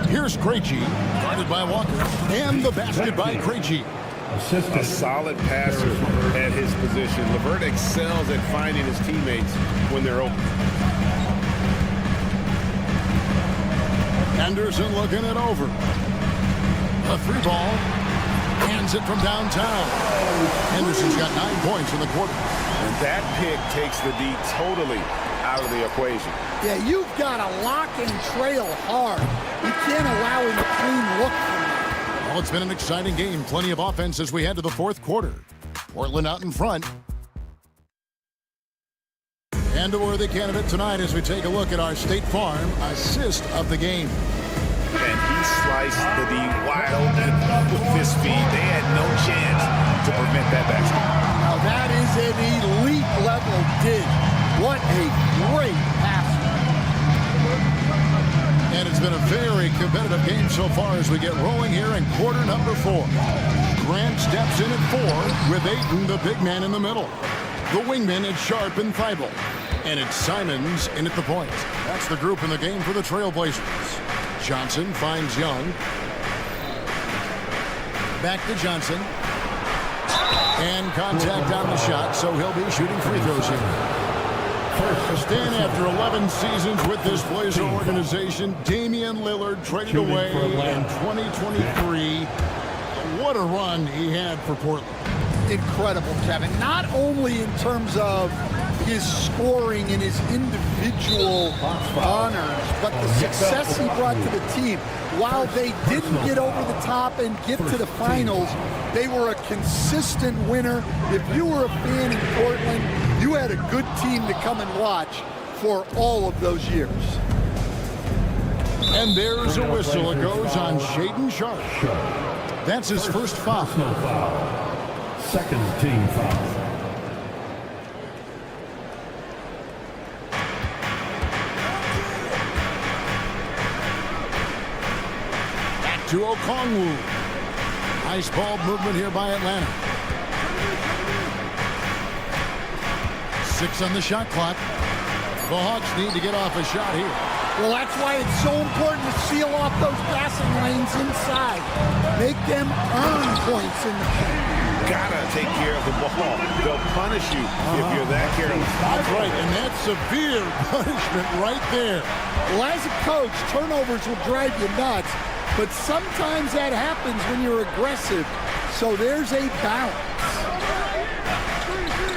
Here's Krejci, guarded by Walker, and the basket by Krejci. A solid passer at his position. LeVert excels at finding his teammates when they're open. Anderson looking it over. A 3 ball. Hands it from downtown. Henderson's got 9 points in the quarter. And that pick takes the D totally out of the equation. Yeah, you've got to lock and trail hard. You can't allow him a clean look from that. Well, it's been an exciting game. Plenty of offense as we head to the 4th quarter. Portland out in front. And a worthy candidate tonight as we take a look at our State Farm assist of the game. And he sliced the D wide open with this feed. They had no chance to prevent that basket. Now that is an elite level dig. What a great pass. And it's been a very competitive game so far as we get rolling here in quarter number 4. Grant steps in at 4 with Ayton, the big man, in the middle. The wingman is Sharp and Thibault. And it's Simons in at the point. That's the group in the game for the Trailblazers. Johnson finds Young. Back to Johnson. And contact on the shot, so he'll be shooting free throws here. Stan, after 11 seasons with this Blazer organization, Damian Lillard traded away in 2023. What a run he had for Portland. Incredible, Kevin. Not only in terms of his scoring and his individual honors, but the success he brought to the team. While they didn't get over the top and get to the finals, they were a consistent winner. If you were a fan in Portland, you had a good team to come and watch for all of those years. And there's a whistle. It goes on Shaedon Sharp. That's his first foul. Second team foul. Back to Okongwu. Nice ball movement here by Atlanta. 6 on the shot clock. The Hawks need to get off a shot here. Well, that's why it's so important to seal off those passing lanes inside. Make them earn points in the paint. Gotta take care of the ball. They'll punish you if you're that careless. That's right, and that's severe punishment right there. Well, as a coach, turnovers will drive you nuts, but sometimes that happens when you're aggressive. So there's a balance.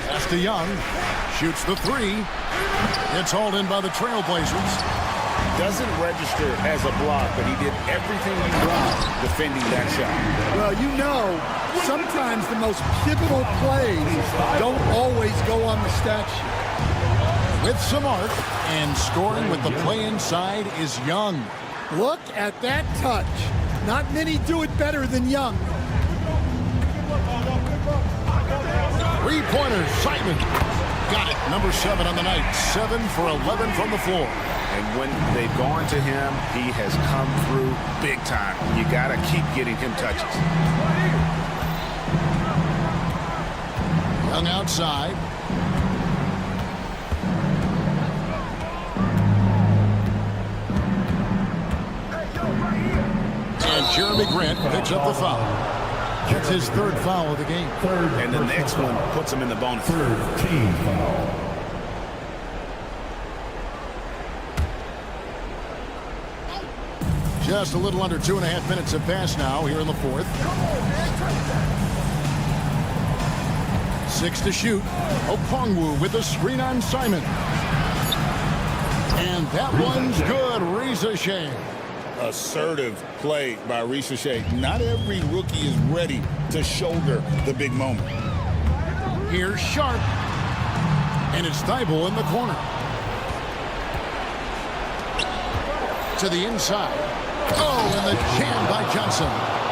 Pass to Young. Shoots the 3. It's hauled in by the Trailblazers. Doesn't register as a block, but he did everything he wanted defending that shot. Well, you know, sometimes the most pivotal plays don't always go on the stat sheet. With some arc and scoring with the play inside is Young. Look at that touch. Not many do it better than Young. 3-pointer, Simon. Got it. Number 7 on the night. 7 for 11 from the floor. And when they've gone to him, he has come through big time. You got to keep getting him touches. Young outside. And Jeremy Grant picks up the foul. That's his 3rd foul of the game. And the next one puts him in the bonus. 3rd team foul. Just a little under 2.5 minutes have passed now here in the 4th. 6 to shoot. Okongwu with a screen on Simon. And that one's good. Ricochet. Assertive play by Ricochet. Not every rookie is ready to shoulder the big moment. Here's Sharp. And it's Thibault in the corner. To the inside. Oh, and the jam by Johnson.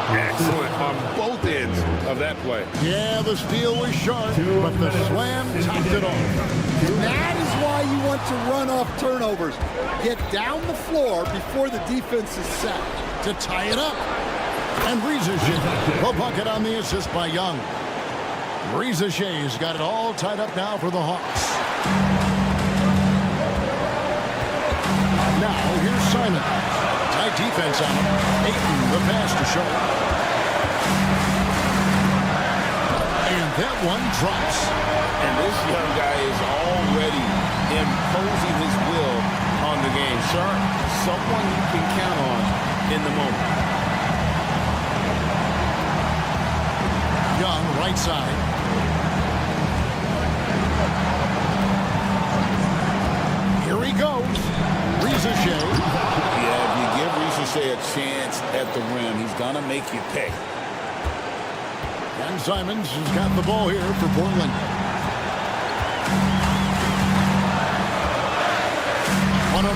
Excellent on both ends of that play. Yeah, the steal was sharp, but the slam topped it off. And that is why you want to run off turnovers. Get down the floor before the defense is set. To tie it up. And Reza Shea will bucket on the assist by Young. Reza Shea's got it all tied up now for the Hawks. Now here's Simon. Tight defense on him. Ayton, the pass to Shaw. And that one drops. And this young guy is already imposing his will on the game. Sharp, someone you can count on in the moment. Young, right side. Here he goes. Reza Shea. Yeah, if you give Reza Shea a chance at the rim, he's going to make you pay. And Simons has got the ball here for Portland. 1:09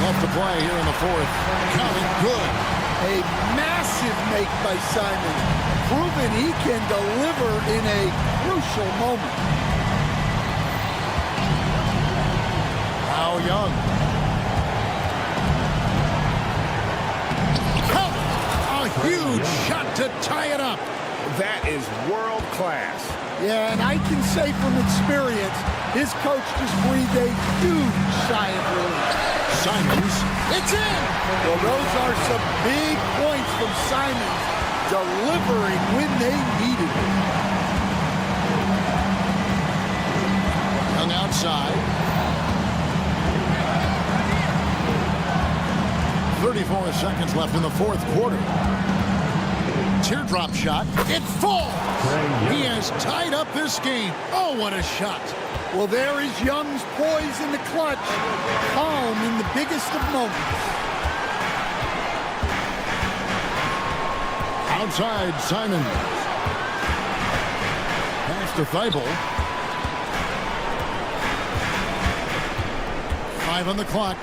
left to play here in the fourth. Counting good. A massive make by Simons, proving he can deliver in a crucial moment. Now Young. A huge shot to tie it up. That is world class. Yeah, and I can say from experience, his coach just breathed a huge sigh of relief. Simons, it's in! Well, those are some big points from Simons, delivering when they needed it. Young outside. 34 seconds left in the fourth quarter. Teardrop shot. It falls. He has tied up this game. Oh, what a shot. Well, there is Young's poise in the clutch. Calm in the biggest of moments. Outside, Simon. Pass to Thibault. 5 on the clock.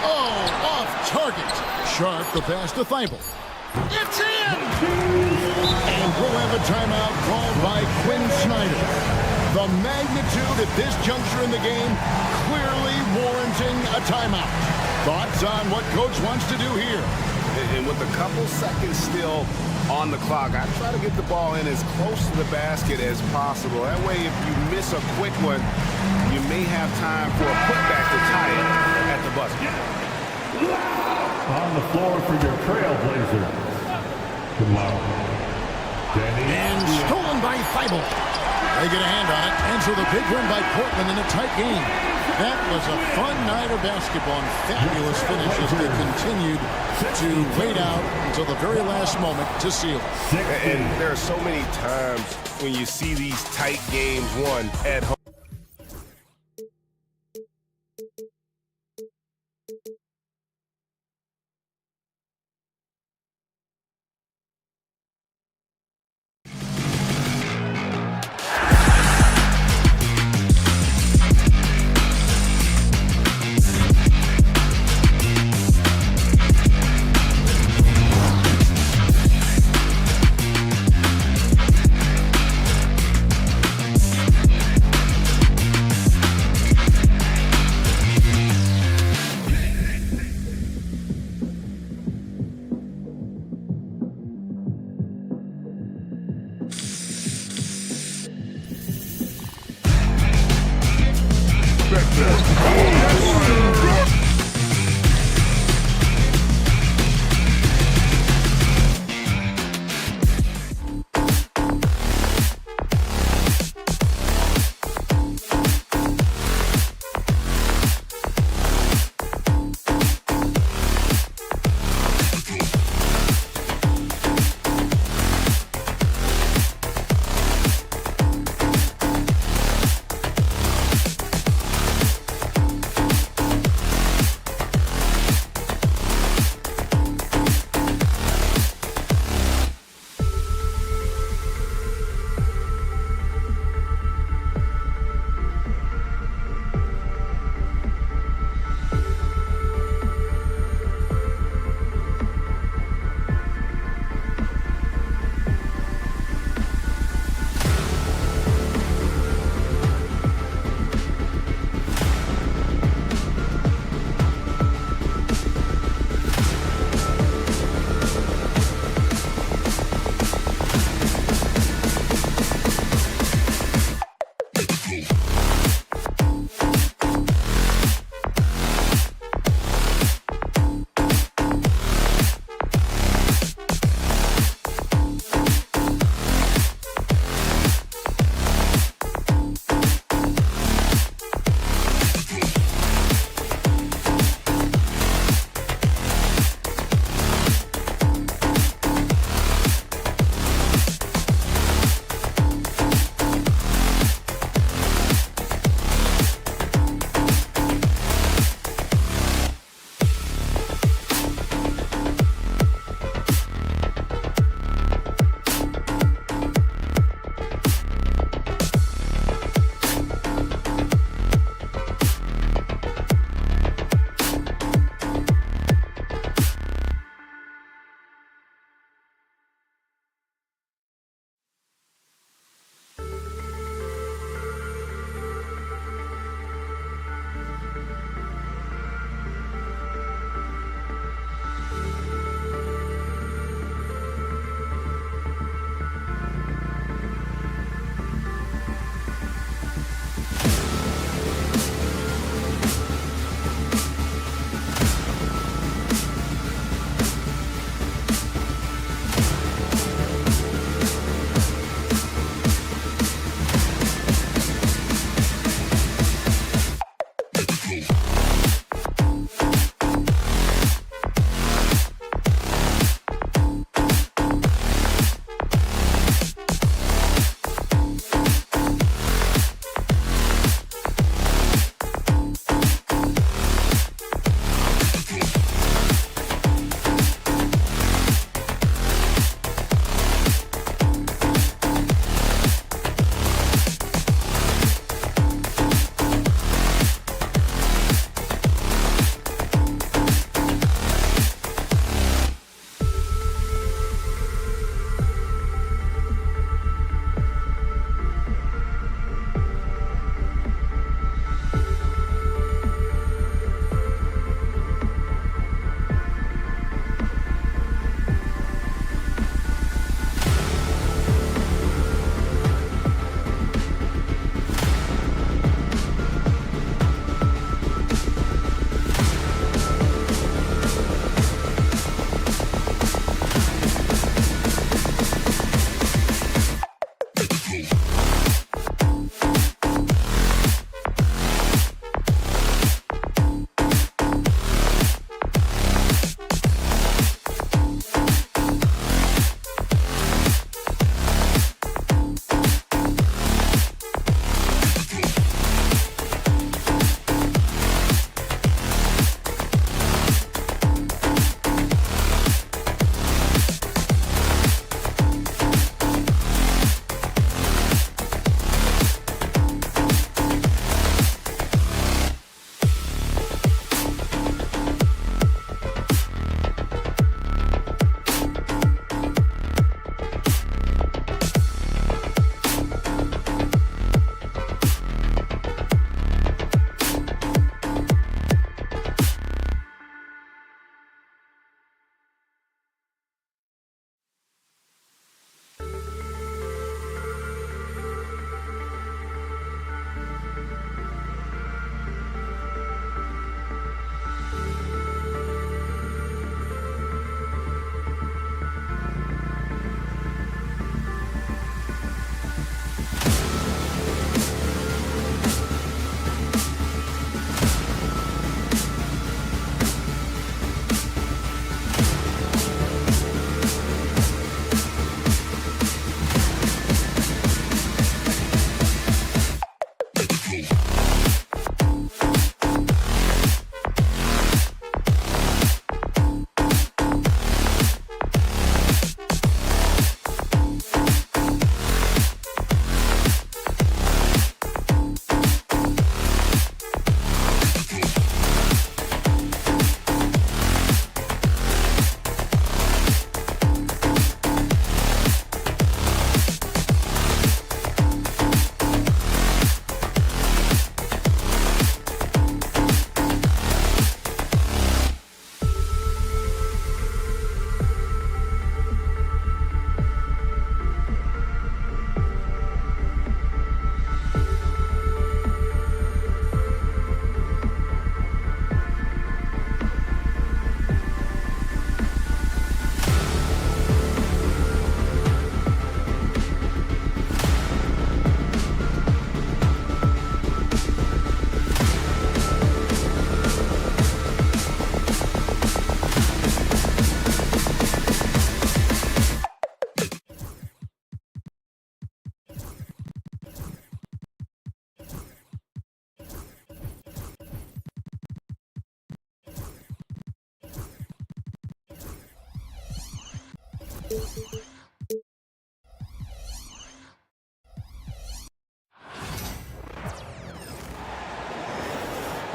Oh, off target. Sharp, the pass to Thibault. It's in! And we'll have a timeout called by Quinn Snyder. The magnitude at this juncture in the game clearly warranting a timeout. Thoughts on what Coach wants to do here? And with a couple seconds still on the clock, I try to get the ball in as close to the basket as possible. That way, if you miss a quick one, you may have time for a putback to tie it at the buzzer. On the floor for your Trailblazers. And stolen by Thibault. They get a hand on it. And so the big win by Portland in a tight game. That was a fun night of basketball and fabulous finish as they continued to wait out until the very last moment to seal it. And there are so many times when you see these tight games won at home.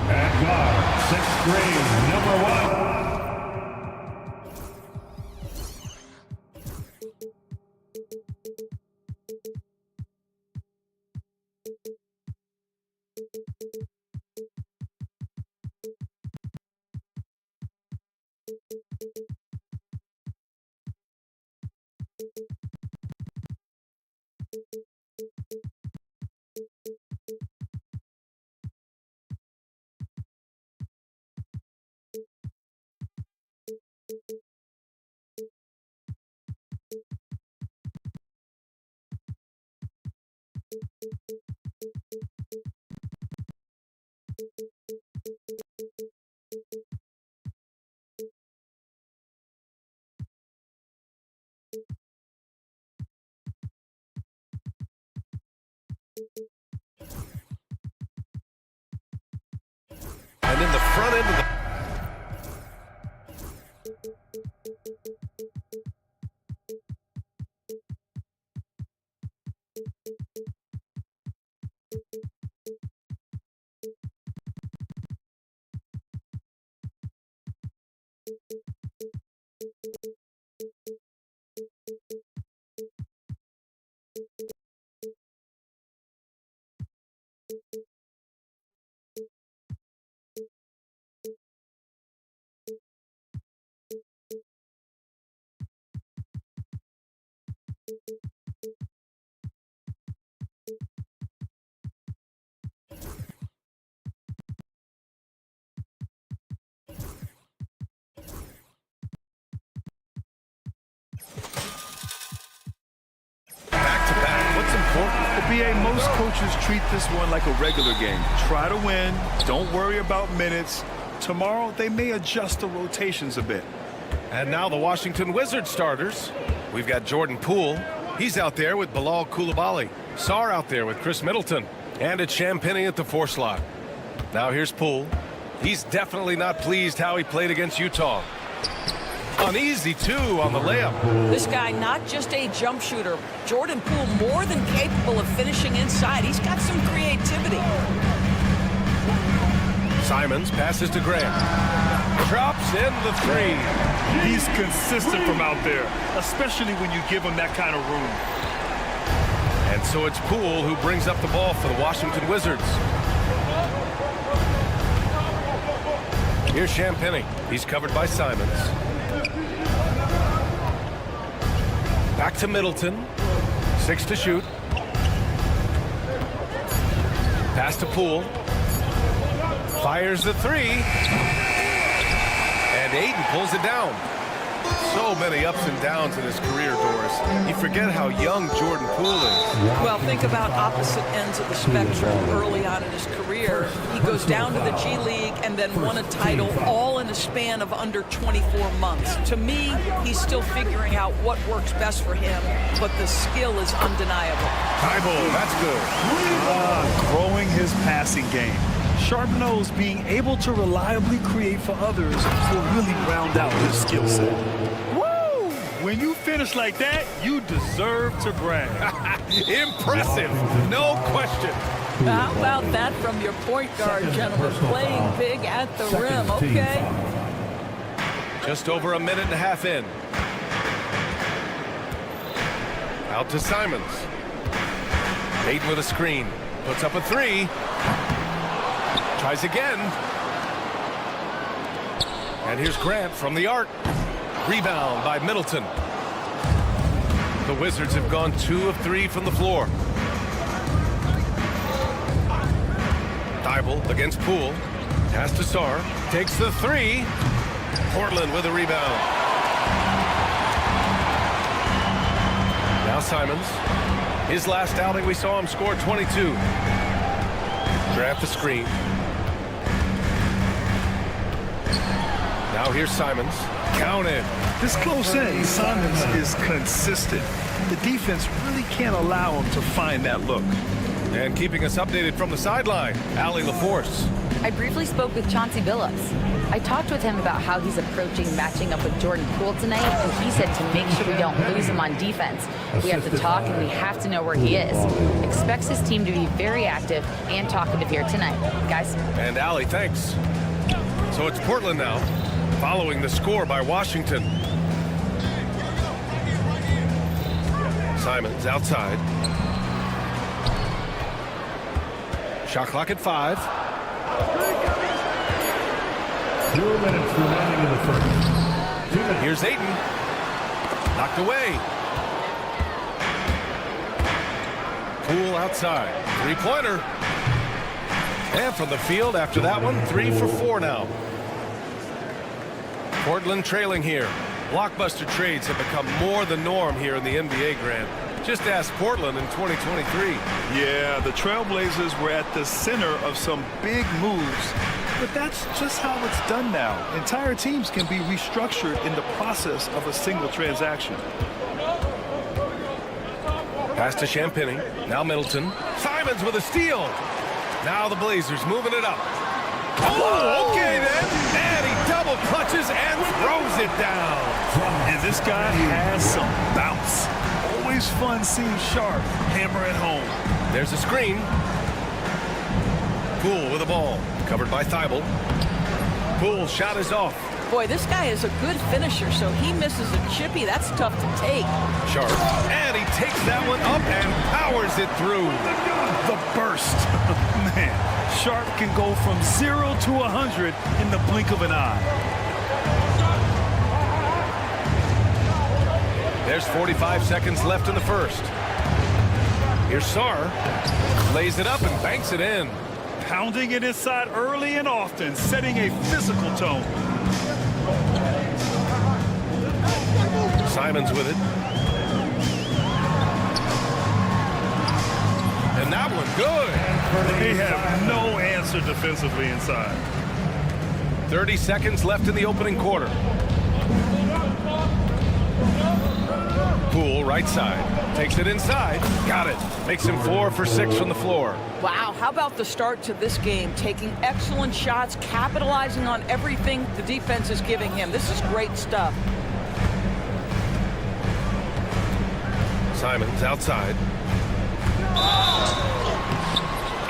At guard, sixth grade, number 1. in the front end of the... Well, BA, most coaches treat this one like a regular game. Try to win. Don't worry about minutes. Tomorrow, they may adjust the rotations a bit. And now the Washington Wizards starters. We've got Jordan Poole. He's out there with Bilal Coulibaly. Sarr out there with Chris Middleton. And it's Champagnie at the 4 slot. Now here's Poole. He's definitely not pleased how he played against Utah. Uneasy, too, on the layup. This guy, not just a jump shooter. Jordan Poole, more than capable of finishing inside. He's got some creativity. Simons passes to Grant. Drops in the 3. He's consistent from out there, especially when you give him that kind of room. And so it's Poole who brings up the ball for the Washington Wizards. Here's Champagnie. He's covered by Simons. Back to Middleton. 6 to shoot. Pass to Poole. Fires the 3. And Ayton pulls it down. So many ups and downs in his career, Doris. You forget how young Jordan Poole is. Well, think about opposite ends of the spectrum early on in his career. He goes down to the G League and then won a title all in a span of under 24 months. To me, he's still figuring out what works best for him, but the skill is undeniable. Thibault, that's good. Growing his passing game. Sharp nose, being able to reliably create for others will really round out his skill set. Woo! When you finish like that, you deserve to brag. Impressive, no question. How about that from your point guard, gentlemen? Playing big at the rim, okay? Just over a minute and a half in. Out to Simons. Ayton with a screen. Puts up a 3. Tries again. And here's Grant from the arc. Rebound by Middleton. The Wizards have gone 2 of 3 from the floor. Thibault against Poole. Pass to Sarr. Takes the 3. Portland with a rebound. Now Simons. His last outing, we saw him score 22. Grant the screen. Now here's Simons. Counted. This close in, Simons is consistent. The defense really can't allow him to find that look. And keeping us updated from the sideline, Allie LaForce. I briefly spoke with Chauncey Billups. I talked with him about how he's approaching matching up with Jordan Poole tonight, and he said to make sure we don't lose him on defense. We have to talk, and we have to know where he is. Expects his team to be very active and talkative here tonight. Guys? And Allie, thanks. So it's Portland now, following the score by Washington. Simons outside. Shot clock at 5. 2 minutes remaining in the first. Here's Ayton. Knocked away. Poole outside. 3-pointer. And from the field after that one, 3 for 4 now. Portland trailing here. Blockbuster trades have become more the norm here in the NBA, Grant. Just ask Portland in 2023. Yeah, the Trailblazers were at the center of some big moves, but that's just how it's done now. Entire teams can be restructured in the process of a single transaction. Pass to Champagnie. Now Middleton. Simons with a steal. Now the Blazers moving it up. Oh, okay. lays it down. And this guy has some bounce. Always fun seeing Sharp hammer it home. There's a screen. Poole with the ball. Covered by Thibault. Poole's shot is off. Boy, this guy is a good finisher, so he misses a chippy. That's tough to take. Sharp. And he takes that one up and powers it through. The burst. Man, Sharp can go from 0 to 100 in the blink of an eye. There's 45 seconds left in the first. Here's Sarr. Lays it up and banks it in. Pounding it inside early and often, setting a physical tone. Simons with it. And that one good. They have no answer defensively inside. 30 seconds left in the opening quarter. Poole right side. Takes it inside. Got it. Makes him 4 for 6 from the floor. Wow, how about the start to this game? Taking excellent shots, capitalizing on everything the defense is giving him. This is great stuff. Simons outside.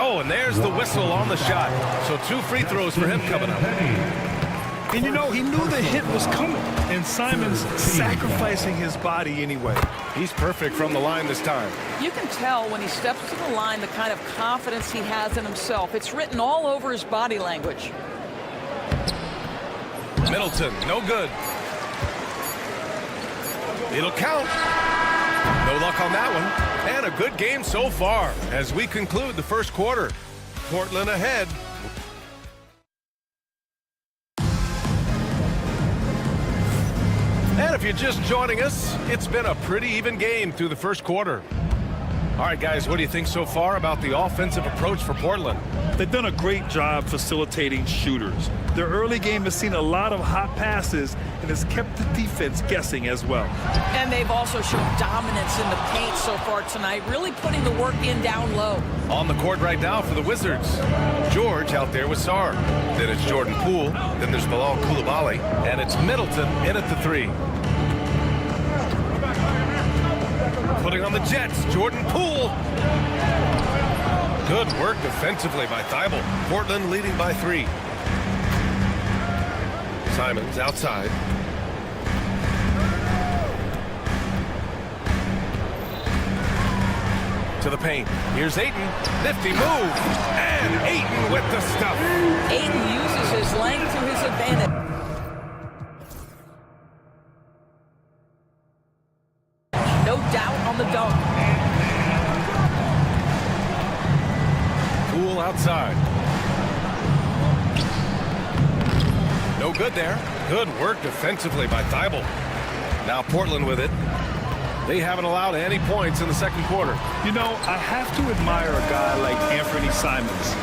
Oh, and there's the whistle on the shot. So 2 free throws for him coming up. And you know, he knew the hit was coming. And Simons sacrificing his body anyway. He's perfect from the line this time. You can tell when he steps to the line the kind of confidence he has in himself. It's written all over his body language. Middleton, no good. It'll count. No luck on that one. And a good game so far as we conclude the first quarter. Portland ahead. And if you're just joining us, it's been a pretty even game through the first quarter. All right, guys, what do you think so far about the offensive approach for Portland? They've done a great job facilitating shooters. Their early game has seen a lot of hot passes and has kept the defense guessing as well. And they've also shown dominance in the paint so far tonight, really putting the work in down low. On the court right now for the Wizards. George out there with Sarr. Then it's Jordan Poole. Then there's Bilal Coulibaly. And it's Middleton in at the 3. Putting on the Jets, Jordan Poole. Good work defensively by Thibault. Portland leading by 3. Simons outside. To the paint. Here's Ayton. Nifty move. And Ayton with the stuff. Ayton uses his length to his advantage. No doubt on the dunk. Poole outside. No good there. Good work defensively by Thibault. Now Portland with it. They haven't allowed any points in the second quarter. You know, I have to admire a guy like Anthony Simons.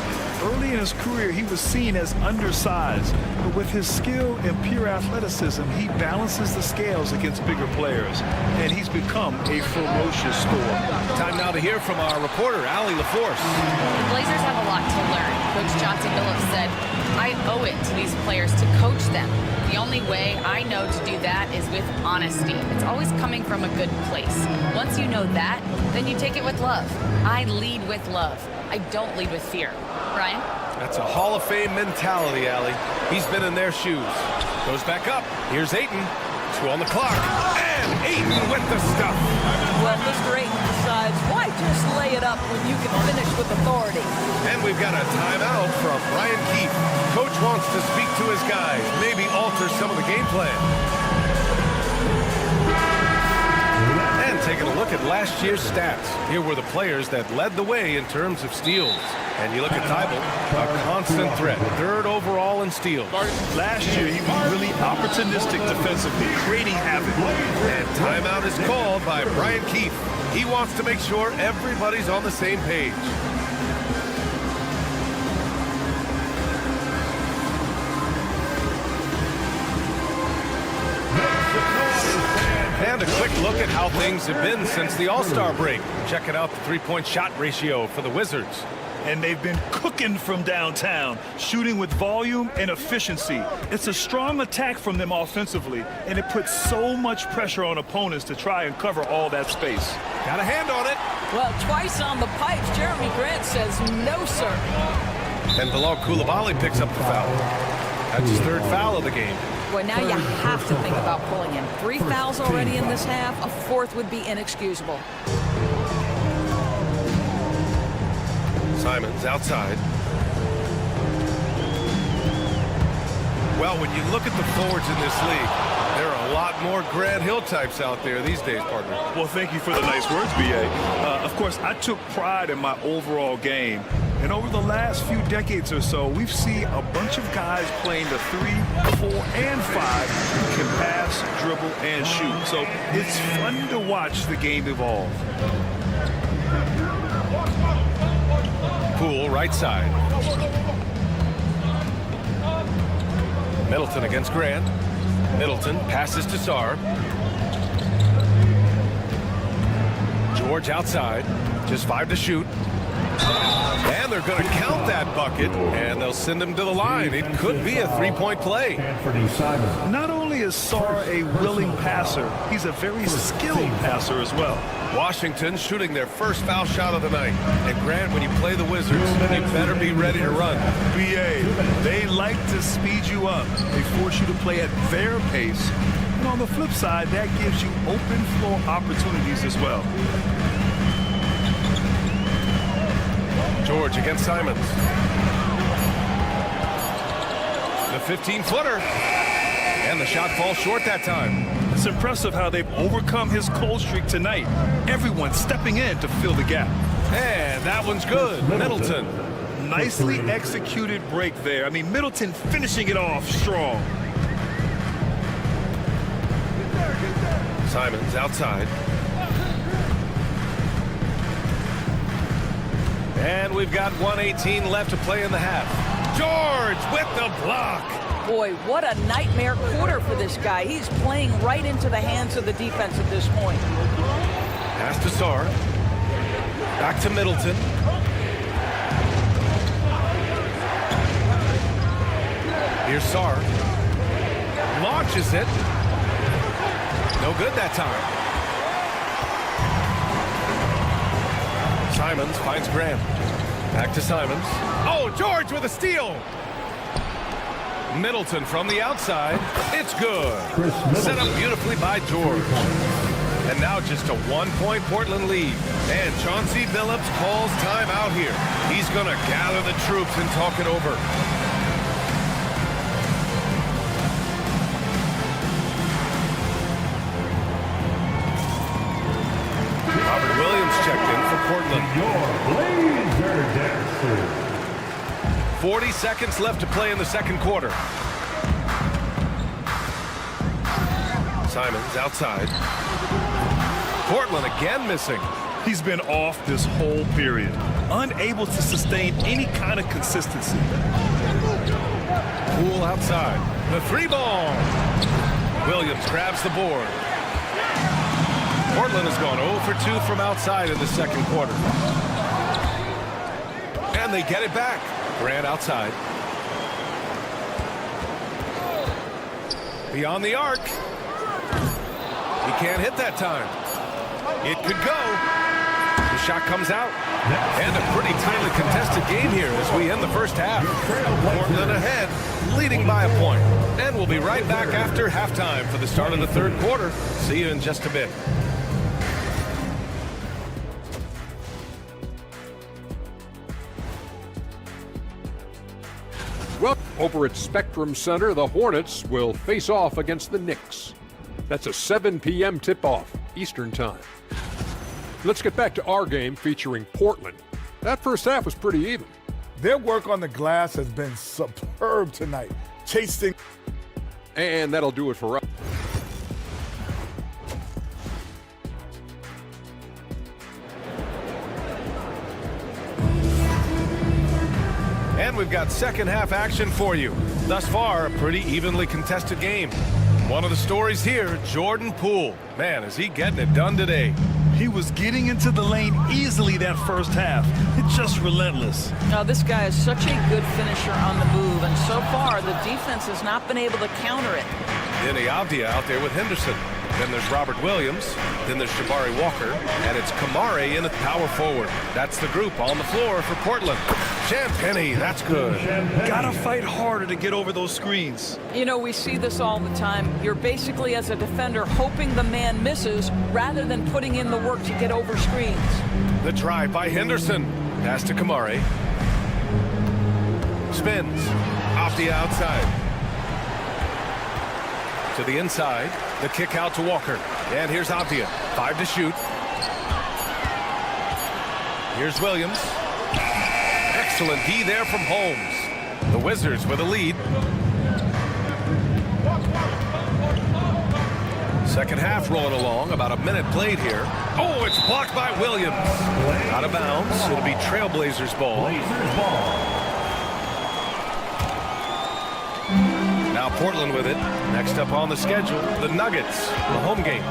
Early in his career, he was seen as undersized, but with his skill and pure athleticism, he balances the scales against bigger players, and he's become a ferocious scorer. Time now to hear from our reporter, Allie LaForce. The Blazers have a lot to learn. Coach Chauncey Billups said, I owe it to these players to coach them. The only way I know to do that is with honesty. It's always coming from a good place. Once you know that, then you take it with love. I lead with love. I don't lead with fear. Brian? That's a Hall of Fame mentality, Allie. He's been in their shoes. Goes back up. Here's Ayton. 2 on the clock. And Ayton with the stuff. Well, Mr. Ayton decides, why just lay it up when you can finish with authority? And we've got a timeout from Brian Keefe. Coach wants to speak to his guys, maybe alter some of the game plan. And taking a look at last year's stats. Here were the players that led the way in terms of steals. And you look at Thibault, a constant threat, 3rd overall in steals. Last year, he was really opportunistic defensively, creating havoc. And timeout is called by Brian Keefe. He wants to make sure everybody's on the same page. And a quick look at how things have been since the All-Star break. Checking out the 3-point shot ratio for the Wizards. and they've been cooking from downtown, shooting with volume and efficiency. It's a strong attack from them offensively, and it puts so much pressure on opponents to try and cover all that space. Got a hand on it. Well, twice on the pipes, Jeremy Grant says no, sir. And Bilal Coulibaly picks up the foul. That's his third foul of the game. Well, now you have to think about pulling him. 3 fouls already in this half. A fourth would be inexcusable. Simons outside. Well, when you look at the forwards in this league, there are a lot more Grant Hill types out there these days, partner. Well, thank you for the nice words, B.A. Of course, I took pride in my overall game. And over the last few decades or so, we've seen a bunch of guys playing the 3, 4, and 5 who can pass, dribble, and shoot. So it's fun to watch the game evolve. Poole, right side. Middleton against Grant. Middleton passes to Sarr. George outside. Just 5 to shoot. And they're going to count that bucket, and they'll send him to the line. It could be a 3-point play. Not only is Sarr a willing passer, he's a very skilled passer as well. Washington shooting their first foul shot of the night. And Grant, when you play the Wizards, you better be ready to run. B.A., they like to speed you up. They force you to play at their pace. And on the flip side, that gives you open floor opportunities as well. George against Simons. The 15-footer. And the shot falls short that time. It's impressive how they've overcome his cold streak tonight. Everyone stepping in to fill the gap. And that one's good. Middleton. Nicely executed break there. I mean, Middleton finishing it off strong. Simons outside. And we've got 1:18 left to play in the half. George with the block. Boy, what a nightmare quarter for this guy. He's playing right into the hands of the defense at this point. Pass to Sarr. Back to Middleton. Here's Sarr. Launches it. No good that time. Simons finds Grant. Back to Simons. Oh, George with a steal. Middleton from the outside. It's good. Set up beautifully by George. And now just a 1-point Portland lead. And Chauncey Billups calls time out here. He's going to gather the troops and talk it over. Robert Williams checked in for Portland. Your Blazer Dancers. 40 seconds left to play in the second quarter. Simons outside. Portland again missing. He's been off this whole period, unable to sustain any kind of consistency. Poole outside. The 3-ball. Williams grabs the board. Portland has gone 0 for 2 from outside in the second quarter. And they get it back. Grant outside. Beyond the arc. He can't hit that time. It could go. The shot comes out. And a pretty tightly contested game here as we end the first half. Portland ahead, leading by a point. And we'll be right back after halftime for the start of the third quarter. See you in just a bit. Well, over at Spectrum Center, the Hornets will face off against the Knicks. That's a 7 p.m. tip-off, Eastern Time. Let's get back to our game featuring Portland. That first half was pretty even. Their work on the glass has been superb tonight. Chasing. And that'll do it for us. And we've got second half action for you. Thus far, a pretty evenly contested game. One of the stories here, Jordan Poole. Man, is he getting it done today. He was getting into the lane easily that first half. It's just relentless. Now, this guy is such a good finisher on the move, and so far the defense has not been able to counter it. Denny Avdia out there with Henderson. Then there's Robert Williams. Then there's Jabari Walker. And it's Kamari in at power forward. That's the group on the floor for Portland. Champagnie, that's good. Gotta fight harder to get over those screens. You know, we see this all the time. You're basically, as a defender, hoping the man misses rather than putting in the work to get over screens. The drive by Henderson. Pass to Kamari. Spins. Off the outside. To the inside. The kick out to Walker. And here's Avdia. 5 to shoot. Here's Williams. Excellent D there from Holmes. The Wizards with a lead. Second half rolling along. About a minute played here. Oh, it's blocked by Williams. Out of bounds. It'll be Trailblazers ball. Now Portland with it. Next up on the schedule, the Nuggets, the home game.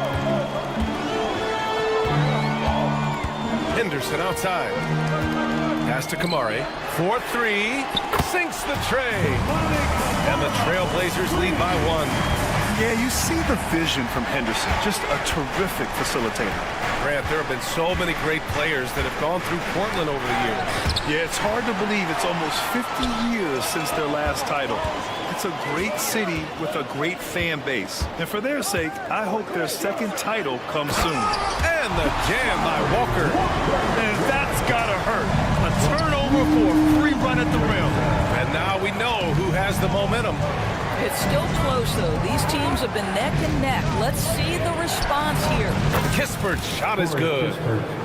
Henderson outside. Pass to Kamari. 4-3. Sinks the tray. And the Trailblazers lead by 1. Yeah, you see the vision from Henderson. Just a terrific facilitator. Grant, there have been so many great players that have gone through Portland over the years. Yeah, it's hard to believe it's almost 50 years since their last title. It's a great city with a great fan base. And for their sake, I hope their second title comes soon. And the jam by Walker. And that's gotta hurt. A turnover for a free run at the rim. And now we know who has the momentum. It's still close, though. These teams have been neck and neck. Let's see the response here. Kispert's shot is good.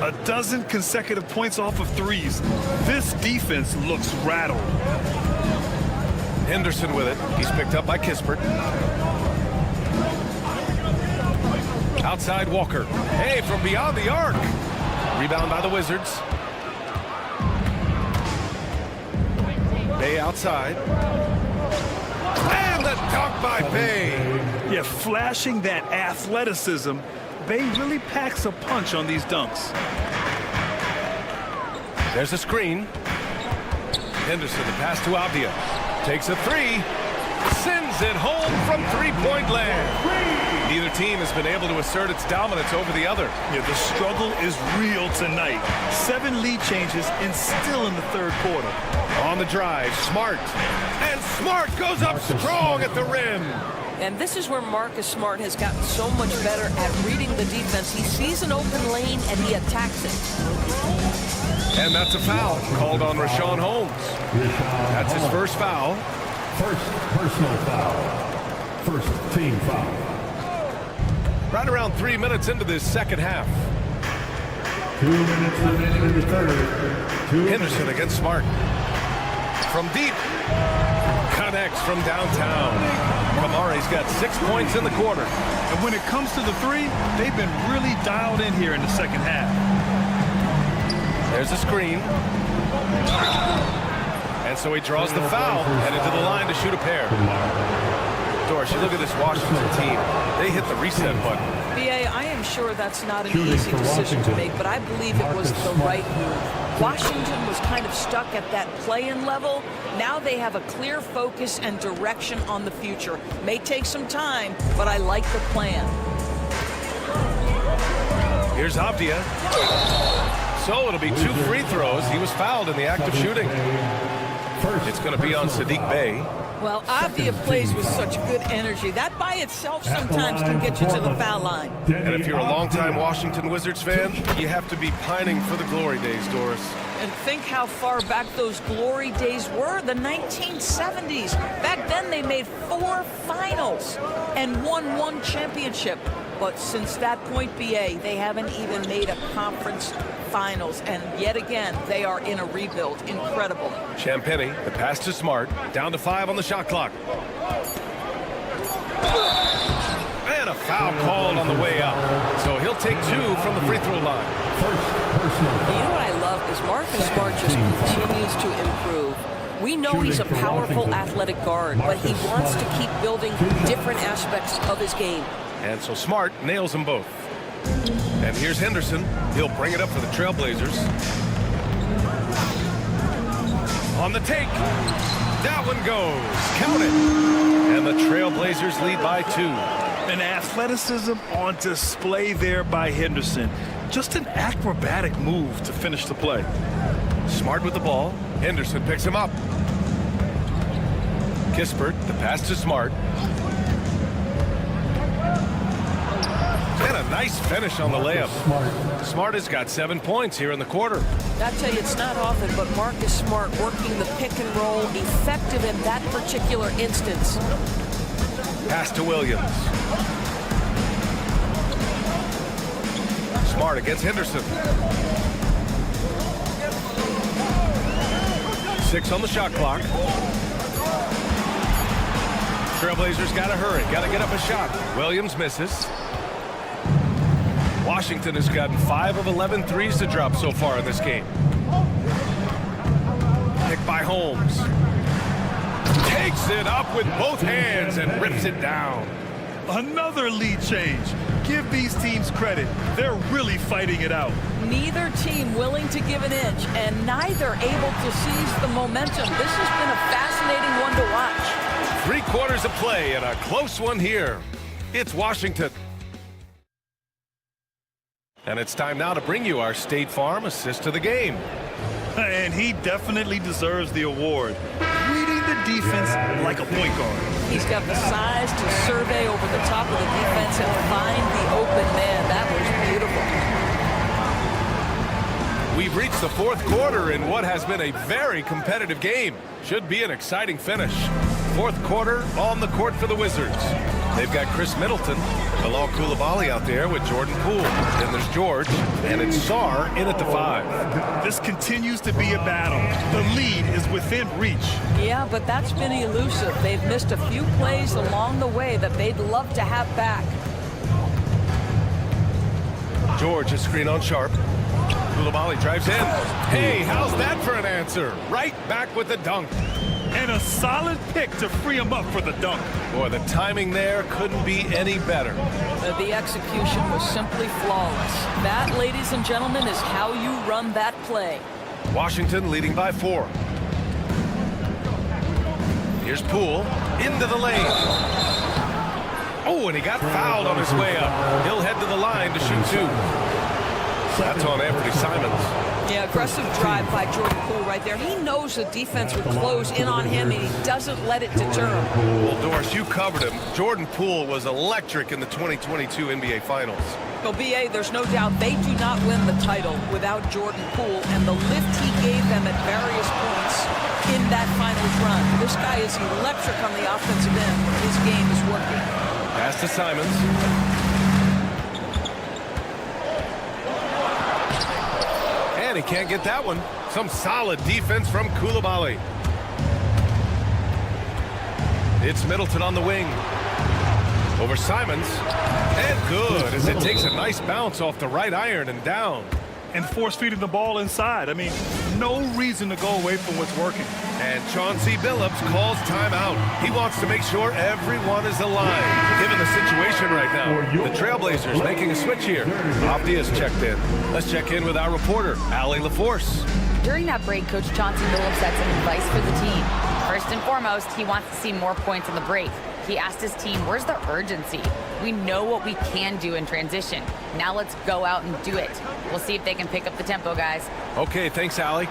A dozen consecutive points off of threes. This defense looks rattled. Henderson with it. He's picked up by Kispert. Outside Walker. Hey, from beyond the arc. Rebound by the Wizards. Bay outside. And the dunk by Bay. Yeah, flashing that athleticism. Bay really packs a punch on these dunks. There's a screen. Henderson, the pass to Avdia. Takes a 3. Sends it home from three-point land. Neither team has been able to assert its dominance over the other. Yeah, the struggle is real tonight. 7 lead changes and still in the third quarter. On the drive, Smart. And Smart goes up strong at the rim. And this is where Marcus Smart has gotten so much better at reading the defense. He sees an open lane and he attacks it. And that's a foul called on Rashawn Holmes. That's his first foul. First personal foul. First team foul. Right around 3 minutes into this second half. 2 minutes remaining in the third. Henderson against Smart. From deep. Connects from downtown. Kamari's got 6 points in the quarter. And when it comes to the 3, they've been really dialed in here in the second half. There's a screen. And so he draws the foul, headed to the line to shoot a pair. Doris, you look at this Washington team. They hit the reset button. BA, I am sure that's not an easy decision to make, but I believe it was the right move. Washington was kind of stuck at that play-in level. Now they have a clear focus and direction on the future. May take some time, but I like the plan. Here's Avdia. So it'll be 2 free throws. He was fouled in the act of shooting. It's going to be on Sadiq Bey. Well, Avdia plays with such good energy. That by itself sometimes can get you to the foul line. And if you're a longtime Washington Wizards fan, you have to be pining for the glory days, Doris. And think how far back those glory days were, the 1970s. Back then they made 4 finals and won 1 championship. But since that point, BA, they haven't even made a conference finals. And yet again, they are in a rebuild. Incredible. Champagnie, the pass to Smart. Down to 5 on the shot clock. And a foul called on the way up. So he'll take 2 from the free throw line. You know what I love is Marcus Smart just continues to improve. We know he's a powerful athletic guard, but he wants to keep building different aspects of his game. And so Smart nails them both. And here's Henderson. He'll bring it up for the Trailblazers. On the take. That one goes. Count it. And the Trailblazers lead by 2. An athleticism on display there by Henderson. Just an acrobatic move to finish the play. Smart with the ball. Henderson picks him up. Kispert, the pass to Smart. And a nice finish on the layup. Smart has got 7 points here in the quarter. I tell you, it's not often, but Marcus Smart working the pick and roll, effective in that particular instance. Pass to Williams. Smart against Henderson. 6 on the shot clock. Trailblazers got to hurry, got to get up a shot. Williams misses. Washington has gotten 5 of 11 threes to drop so far in this game. Picked by Holmes. Takes it up with both hands and rips it down. Another lead change. Give these teams credit. They're really fighting it out. Neither team willing to give an inch, and neither able to seize the momentum. This has been a fascinating one to watch. 3 quarters of play and a close one here. It's Washington. And it's time now to bring you our State Farm assist to the game. And he definitely deserves the award. Reading the defense like a point guard. He's got the size to survey over the top of the defense and find the open man. That was beautiful. We've reached the 4th quarter in what has been a very competitive game. Should be an exciting finish. 4th quarter on the court for the Wizards. They've got Chris Middleton, Bilal Coulibaly out there with Jordan Poole. Then there's George, and it's Sarr in at the 5. This continues to be a battle. The lead is within reach. Yeah, but that's been elusive. They've missed a few plays along the way that they'd love to have back. George is screen on Sharp. Coulibaly drives in. Hey, how's that for an answer? Right back with the dunk. And a solid pick to free him up for the dunk. Boy, the timing there couldn't be any better. The execution was simply flawless. That, ladies and gentlemen, is how you run that play. Washington leading by 4. Here's Poole into the lane. Oh, and he got fouled on his way up. He'll head to the line to shoot 2. That's on Anthony Simons. Yeah, aggressive drive by Jordan Poole right there. He knows the defense would close in on him, and he doesn't let it deter him. Well, Doris, you covered him. Jordan Poole was electric in the 2022 NBA Finals. Well, B.A., there's no doubt they do not win the title without Jordan Poole and the lift he gave them at various points in that finals run. This guy is electric on the offensive end. His game is working. Pass to Simons. He can't get that one. Some solid defense from Coulibaly. It's Middleton on the wing. Over Simons. And good as it takes a nice bounce off the right iron and down. And force-feeding the ball inside. I mean, no reason to go away from what's working. And Chauncey Billups calls timeout. He wants to make sure everyone is aligned, given the situation right now. The Trailblazers making a switch here. Abdi has checked in. Let's check in with our reporter, Allie LaForce. During that break, Coach Chauncey Billups had some advice for the team. First and foremost, he wants to see more points on the break. He asked his team, where's the urgency? We know what we can do in transition. Now let's go out and do it. We'll see if they can pick up the tempo, guys. Okay, thanks, Allie.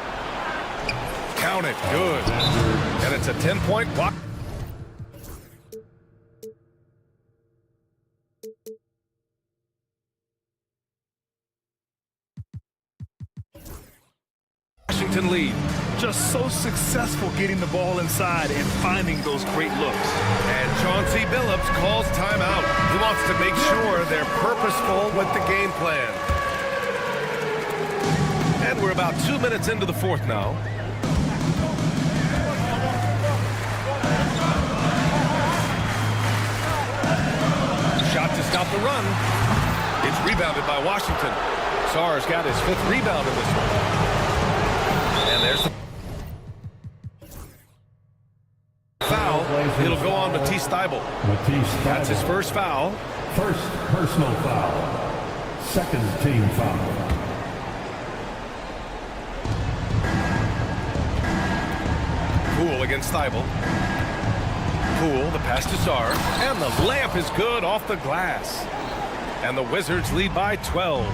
Count it. Good. And it's a 10-point block. Washington lead. Just so successful getting the ball inside and finding those great looks. And Chauncey Billups calls timeout. He wants to make sure they're purposeful with the game plan. And we're about 2 minutes into the 4th now. Shot to stop the run. It's rebounded by Washington. Sarr's got his 5th rebound in this one. And there's the foul. It'll go on Matisse Thybulle. That's his first foul. First personal foul. Second team foul. Poole against Thibault. Poole, the pass to Sarr, and the layup is good off the glass. And the Wizards lead by 12.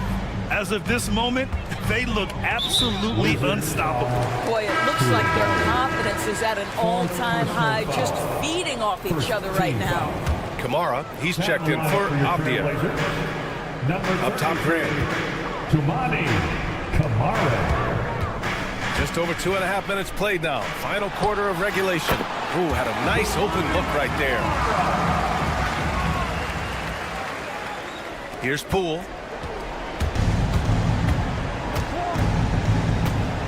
As of this moment, they look absolutely unstoppable. Boy, it looks like their confidence is at an all-time high, just feeding off each other right now. Kamara, he's checked in for Abdia. Up top, Grant. Tumani Kamara. Just over 2.5 minutes played now. Final quarter of regulation. Ooh, had a nice open look right there. Here's Poole.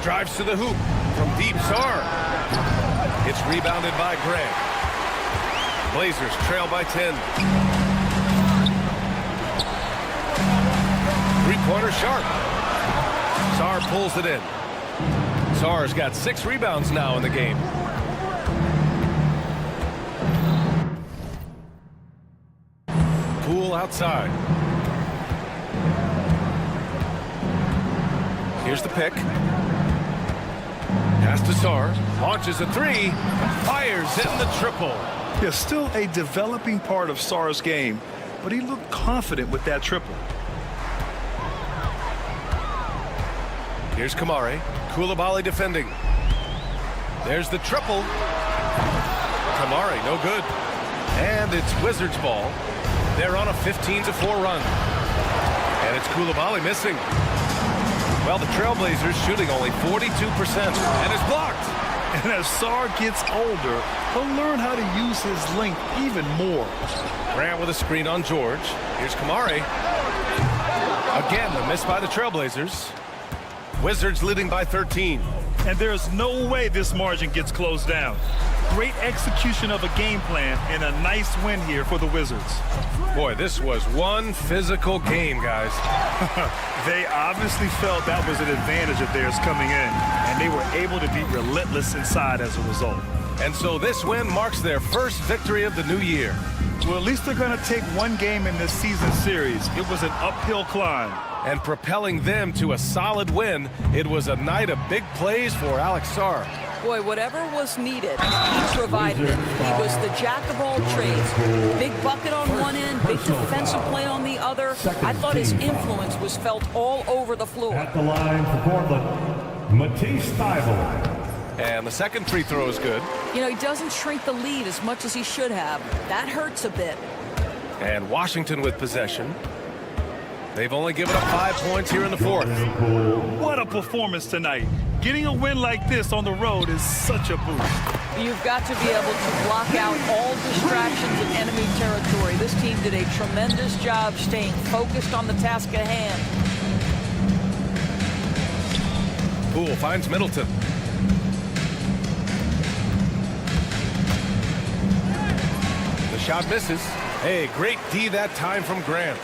Drives to the hoop from deep. Sarr. It's rebounded by Grant. Blazers trail by 10. Three-pointer Sharp. Sarr pulls it in. Sarr's got 6 rebounds now in the game. Poole outside. Here's the pick. Pass to Sarr. Launches a 3. Fires in the triple. Yeah, still a developing part of Sarr's game, but he looked confident with that triple. Here's Kamari. Koulibaly defending. There's the triple. Kamari, no good. And it's Wizards ball. They're on a 15-4 run. And it's Koulibaly missing. Well, the Trailblazers shooting only 42% and is blocked. And as Sarr gets older, he'll learn how to use his length even more. Grant with a screen on George. Here's Kamari. Again, the miss by the Trailblazers. Wizards leading by 13. And there's no way this margin gets closed down. Great execution of a game plan and a nice win here for the Wizards. Boy, this was one physical game, guys. They obviously felt that was an advantage of theirs coming in, and they were able to be relentless inside as a result. And so this win marks their first victory of the new year. Well, at least they're going to take one game in this season series. It was an uphill climb. And propelling them to a solid win, it was a night of big plays for Alex Sarr. Boy, whatever was needed, he provided it. He was the jack of all trades. Big bucket on one end, big defensive play on the other. I thought his influence was felt all over the floor. At the line for Portland, Matisse Thybulle. And the second free throw is good. You know, he doesn't shrink the lead as much as he should have. That hurts a bit. And Washington with possession. They've only given up 5 points here in the fourth. What a performance tonight. Getting a win like this on the road is such a boost. You've got to be able to block out all distractions in enemy territory. This team did a tremendous job staying focused on the task at hand. Poole finds Middleton. The shot misses. Hey, great D that time from Grant.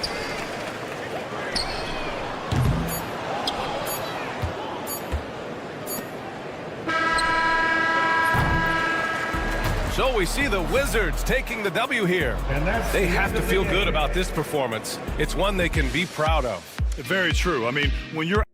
So we see the Wizards taking the W here. They have to feel good about this performance. It's one they can be proud of. Very true. I mean, when you're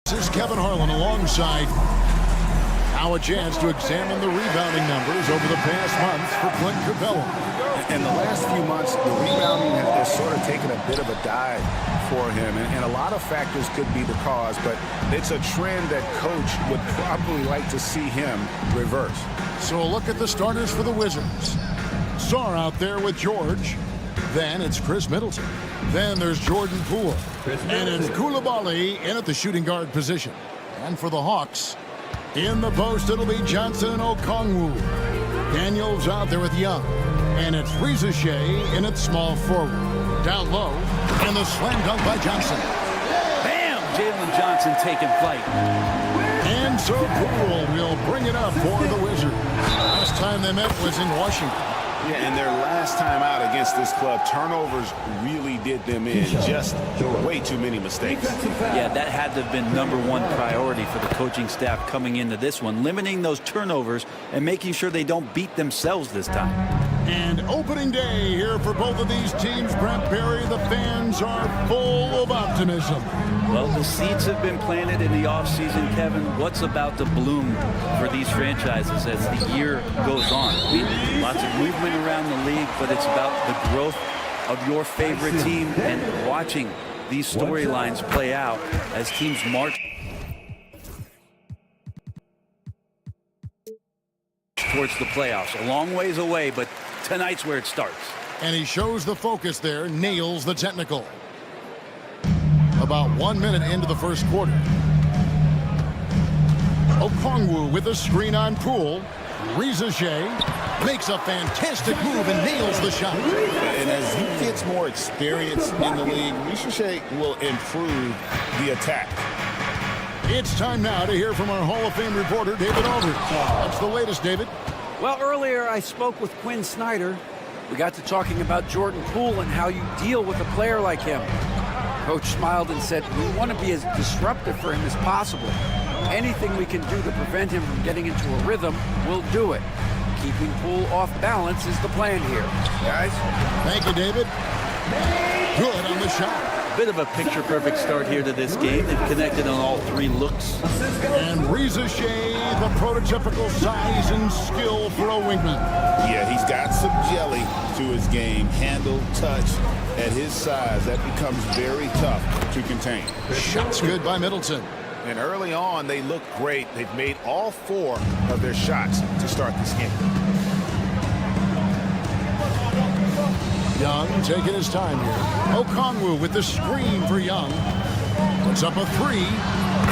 This is Kevin Harlan alongside. Now a chance to examine the rebounding numbers over the past month for Clint Capella. In the last few months, the rebounding has sort of taken a bit of a dive for him, and a lot of factors could be the cause, but it's a trend that coach would probably like to see him reverse. So a look at the starters for the Wizards. Sarr out there with George. Then it's Chris Middleton. Then there's Jordan Poole. And it's Coulibaly in at the shooting guard position. And for the Hawks, in the post, it'll be Johnson and Okongwu. Daniels out there with Young. And it's Reza Shea in at small forward. Down low, and the slam dunk by Johnson. Bam! Jalen Johnson taking flight. And so Poole will bring it up for the Wizards. Last time they met was in Washington. Yeah, and their last time out against this club, turnovers really did them in. Just way too many mistakes. Yeah, that had to have been #1 priority for the coaching staff coming into this one, limiting those turnovers and making sure they don't beat themselves this time. And opening day here for both of these teams, Brent Barry. The fans are full of optimism. Well, the seeds have been planted in the offseason, Kevin. What's about to bloom for these franchises as the year goes on? I mean, lots of movement around the league, but it's about the growth of your favorite team and watching these storylines play out as teams march towards the playoffs. A long ways away, but tonight's where it starts. And he shows the focus there, nails the technical. About 1 minute into the first quarter. Okongwu with a screen on Poole. Reza Shea makes a fantastic move and nails the shot. And as he gets more experience in the league, Reza Shea will improve the attack. It's time now to hear from our Hall of Fame reporter, David Aldridge. What's the latest, David? Well, earlier I spoke with Quinn Snyder. We got to talking about Jordan Poole and how you deal with a player like him. Coach smiled and said, we want to be as disruptive for him as possible. Anything we can do to prevent him from getting into a rhythm, we'll do it. Keeping Poole off balance is the plan here. Guys? Thank you, David. Good on the shot. Bit of a picture-perfect start here to this game. They've connected on all 3 looks. And Reza Shea, the prototypical size and skill for a wingman. Yeah, he's got some jelly to his game. Handle, touch. At his size, that becomes very tough to contain. Shots good by Middleton. And early on, they look great. They've made all 4 of their shots to start this game. Young taking his time here. Okongwu with the screen for Young. Puts up a 3.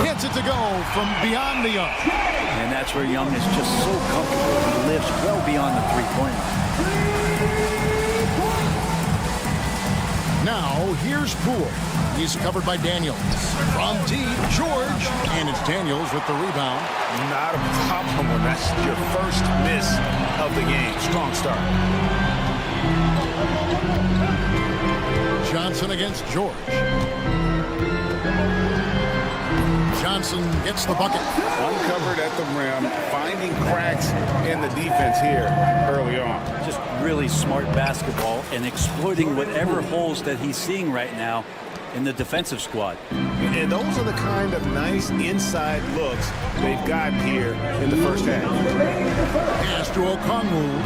Gets it to go from beyond the arc. And that's where Young is just so comfortable. He lives well beyond the three-point line. Now, here's Poole. He's covered by Daniels. From deep, George. And it's Daniels with the rebound. Not a problem when that's your first miss of the game. Strong start. Johnson against George. Johnson gets the bucket. Uncovered at the rim, finding cracks in the defense here early on. Just really smart basketball and exploiting whatever holes that he's seeing right now in the defensive squad. And those are the kind of nice inside looks they've gotten here in the first half. Pass to Okongwu.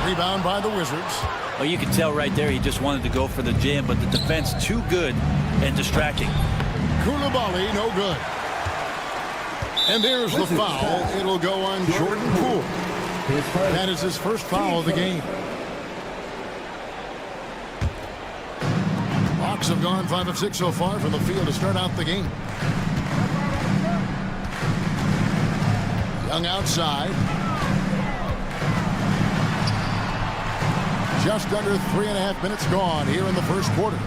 Rebound by the Wizards. Well, you can tell right there he just wanted to go for the jam, but the defense too good and distracting. Coulibaly, no good. And there's the foul. It'll go on Jordan Poole. That is his first foul of the game. Hawks have gone 5 of 6 so far from the field to start out the game. Young outside. Just under 3.5 minutes gone here in the first quarter.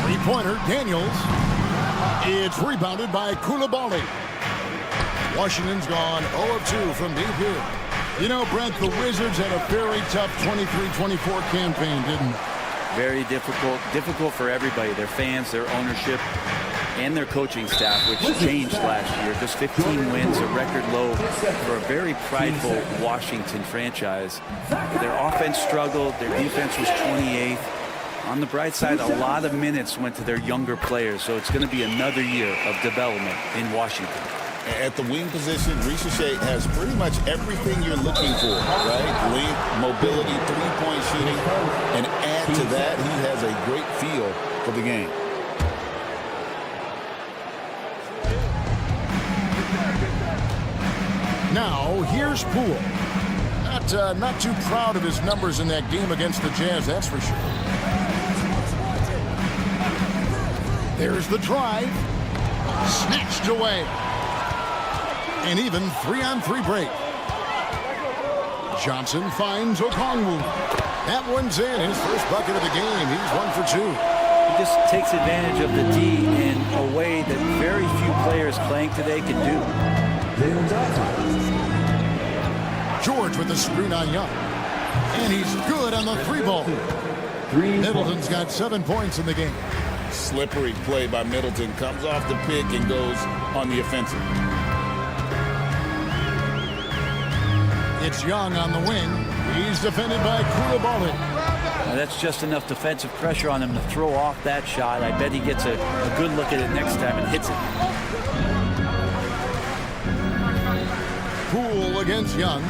Three-pointer, Daniels. It's rebounded by Coulibaly. Washington's gone 0 of 2 from deep here. You know, Brent, the Wizards had a very tough 23-24 campaign, didn't they? Very difficult for everybody, their fans, their ownership, and their coaching staff, which changed last year. Just 15 wins, a record low for a very prideful Washington franchise. Their offense struggled, their defense was 28th. On the bright side, a lot of minutes went to their younger players, so it's going to be another year of development in Washington. At the wing position, Richer has pretty much everything you're looking for, right? Length, mobility, three-point shooting, and add to that, he has a great feel for the game. Now, here's Poole. Not too proud of his numbers in that game against the Jazz, that's for sure. There's the drive. Snatched away. An even 3-on-3 break. Johnson finds Okongwu. That one's in. His first bucket of the game. He's 1 for 2. He just takes advantage of the D in a way that very few players playing today can do. George with the screen on Young. And he's good on the 3-ball. Middleton's got 7 points in the game. Slippery play by Middleton. Comes off the pick and goes on the offensive. It's Young on the wing. He's defended by Coulibaly. Now that's just enough defensive pressure on him to throw off that shot. I bet he gets a good look at it next time and hits it. Poole against Young.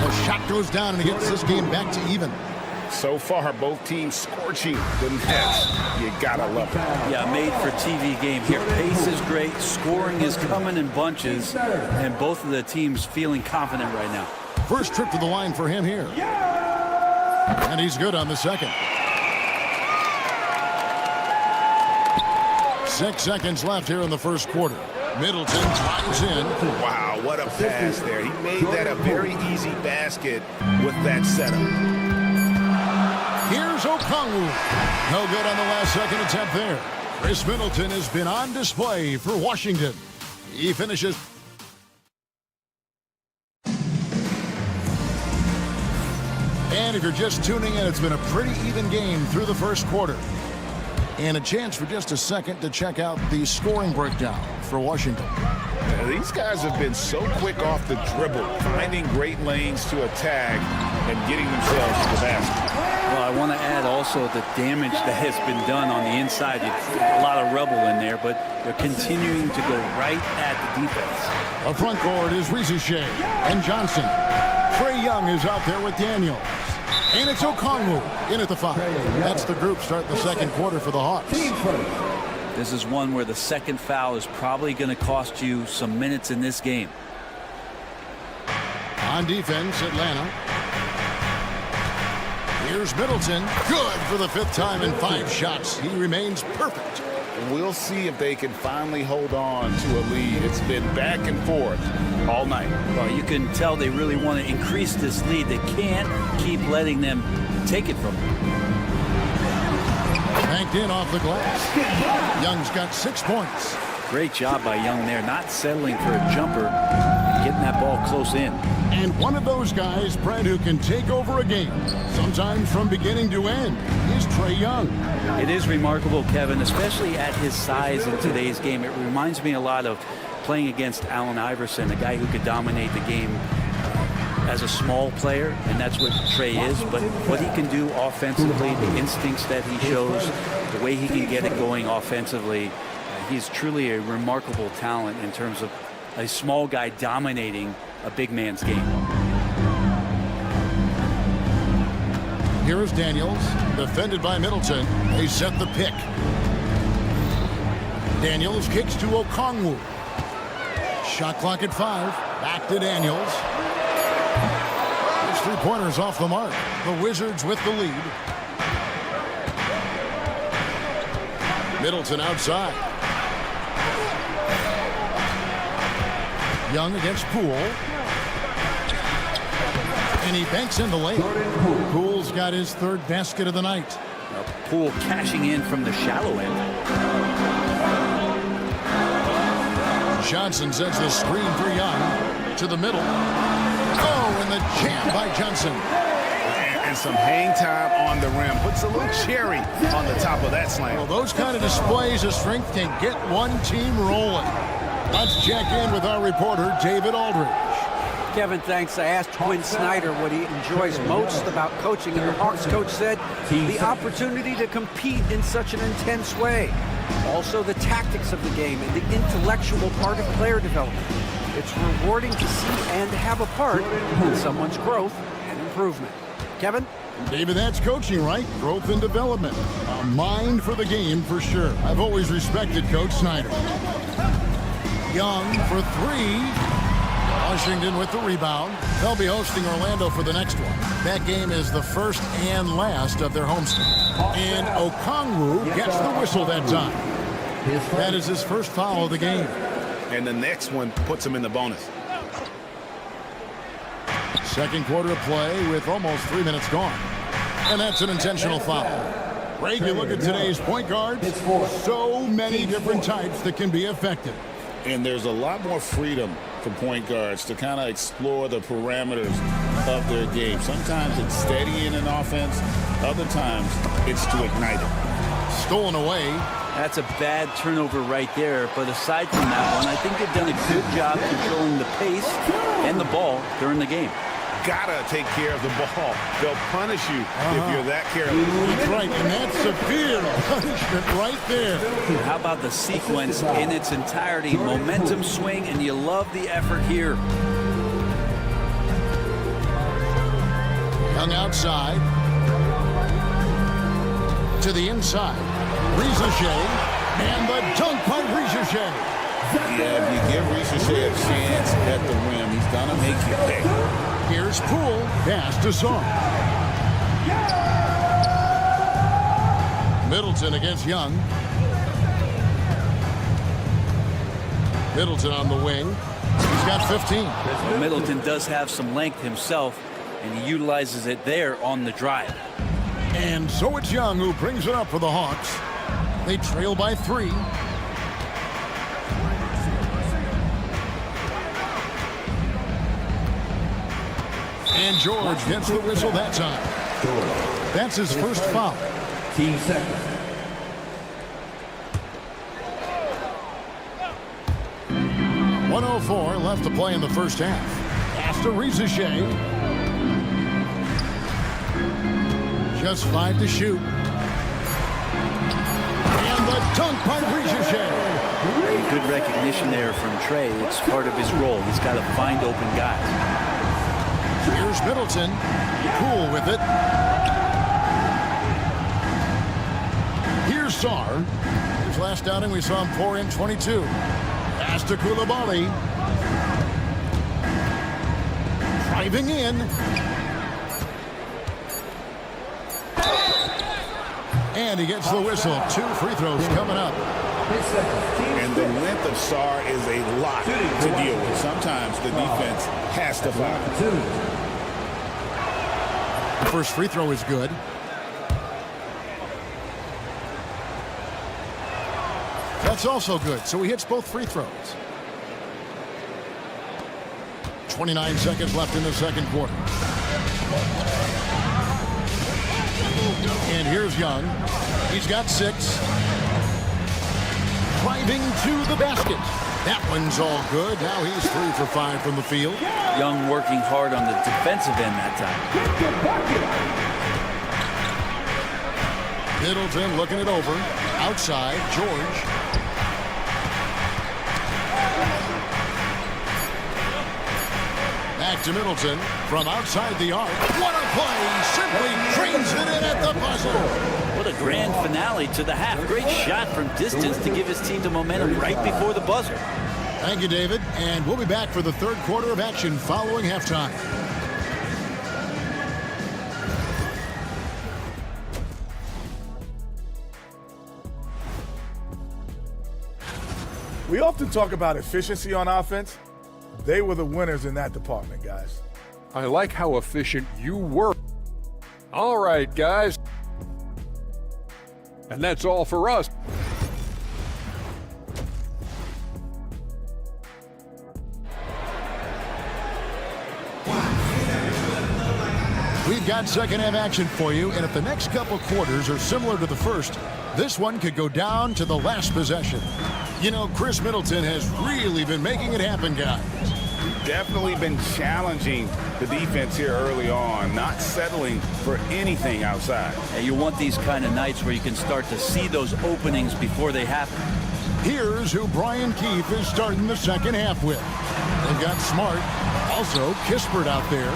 The shot goes down and he gets this game back to even. So far, both teams scorching the nets. You gotta love it. Yeah, made for TV game here. Pace is great. Scoring is coming in bunches. And both of the teams feeling confident right now. First trip to the line for him here. And he's good on the second. 6 seconds left here in the first quarter. Middleton drives in. Wow, what a pass there. He made that a very easy basket with that setup. Here's Okongwu. No good on the last second attempt there. Chris Middleton has been on display for Washington. He finishes. And if you're just tuning in, it's been a pretty even game through the first quarter. And a chance for just a second to check out the scoring breakdown for Washington. These guys have been so quick off the dribble, finding great lanes to attack and getting themselves to the basket. Well, I want to add also the damage that has been done on the inside. A lot of rubble in there, but they're continuing to go right at the defense. The front court is Richer and Johnson. Trae Young is out there with Daniels. And it's Okongwu in at the 5. That's the group start the second quarter for the Hawks. This is one where the second foul is probably going to cost you some minutes in this game. On defense, Atlanta. Here's Middleton. Good for the 5th time in 5 shots. He remains perfect. We'll see if they can finally hold on to a lead. It's been back and forth all night. Well, you can tell they really want to increase this lead. They can't keep letting them take it from them. Banked in off the glass. Young's got 6 points. Great job by Young there, not settling for a jumper, getting that ball close in. And one of those guys, Brad, who can take over a game, sometimes from beginning to end, is Trae Young. It is remarkable, Kevin, especially at his size in today's game. It reminds me a lot of playing against Allen Iverson, a guy who could dominate the game as a small player, and that's what Trae is. But what he can do offensively, the instincts that he shows, the way he can get it going offensively, he's truly a remarkable talent in terms of a small guy dominating a big man's game. Here is Daniels, defended by Middleton. They set the pick. Daniels kicks to Okongwu. Shot clock at 5. Back to Daniels. His three-pointers off the mark. The Wizards with the lead. Middleton outside. Young against Poole. And he banks in the layup. Poole's got his third basket of the night. Poole cashing in from the shallow end. Johnson sets the screen for Young. To the middle. Oh, and the jam by Johnson. And some hang time on the rim. Puts a little cherry on the top of that slam. Well, those kind of displays of strength can get one team rolling. Let's check in with our reporter, David Aldridge. Kevin, thanks. I asked Quinn Snyder what he enjoys most about coaching, and the Hawks coach said the opportunity to compete in such an intense way. Also, the tactics of the game and the intellectual part of player development. It's rewarding to see and have a part in someone's growth and improvement. Kevin? David, that's coaching, right? Growth and development. A mind for the game, for sure. I've always respected Coach Snyder. Young for 3. Washington with the rebound. They'll be hosting Orlando for the next one. That game is the first and last of their homestand. And Okongwu gets the whistle that time. That is his first foul of the game. And the next one puts him in the bonus. Second quarter of play with almost 3 minutes gone. And that's an intentional foul. Greg, you look at today's point guards, so many different types that can be effective. And there's a lot more freedom for point guards to kind of explore the parameters of their game. Sometimes it's steadying an offense. Other times it's to ignite it. Stolen away. That's a bad turnover right there. But aside from that one, I think they've done a good job controlling the pace and the ball during the game. Gotta take care of the ball. They'll punish you if you're that careless. That's right, and that's severe punishment right there. How about the sequence in its entirety? Momentum swing, and you love the effort here. Young outside. To the inside. Ricochet. And the dunk by Ricochet. Yeah, if you give Ricochet a chance at the rim, he's gonna make you pay. Here's Poole. Pass to Sarr. Middleton against Young. Middleton on the wing. He's got 15. Well, Middleton does have some length himself, and he utilizes it there on the drive. And so it's Young who brings it up for the Hawks. They trail by 3. And George gets the whistle that time. That's his first foul. Team second. .104 left to play in the first half. Pass to Ricochet. Just 5 to shoot. And the dunk by Ricochet. Good recognition there from Trey. It's part of his role. He's got to find open guys. Here's Middleton. Poole with it. Here's Sarr. His last outing, we saw him pour in 22. Pass to Coulibaly. Driving in. And he gets the whistle. 2 free throws coming up. And the length of Sarr is a lot to deal with. Sometimes the defense has to foul. The first free throw is good. That's also good. So he hits both free throws. 29 seconds left in the second quarter. And here's Young. He's got 6. Driving to the basket. That one's all good. Now he's 3 for 5 from the field. Young working hard on the defensive end that time. Middleton looking it over. Outside, George. Back to Middleton from outside the arc. What a play! Simply trains it in at the buzzer. What a grand finale to the half. Great shot from distance to give his team the momentum right before the buzzer. Thank you, David. And we'll be back for the third quarter of action following halftime. We often talk about efficiency on offense. They were the winners in that department, guys. I like how efficient you were. All right, guys. And that's all for us. We've got second half action for you, and if the next couple quarters are similar to the first, this one could go down to the last possession. You know, Chris Middleton has really been making it happen, guys. Definitely been challenging the defense here early on, not settling for anything outside. And you want these kind of nights where you can start to see those openings before they happen. Here's who Brian Keefe is starting the second half with. They've got Smart, also Kispert out there.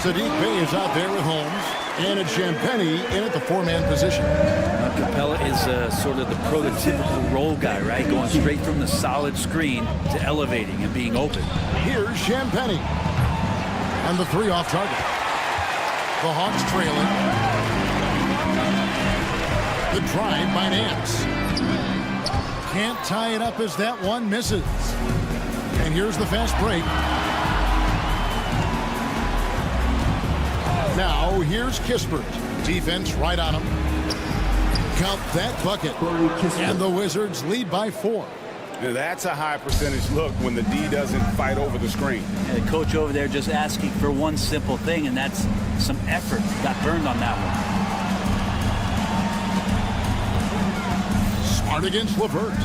Sadiq Bey is out there with Holmes, and it's Champagnie in at the four-man position. Capella is sort of the prototypical role guy, right? Going straight from the solid screen to elevating and being open. Here's Champagnie. And the three off target. The Hawks trailing. The drive by Nance. Can't tie it up as that one misses. And here's the fast break. Now, here's Kispert. Defense right on him. Count that bucket. And the Wizards lead by 4. Now, that's a high percentage look when the D doesn't fight over the screen. And the coach over there just asking for one simple thing, and that's some effort. Got burned on that one. Smart against LeVert.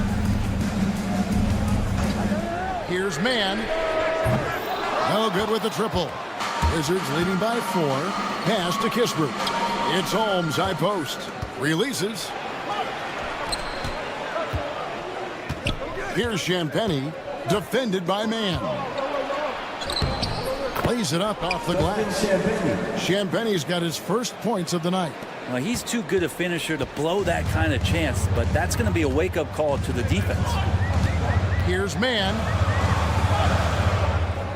Here's Mann. No good with the triple. Wizards leading by 4. Pass to Kispert. It's Holmes, high post. Releases. Here's Champagnie, defended by Mann. Plays it up off the glass. Champagnie's got his first points of the night. Well, he's too good a finisher to blow that kind of chance, but that's going to be a wake-up call to the defense. Here's Mann.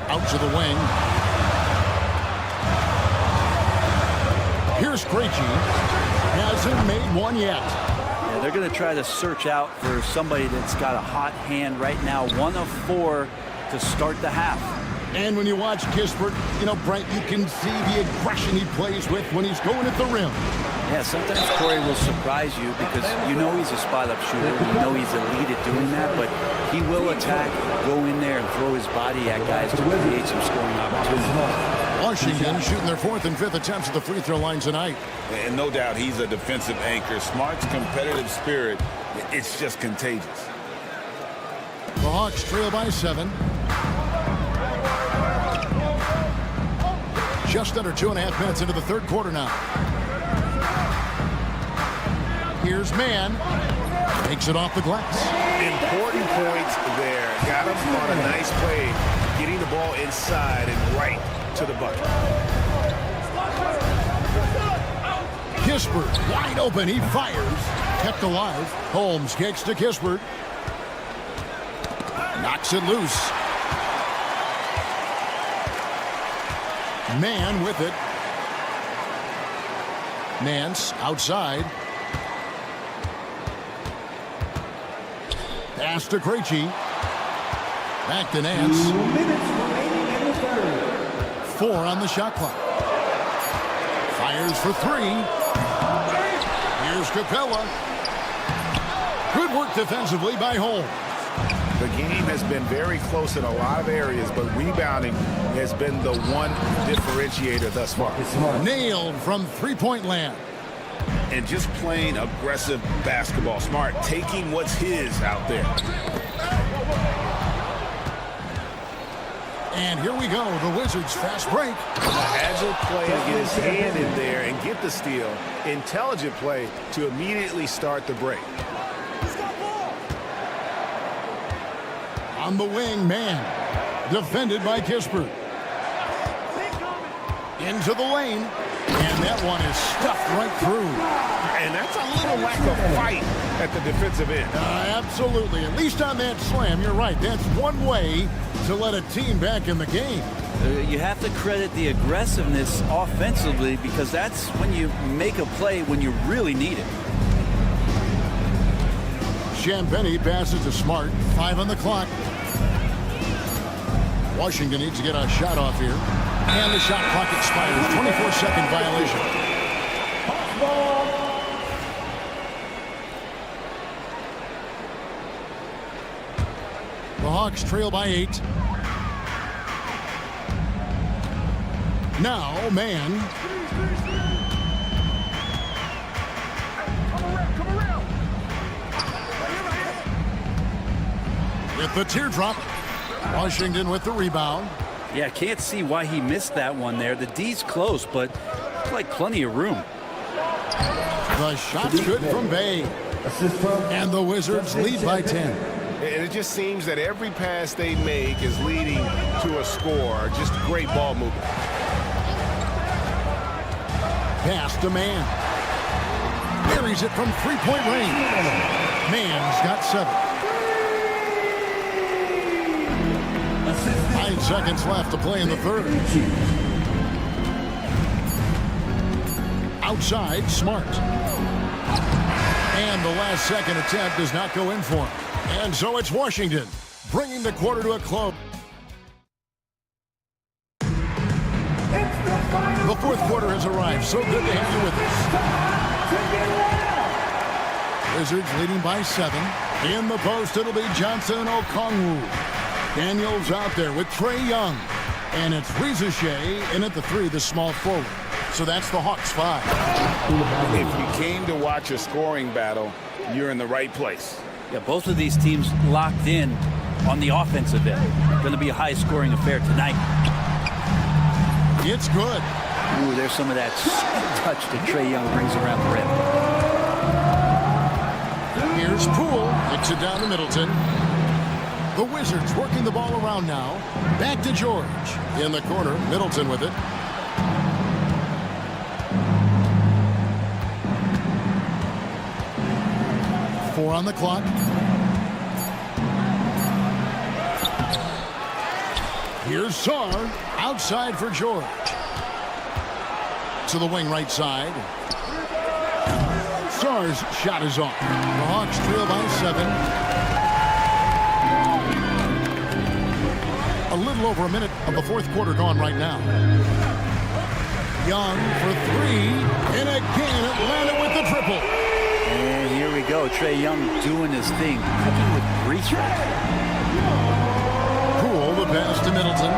Out to the wing. Here's Krejci. Hasn't made one yet. Yeah, they're going to try to search out for somebody that's got a hot hand right now. 1 of 4 to start the half. And when you watch Kispert, you know, Brent, you can see the aggression he plays with when he's going at the rim. Yeah, sometimes Corey will surprise you because you know he's a spot-up shooter. You know he's elite at doing that, but he will attack, go in there, and throw his body at guys to create some scoring opportunities. Washington shooting their 4th and 5th attempts at the free throw line tonight. And no doubt he's a defensive anchor. Smart's competitive spirit, it's just contagious. The Hawks trail by 7. Just under 2.5 minutes into the third quarter now. Here's Mann. Takes it off the glass. Important points there. Got him on a nice play, getting the ball inside and right to the bucket. Kispert wide open. He fires. Kept alive. Holmes kicks to Kispert. Knocks it loose. Mann with it. Nance outside. Pass to Krejci. Back to Nance. 4 on the shot clock. Fires for 3. Here's Capella. Good work defensively by Holmes. The game has been very close in a lot of areas, but rebounding has been the one differentiator thus far. Nailed from three-point land. And just playing aggressive basketball. Smart taking what's his out there. And here we go, the Wizards fast break. Agile play to get his hand in there and get the steal. Intelligent play to immediately start the break. On the wing, Mann. Defended by Kispert. Into the lane. And that one is stuffed right through. And that's a little lack of fight at the defensive end. Absolutely. At least on that slam, you're right. That's one way to let a team back in the game. You have to credit the aggressiveness offensively because that's when you make a play when you really need it. Champagny passes to Smart. 5 on the clock. Washington needs to get a shot off here. And the shot clock expires. 24-second violation. The Hawks trail by 8. Now, man. With the teardrop. Washington with the rebound. Yeah, can't see why he missed that one there. The D's close, but like plenty of room. The shot's good from Bay. And the Wizards lead by 10. And it just seems that every pass they make is leading to a score. Just great ball movement. Pass to Mann. Buries it from three-point range. Mann's got 7. 9 seconds left to play in the third. Outside, Smart. And the last second attempt does not go in for him. And so it's Washington, bringing the quarter to a close. The fourth quarter has arrived. So good to have you with us. Wizards leading by 7. In the post, it'll be Johnson and Okongwu. Daniels out there with Trae Young. And it's Rizeshe in at the 3, the small forward. So that's the Hawks 5. If you came to watch a scoring battle, you're in the right place. Yeah, both of these teams locked in on the offensive end. Going to be a high-scoring affair tonight. It's good. Ooh, there's some of that touch that Trae Young brings around the rim. Here's Poole. Kicks it down to Middleton. The Wizards working the ball around now. Back to George. In the corner, Middleton with it. Four on the clock. Here's Sarr. Outside for George. To the wing right side. Sarr's shot is off. The Hawks trail by 7. A little over a minute of the fourth quarter gone right now. Young for 3. And again, Atlanta with the triple. And here we go. Trae Young doing his thing. Cooking with grease right. Poole, the pass to Middleton.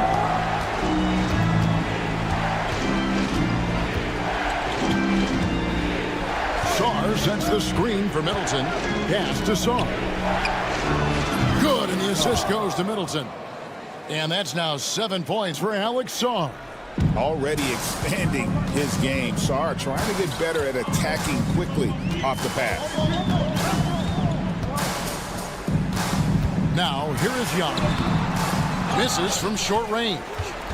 Sarr sets the screen for Middleton. Pass to Sarr. Good, and the assist goes to Middleton. And that's now 7 points for Alex Sarr. Already expanding his game. Sarr trying to get better at attacking quickly off the pass. Now, here is Young. Misses from short range.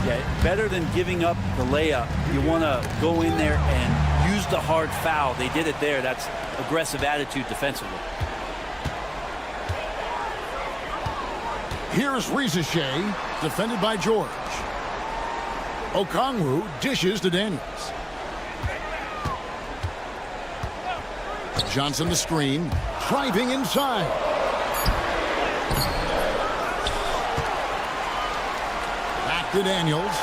Yeah, better than giving up the layup. You want to go in there and use the hard foul. They did it there. That's aggressive attitude defensively. Here's Rizeshe, defended by George. Okongwu dishes to Daniels. Johnson the screen, driving inside. Back to Daniels.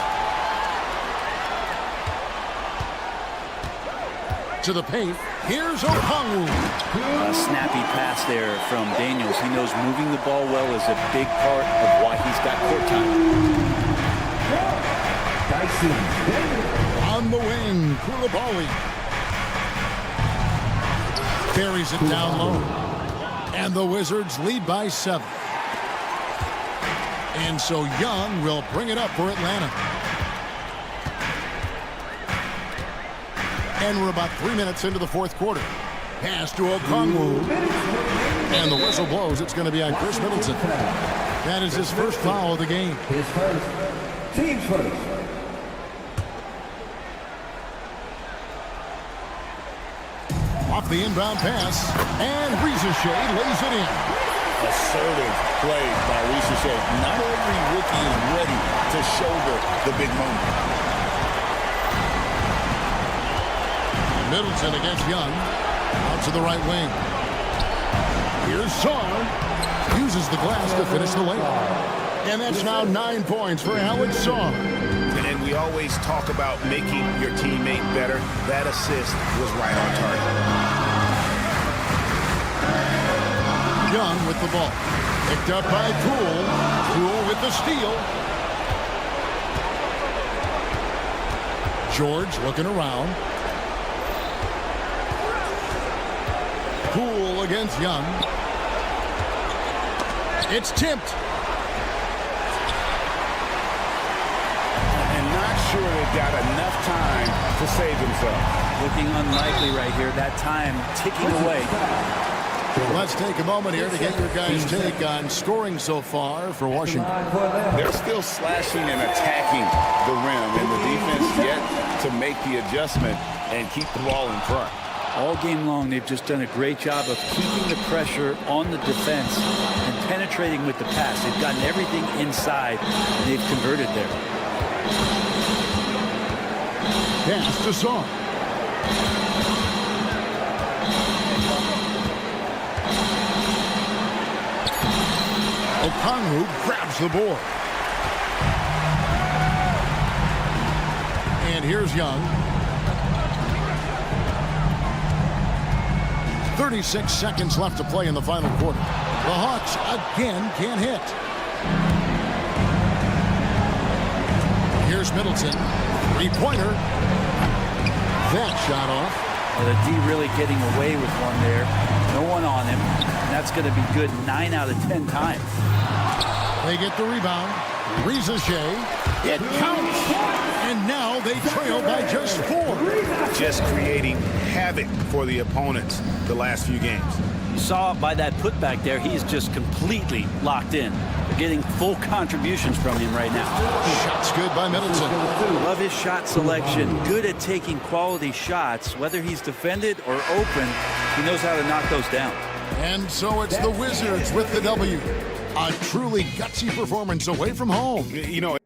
To the paint. Here's Okongwu. A snappy pass there from Daniels. He knows moving the ball well is a big part of why he's got court time. On the wing, Koulibaly. Buries it down low. And the Wizards lead by 7. And so Young will bring it up for Atlanta. And we're about 3 minutes into the fourth quarter. Pass to Okongwu. And the whistle blows. It's going to be on Chris Middleton. That is his first foul of the game. His first. Team's first. off the inbound pass, and Ricochet lays it in. Assertive play by Ricochet. Not every rookie is ready to shoulder the big moment. Middleton against Young. Out to the right wing. Here's Sarr. Uses the glass to finish the layup. And that's now 9 points for Alex Sarr. And we always talk about making your teammate better. That assist was right on target. Young with the ball. Picked up by Poole. Poole with the steal. George looking around. Poole against Young. It's tipped. And not sure they've got enough time to save themselves. Looking unlikely right here. That time ticking away. Let's take a moment here to get your guys' take on scoring so far for Washington. They're still slashing and attacking the rim, and the defense yet to make the adjustment and keep the ball in front. All game long, they've just done a great job of keeping the pressure on the defense and penetrating with the pass. They've gotten everything inside, and they've converted there. Pass to Sarr. Okongwu grabs the board. And here's Young. 36 seconds left to play in the final quarter. The Hawks again can't hit. Here's Middleton. Three-pointer. That shot off. Well, the D really getting away with one there. No one on him. And that's going to be good 9 out of 10 times. They get the rebound. Ricochet. It counts. And now they trail by just 4. Just creating havoc for the opponents the last few games. You saw by that putback there, he's just completely locked in. They're getting full contributions from him right now. Shots good by Middleton. Love his shot selection. Good at taking quality shots. Whether he's defended or open, he knows how to knock those down. And so it's the Wizards with the W. A truly gutsy performance away from home. You know,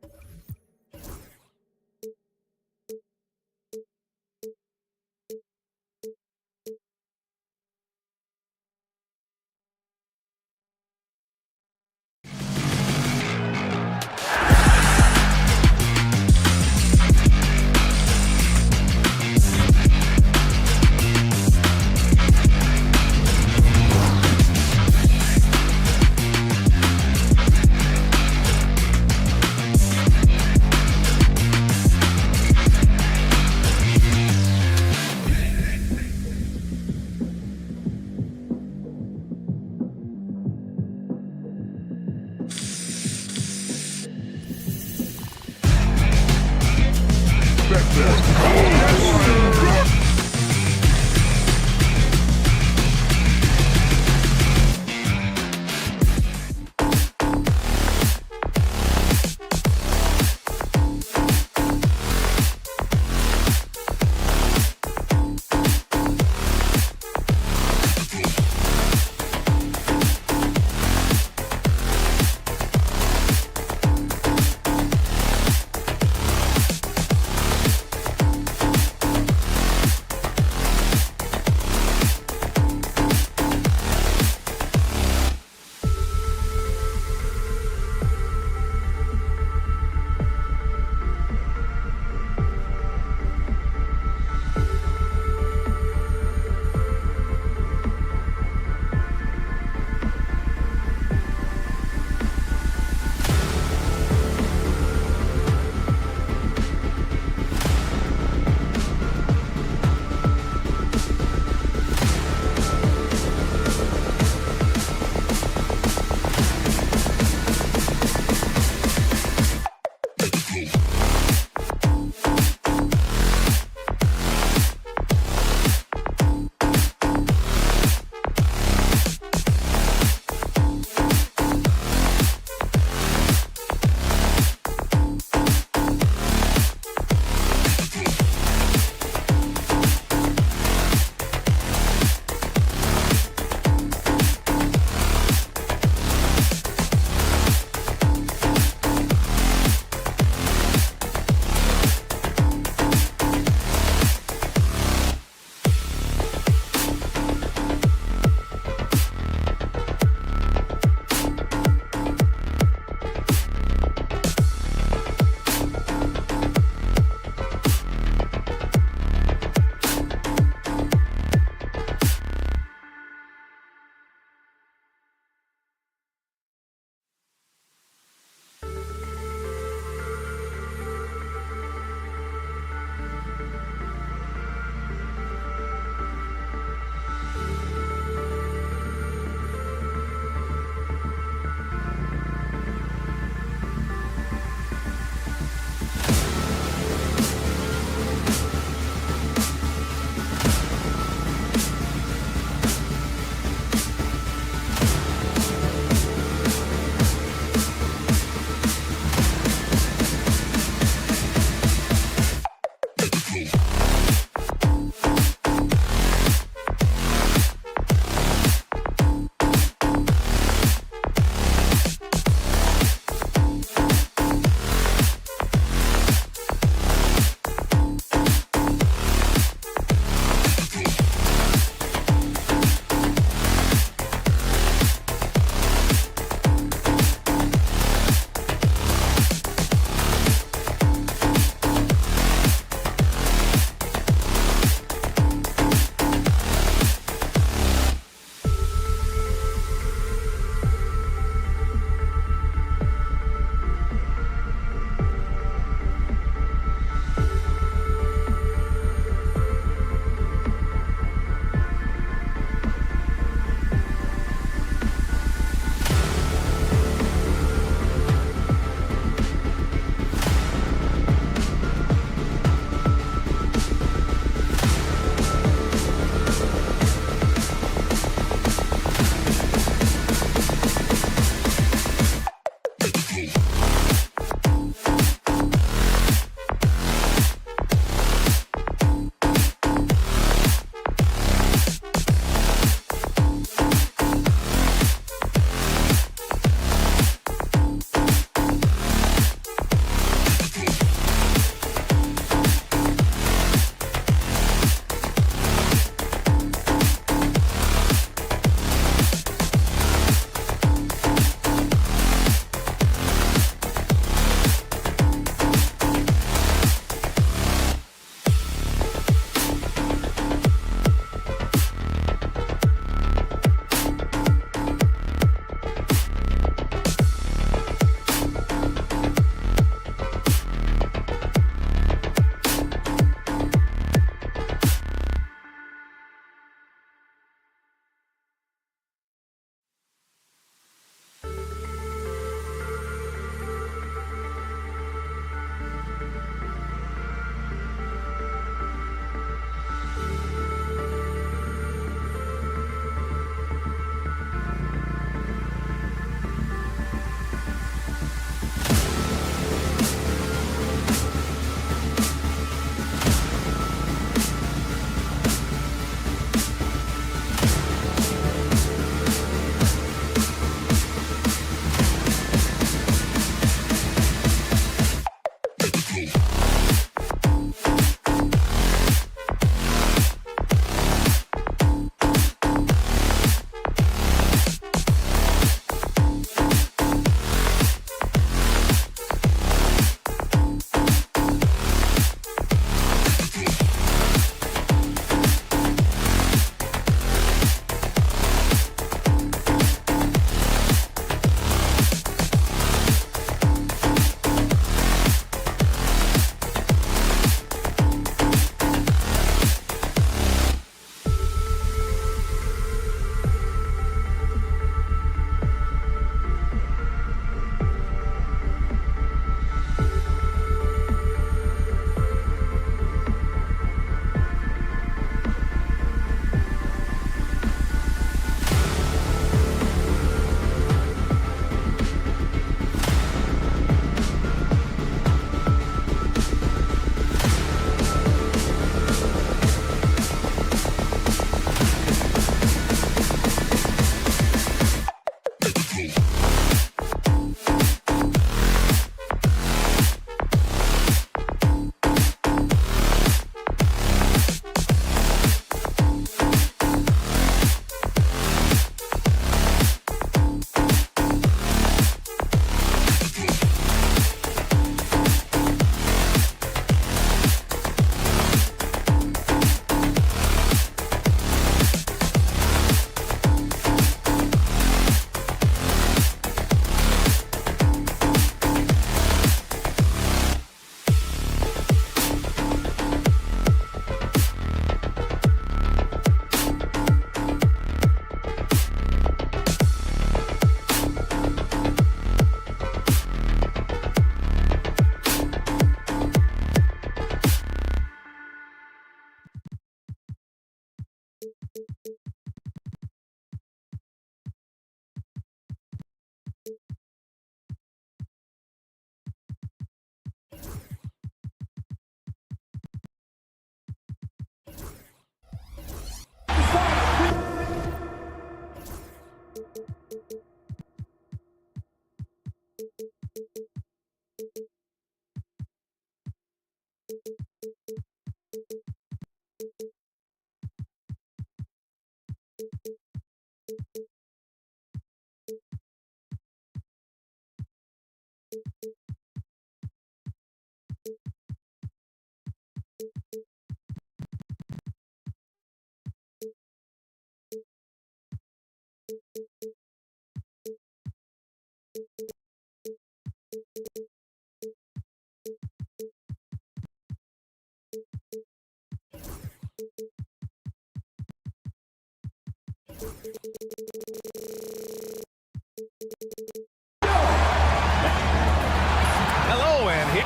Hello, and here.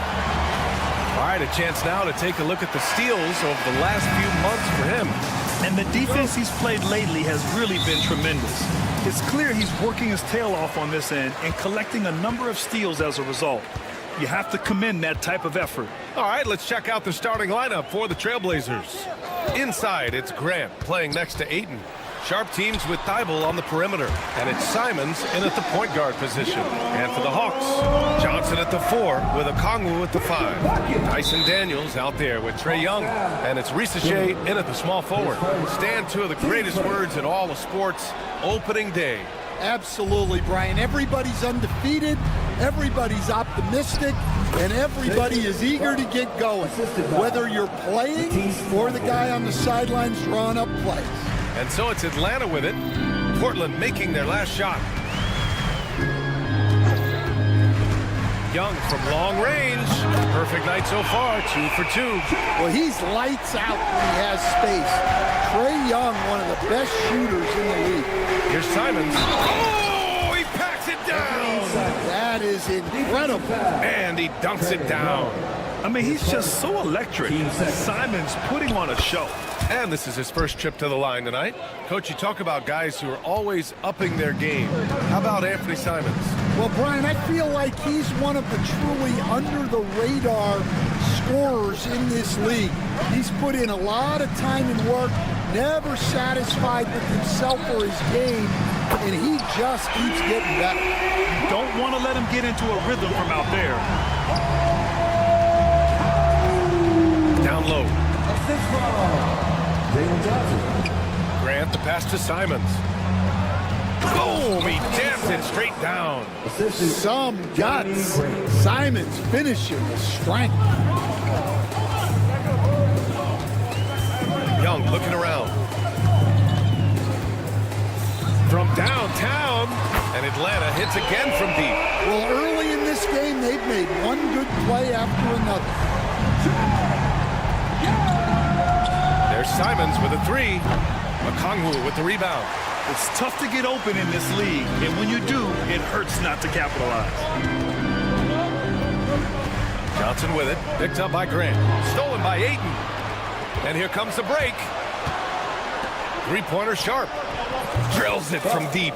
All right, a chance now to take a look at the steals over the last few months for him. And the defense he's played lately has really been tremendous. It's clear he's working his tail off on this end and collecting a number of steals as a result. You have to commend that type of effort. All right, let's check out the starting lineup for the Trailblazers. Inside, it's Grant playing next to Ayton. Sharp teams with Thibault on the perimeter. And it's Simons in at the point guard position. And for the Hawks, Johnson at the 4 with Okongwu at the 5. Dyson Daniels out there with Trae Young. And it's Risache in at the small forward. Stand two of the greatest words in all of sports, opening day. Absolutely, Brian. Everybody's undefeated, everybody's optimistic, and everybody is eager to get going, whether you're playing or the guy on the sidelines drawing up plays. And so it's Atlanta with it. Portland making their last shot. Young from long range. Perfect night so far, 2 for 2. Well, he's lights out when he has space. Trae Young, one of the best shooters in the league. Here's Simons. Oh, he packs it down. That is incredible. And he dunks it down. I mean, he's just so electric. Simons putting on a show. And this is his first trip to the line tonight. Coach, you talk about guys who are always upping their game. How about Anthony Simons? Well, Brian, I feel like he's one of the truly under-the-radar scorers in this league. He's put in a lot of time and work, never satisfied with himself or his game, and he just keeps getting better. You don't want to let him get into a rhythm from out there. Down low. Grant, the pass to Simons. Boom! He jams it straight down. Some guts. Simons finishing with strength. Young looking around. From downtown, and Atlanta hits again from deep. Well, early in this game, they've made one good play after another. There's Simons with a 3. Okongwu with the rebound. It's tough to get open in this league, and when you do, it hurts not to capitalize. Johnson with it, picked up by Grant. Stolen by Ayton. And here comes the break. Three-pointer Sharp. Drills it from deep.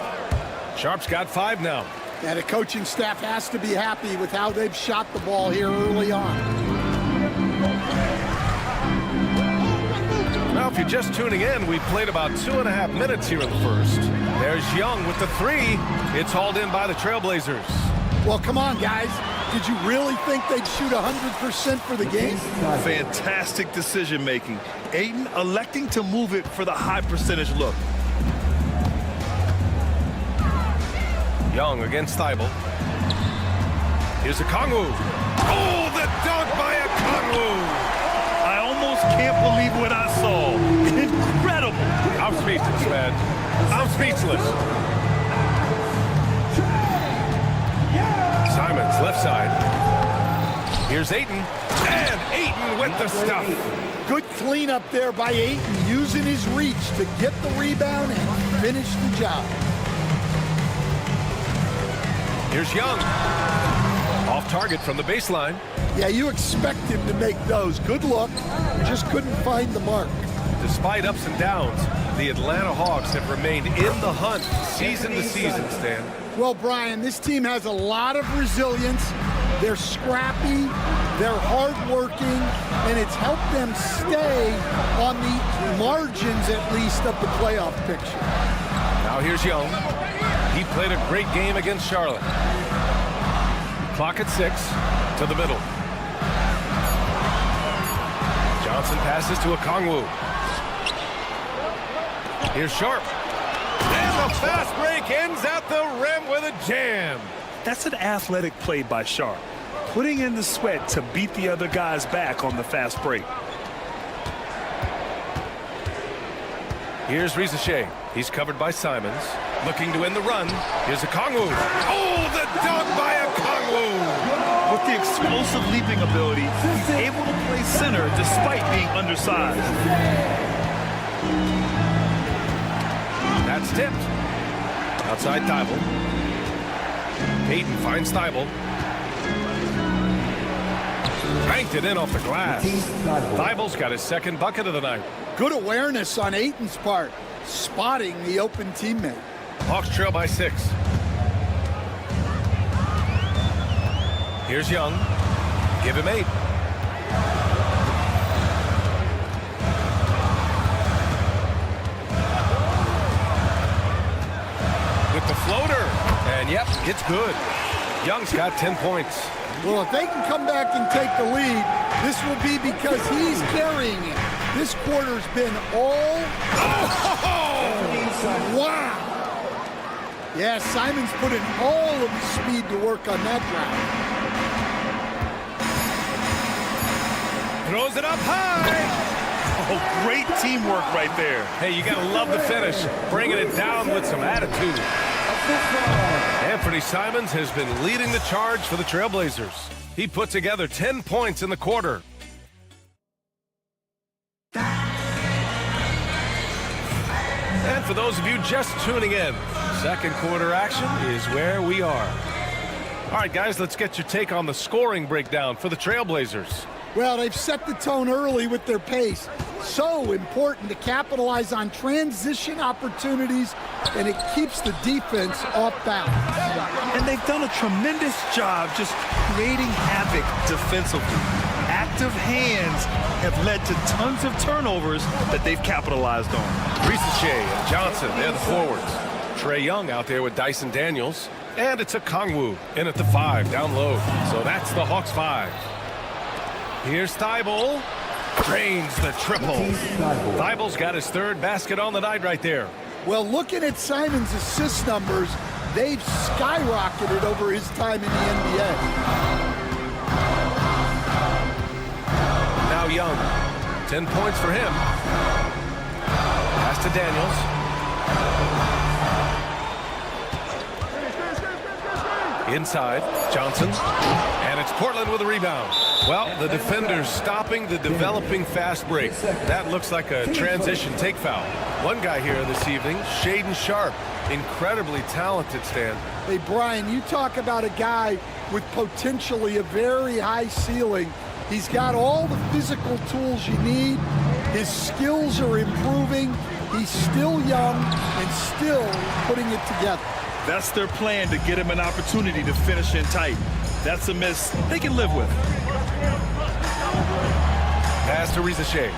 Sharp's got 5 now. Yeah, the coaching staff has to be happy with how they've shot the ball here early on. Now, if you're just tuning in, we've played about 2.5 minutes here in the first. There's Young with the 3. It's hauled in by the Trailblazers. Well, come on, guys. Did you really think they'd shoot 100% for the game? Fantastic decision-making. Ayton electing to move it for the high percentage look. Young against Thibault. Here's Okongwu. Oh, the dunk by Okongwu! I almost can't believe what I saw. Incredible. I'm speechless, man. I'm speechless. Simons, left side. Here's Ayton. And Ayton with the stuff. Good cleanup there by Ayton, using his reach to get the rebound and finish the job. Here's Young. Off target from the baseline. Yeah, you expect him to make those. Good look. Just couldn't find the mark. Despite ups and downs, the Atlanta Hawks have remained in the hunt season to season, Stan. Well, Brian, this team has a lot of resilience. They're scrappy, they're hardworking, and it's helped them stay on the margins, at least, of the playoff picture. Now here's Young. He played a great game against Charlotte. Clock at 6 to the middle. Johnson passes to Okongwu. Here's Sharp. And the fast break ends at the rim with a jam. That's an athletic play by Sharp, putting in the sweat to beat the other guys back on the fast break. Here's Rizachet. He's covered by Simons. Looking to end the run. Here's Okongwu. Oh, the dunk by Okongwu. With the explosive leaping ability, he's able to play center despite being undersized. That's tipped. Outside Thibault. Payton finds Thibault. Banked it in off the glass. Thibault's got his second bucket of the night. Good awareness on Ayton's part, spotting the open teammate. Hawks trail by 6. Here's Young. Give him 8. With the floater. And yep, it's good. Young's got 10 points. Well, if they can come back and take the lead, this will be because he's carrying it. This quarter's been all... Wow! Yeah, Simon's putting all of his speed to work on that drive. Throws it up high. Oh, great teamwork right there. Hey, you gotta love the finish. Bringing it down with some attitude. Anthony Simons has been leading the charge for the Trailblazers. He put together 10 points in the quarter. And for those of you just tuning in, second quarter action is where we are. All right, guys, let's get your take on the scoring breakdown for the Trailblazers. Well, they've set the tone early with their pace. So important to capitalize on transition opportunities, and it keeps the defense off balance. And they've done a tremendous job just creating havoc defensively. Active hands have led to tons of turnovers that they've capitalized on. Rizachet and Johnson, they're the forwards. Trae Young out there with Dyson Daniels. And it's Okongwu in at the 5, down low. So that's the Hawks 5. Here's Thibault. Drains the triple. Thibault's got his third basket on the night right there. Well, looking at Simon's assist numbers, they've skyrocketed over his time in the NBA. Now Young. 10 points for him. Pass to Daniels. Inside, Johnson. And it's Portland with a rebound. Well, the defender's stopping the developing fast break. That looks like a transition take foul. One guy here this evening, Shaedon Sharp. Incredibly talented, Stan. Hey, Brian, you talk about a guy with potentially a very high ceiling. He's got all the physical tools you need. His skills are improving. He's still young and still putting it together. That's their plan, to get him an opportunity to finish in tight. That's a miss they can live with. Pass to Rizachet.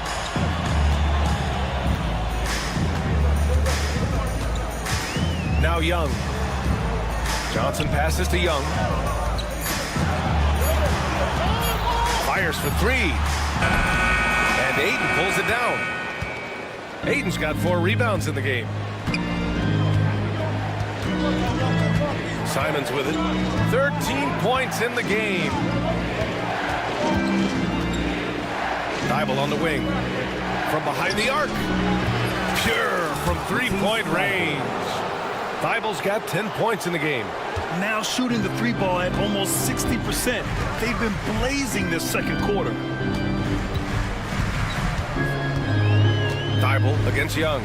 Now Young. Johnson passes to Young. Fires for 3. And Ayton pulls it down. Ayton's got 4 rebounds in the game. Simons with it. 13 points in the game. Thibault on the wing. From behind the arc. Pure from 3-point range. Thibault's got 10 points in the game. Now shooting the 3 ball at almost 60%. They've been blazing this second quarter. Thibault against Young.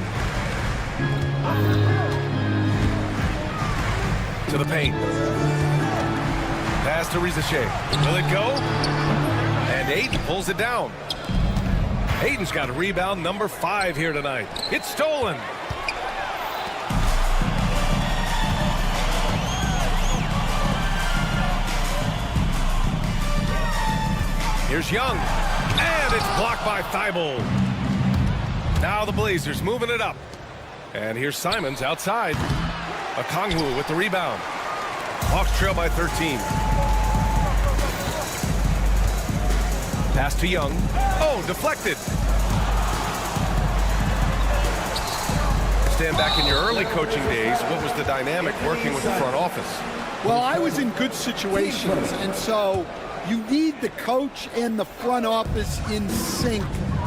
To the paint. Pass to Rizachet. Will it go? And Ayton pulls it down. Ayton's got a rebound number 5 here tonight. It's stolen. Here's Young. And it's blocked by Thibault. Now the Blazers moving it up. And here's Simons outside. Okongwu with the rebound. Hawks trail by 13. Pass to Young. Oh, deflected. Stand back in your early coaching days. What was the dynamic working with the front office? Well, I was in good situations, and so you need the coach and the front office in sync,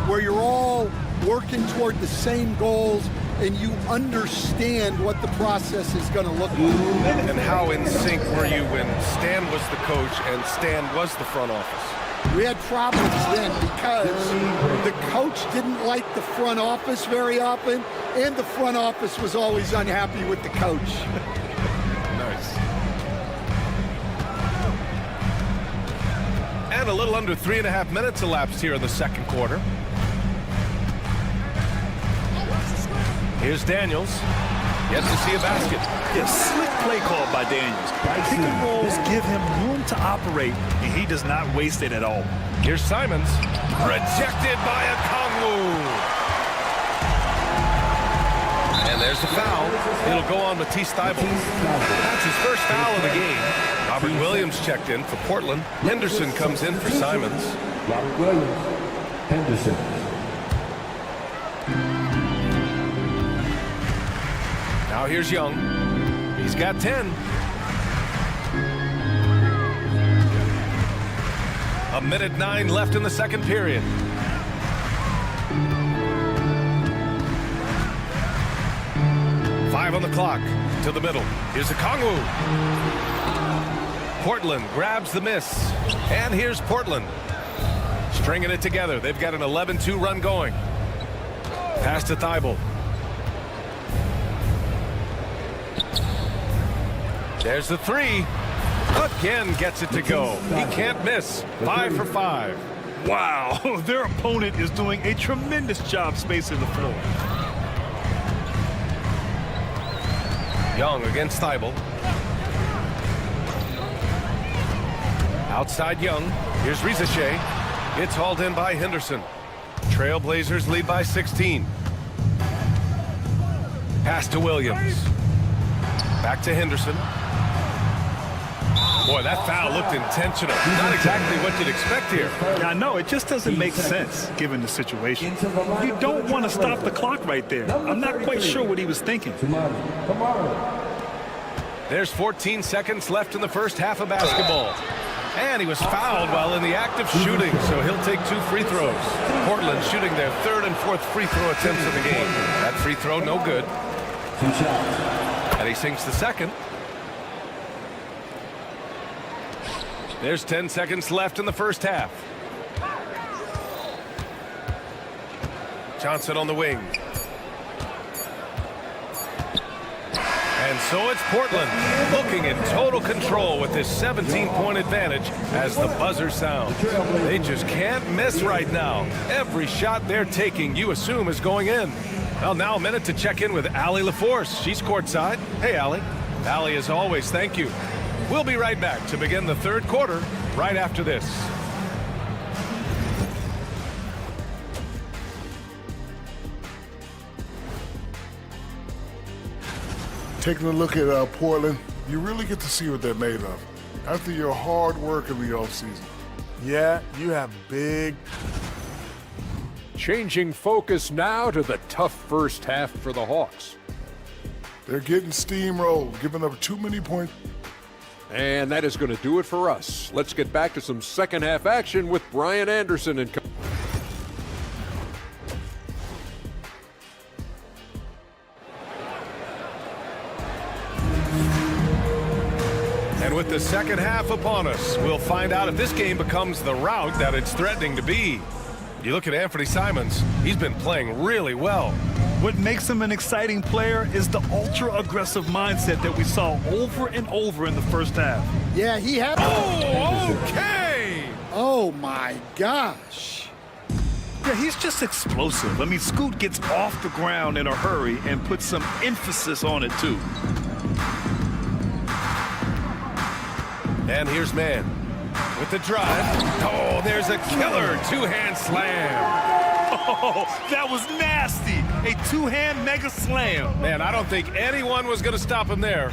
where you're all working toward the same goals and you understand what the process is going to look like. And how in sync were you when Stan was the coach and Stan was the front office? We had problems then because the coach didn't like the front office very often, and the front office was always unhappy with the coach. Nice. And a little under 3.5 minutes elapsed here in the second quarter. Here's Daniels. Yet to see a basket. Yeah, slick play call by Daniels. Pick and rolls give him room to operate, and he does not waste it at all. Here's Simons. Rejected by a Kongwu. And there's the foul. It'll go on Matisse Thybulle. That's his first foul of the game. Robert Williams checked in for Portland. Henderson comes in for Simons. Robert Williams, Henderson. Now here's Young. He's got 10. A minute 9 left in the second period. Five on the clock. To the middle. Here's the Kongwu. Portland grabs the miss. And here's Portland. Stringing it together. They've got an 11-2 run going. Pass to Thybulle. There's the three. Again gets it to go. He can't miss. 5 for 5. Wow, their opponent is doing a tremendous job spacing the floor. Young against Thybulle. Outside Young. Here's Rizachet. It's hauled in by Henderson. Trailblazers lead by 16. Pass to Williams. Back to Henderson. Boy, that foul looked intentional. Not exactly what you'd expect here. I know, it just doesn't make sense given the situation. You don't want to stop the clock right there. I'm not quite sure what he was thinking. There's 14 seconds left in the first half of basketball. And he was fouled while in the act of shooting, so he'll take 2 free throws. Portland shooting their 3rd and 4th free throw attempts of the game. That free throw, no good. And he sinks the second. There's 10 seconds left in the first half. Johnson on the wing. And so it's Portland looking in total control with this 17-point advantage as the buzzer sounds. They just can't miss right now. Every shot they're taking, you assume, is going in. Well, now a minute to check in with Allie LaForce. She's courtside. Hey, Allie. Allie, as always, thank you. We'll be right back to begin the third quarter right after this. Taking a look at Portland, you really get to see what they're made of after your hard work in the offseason. Yeah, you have big. Changing focus now to the tough first half for the Hawks. They're getting steamrolled, giving up too many points. And that is going to do it for us. Let's get back to some second half action with Brian Anderson and with the second half upon us, we'll find out if this game becomes the rout that it's threatening to be. You look at Anthony Simons, he's been playing really well. What makes him an exciting player is the ultra-aggressive mindset that we saw over and over in the first half. Yeah, he had... Oh, okay! Oh, my gosh. Yeah, he's just explosive. I mean, Scoot gets off the ground in a hurry and puts some emphasis on it, too. And here's Mann with the drive. Oh, there's a killer two-hand slam. Oh, that was nasty. A two-hand mega slam. Man, I don't think anyone was going to stop him there.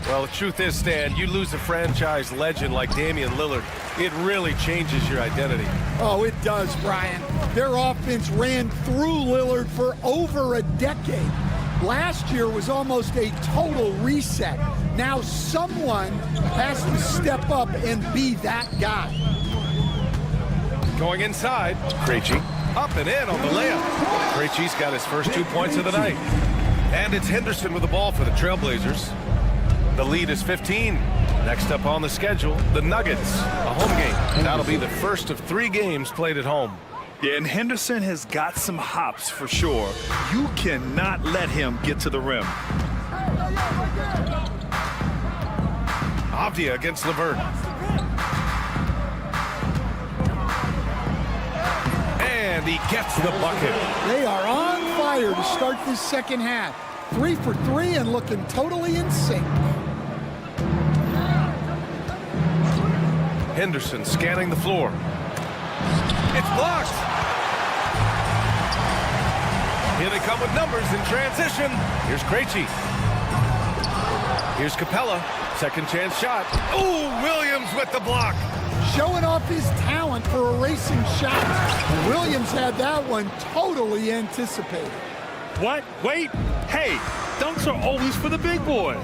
Well, the truth is, Stan, you lose a franchise legend like Damian Lillard, it really changes your identity. Oh, it does, Brian. Their offense ran through Lillard for over a decade. Last year was almost a total reset. Now someone has to step up and be that guy. Going inside, Krejci up and in on the layup. Krejci's got his first 2 points of the night. And it's Henderson with the ball for the Trailblazers. The lead is 15. Next up on the schedule, the Nuggets, a home game. That'll be the first of 3 games played at home. Yeah, and Henderson has got some hops for sure. You cannot let him get to the rim. Avdia against LeVert. And he gets the bucket. They are on fire to start this second half. 3 for 3 and looking totally in sync. Henderson scanning the floor. It's blocked. Here they come with numbers in transition. Here's Krejci. Here's Capella. Second chance shot. Ooh, Williams with the block. Showing off his talent for erasing shots. Williams had that one totally anticipated. What? Wait. Hey, dunks are always for the big boys.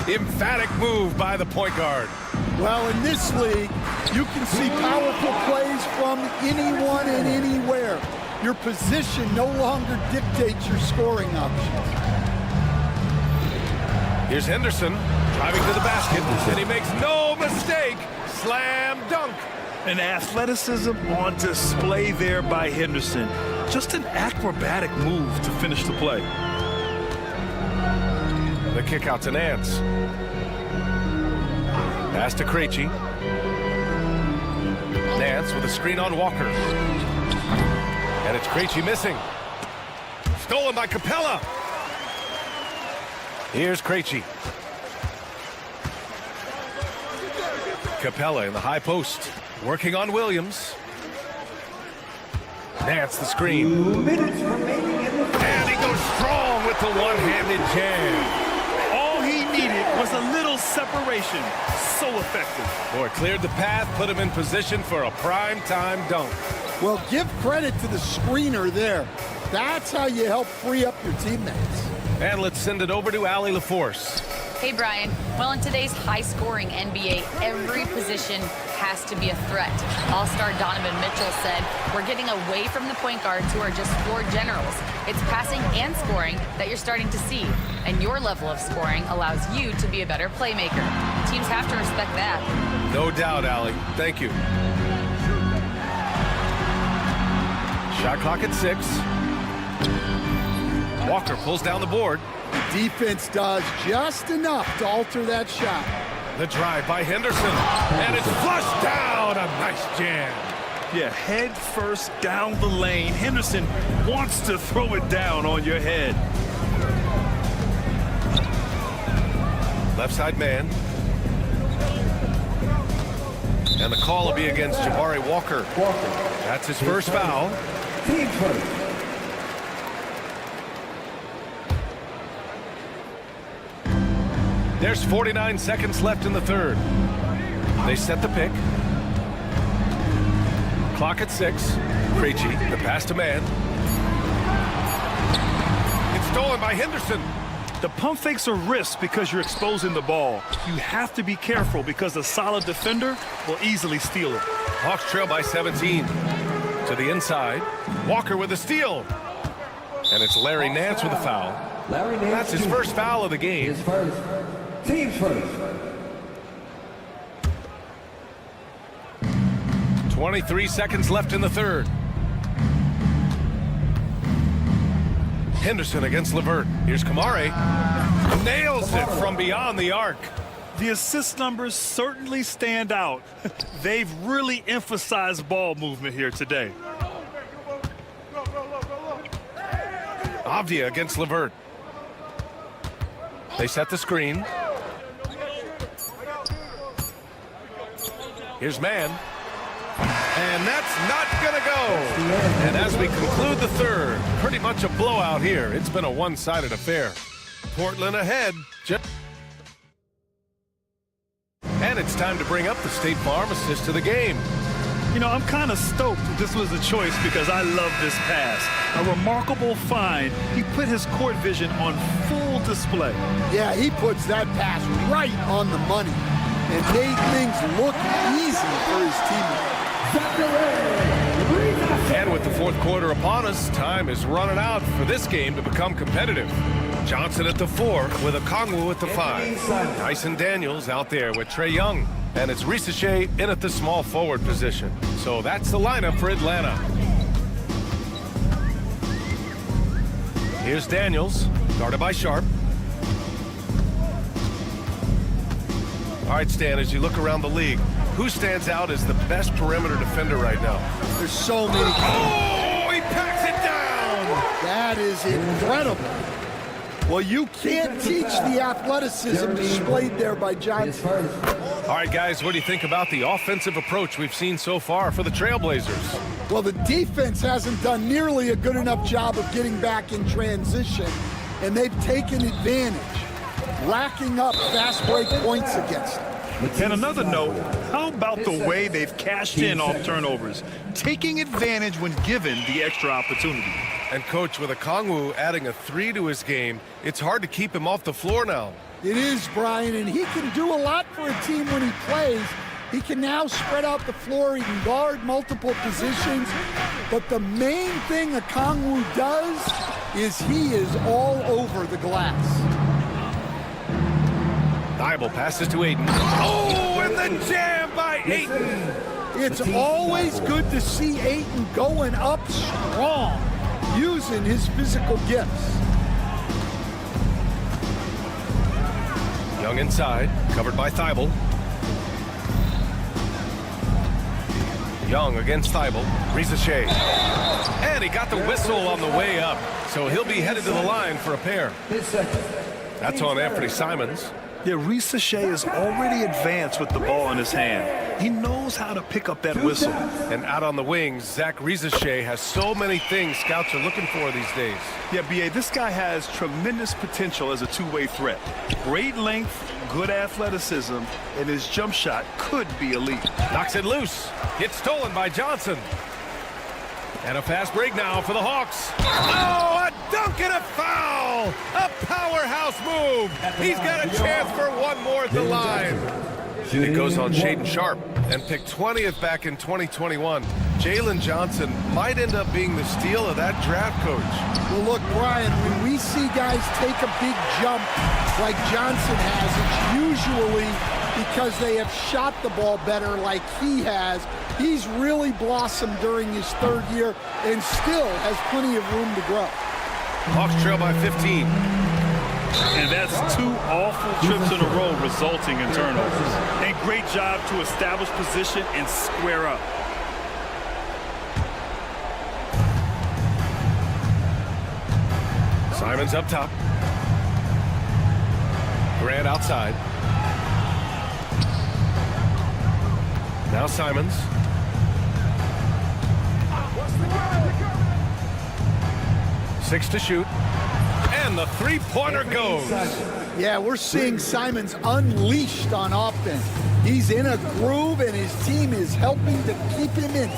Emphatic move by the point guard. Well, in this league, you can see powerful plays from anyone and anywhere. Your position no longer dictates your scoring options. Here's Henderson driving to the basket, and he makes no mistake. Slam dunk. An athleticism on display there by Henderson. Just an acrobatic move to finish the play. The kick out to Nance. Pass to Krejci. Nance with a screen on Walker. And it's Krejci missing. Stolen by Capella. Here's Krejci. Capella in the high post. Working on Williams. Nance the screen. And he goes strong with the one-handed jam. All he needed was a little separation. So effective. Boy, cleared the path, put him in position for a prime-time dunk. Well, give credit to the screener there. That's how you help free up your teammates. And let's send it over to Allie LaForce. Hey, Brian. Well, in today's high-scoring NBA, every position has to be a threat. All-star Donovan Mitchell said, we're getting away from the point guards who are just floor generals. It's passing and scoring that you're starting to see. And your level of scoring allows you to be a better playmaker. Teams have to respect that. No doubt, Allie. Thank you. Shot clock at 6. Walker pulls down the board. Defense does just enough to alter that shot. The drive by Henderson. And it's flushed down. A nice jam. Yeah, head first down the lane. Henderson wants to throw it down on your head. Left side man. And the call will be against Jabari Walker. That's his first foul. Team first. There's 49 seconds left in the third. They set the pick. Clock at 6. Krejci, the pass to man. It's stolen by Henderson. The pump fakes are risks because you're exposing the ball. You have to be careful because a solid defender will easily steal it. Hawks trail by 17. To the inside. Walker with a steal. And it's Larry Nance with a foul. That's his first foul of the game. Teams first. 23 seconds left in the third. Henderson against LeVert. Here's Kamare. Nails it from beyond the arc. The assist numbers certainly stand out. They've really emphasized ball movement here today. Avdia against LeVert. They set the screen. Here's man. And that's not going to go. And as we conclude the third, pretty much a blowout here. It's been a one-sided affair. Portland ahead. it's time to bring up the State Farm assist of the game. You know, I'm kind of stoked this was a choice because I love this pass. A remarkable find. He put his court vision on full display. Yeah, he puts that pass right on the money and made things look easy for his teammates. And with the fourth quarter upon us, time is running out for this game to become competitive. Johnson at the 4 with Okongwu at the 5. Dyson Daniels out there with Trae Young. And it's Ricochet in at the small forward position. So that's the lineup for Atlanta. Here's Daniels, guarded by Sharp. All right, Stan, as you look around the league, who stands out as the best perimeter defender right now? There's so many. Oh, he packs it down! That is incredible. Well, you can't teach the athleticism displayed there by Johnson. All right, guys, what do you think about the offensive approach we've seen so far for the Trailblazers? Well, the defense hasn't done nearly a good enough job of getting back in transition, and they've taken advantage, racking up fast break points against them. And another note, how about the way they've cashed in off turnovers, taking advantage when given the extra opportunity? And, Coach, with Okongwu adding a 3 to his game, it's hard to keep him off the floor now. It is, Brian, and he can do a lot for a team when he plays. He can now spread out the floor. He can guard multiple positions. But the main thing Okongwu does is he is all over the glass. Thibault passes to Ayton. Oh, and the jam by Ayton! It's always good to see Ayton going up strong, using his physical gifts. Young inside, covered by Thibault. Young against Thibault. Ricochet. And he got the whistle on the way up, so he'll be headed to the line for a pair. That's on Anthony Simons. Yeah, Ricochet is already advanced with the ball in his hand. He knows how to pick up that whistle. And out on the wings, Zach Ricochet has so many things scouts are looking for these days. Yeah, B.A., this guy has tremendous potential as a two-way threat. Great length, good athleticism, and his jump shot could be elite. Knocks it loose. Gets stolen by Johnson. And a fast break now for the Hawks. Oh, a dunk and a foul! A powerhouse move! He's got a chance for one more at the line. It goes on Shaedon Sharp and picked 20th back in 2021. Jalen Johnson might end up being the steal of that draft, Coach. Well, look, Brian, when we see guys take a big jump like Johnson has, it's usually because they have shot the ball better like he has. He's really blossomed during his third year and still has plenty of room to grow. Hawks trail by 15. And that's 2 awful trips in a row resulting in turnovers. And great job to establish position and square up. Simons up top. Grant outside. Now Simons. Six to shoot. And the three-pointer goes. Yeah, we're seeing Simons unleashed on offense. He's in a groove, and his team is helping to keep him in.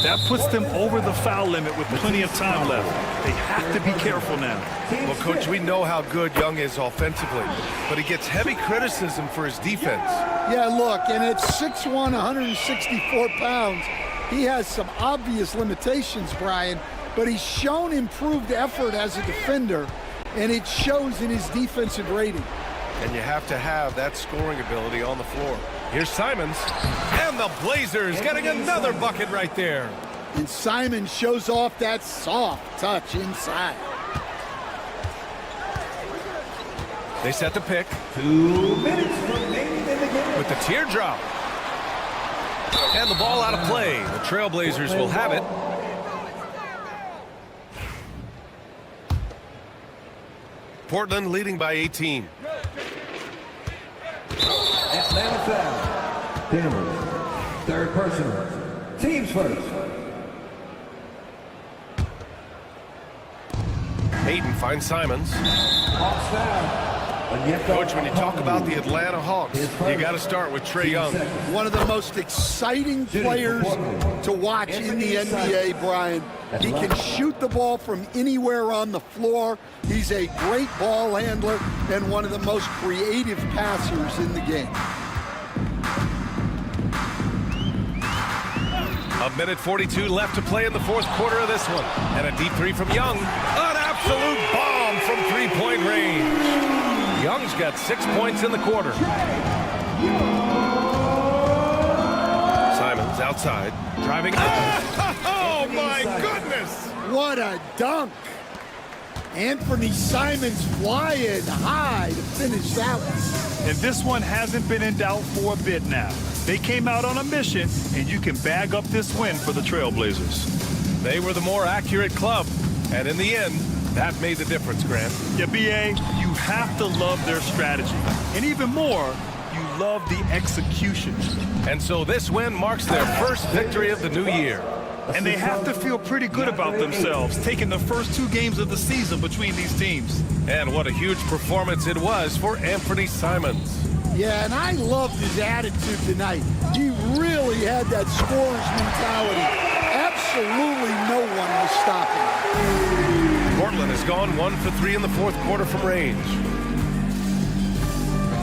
That puts them over the foul limit with plenty of time left. They have to be careful now. Well, Coach, we know how good Young is offensively, but he gets heavy criticism for his defense. Yeah, look, and at 6'1", 164 pounds, he has some obvious limitations, Brian, but he's shown improved effort as a defender, and it shows in his defensive rating. And you have to have that scoring ability on the floor. Here's Simons, and the Blazers getting another bucket right there. And Simons shows off that soft touch inside. They set the pick. 2 minutes remaining in the game. With the teardrop. And the ball out of play. The Trailblazers will have it. Portland leading by 18. Atlanta foul. Denver. Third personal. Teams first. Ayton finds Simons. Hawks foul. Coach, when you talk about the Atlanta Hawks, you got to start with Trae Young. One of the most exciting players to watch in the NBA, Brian. He can shoot the ball from anywhere on the floor. He's a great ball handler and one of the most creative passers in the game. A minute 42 left to play in the fourth quarter of this one. And a deep three from Young. An absolute bomb from three-point range. Young's got 6 points in the quarter. Simons outside, driving. Oh, my goodness! What a dunk! Anthony Simons flying high to finish that one. And this one hasn't been in doubt for a bit now. They came out on a mission, and you can bag up this win for the Trailblazers. They were the more accurate club, and in the end, that made the difference, Grant. Yeah, B.A., you have to love their strategy. And even more, you love the execution. And so this win marks their first victory of the new year. And they have to feel pretty good about themselves, taking the first 2 games of the season between these teams. And what a huge performance it was for Anthony Simons. Yeah, and I loved his attitude tonight. He really had that scorer's mentality. Absolutely no one was stopping him. Portland has gone 1 for 3 in the fourth quarter from range.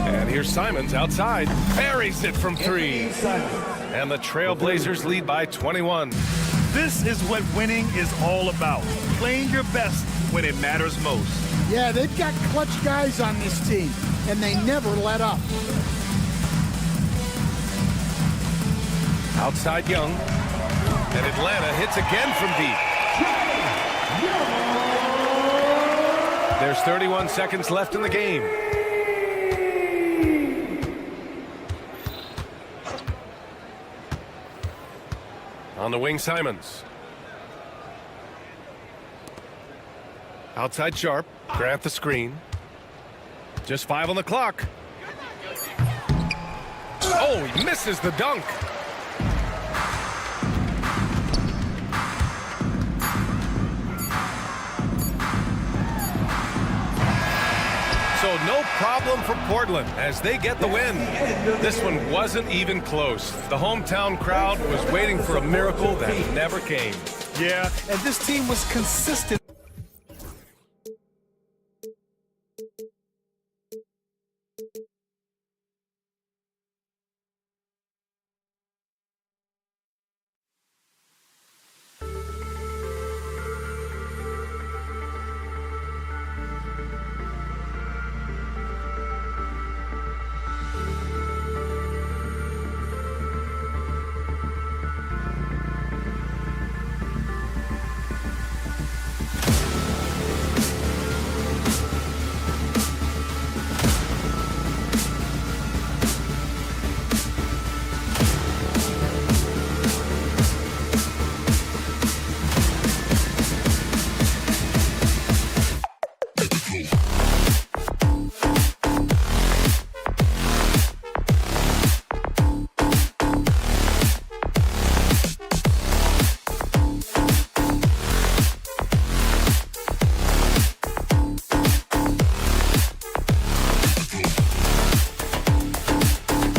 And here's Simons outside. Buries it from 3. And the Trailblazers lead by 21. This is what winning is all about. Playing your best when it matters most. Yeah, they've got clutch guys on this team, and they never let up. Outside Young. And Atlanta hits again from deep. There's 31 seconds left in the game. On the wing, Simons. Outside Sharp. Grant the screen. Just 5 on the clock. Oh, he misses the dunk. So no problem for Portland as they get the win. This one wasn't even close. The hometown crowd was waiting for a miracle that never came. Yeah, and this team was consistent.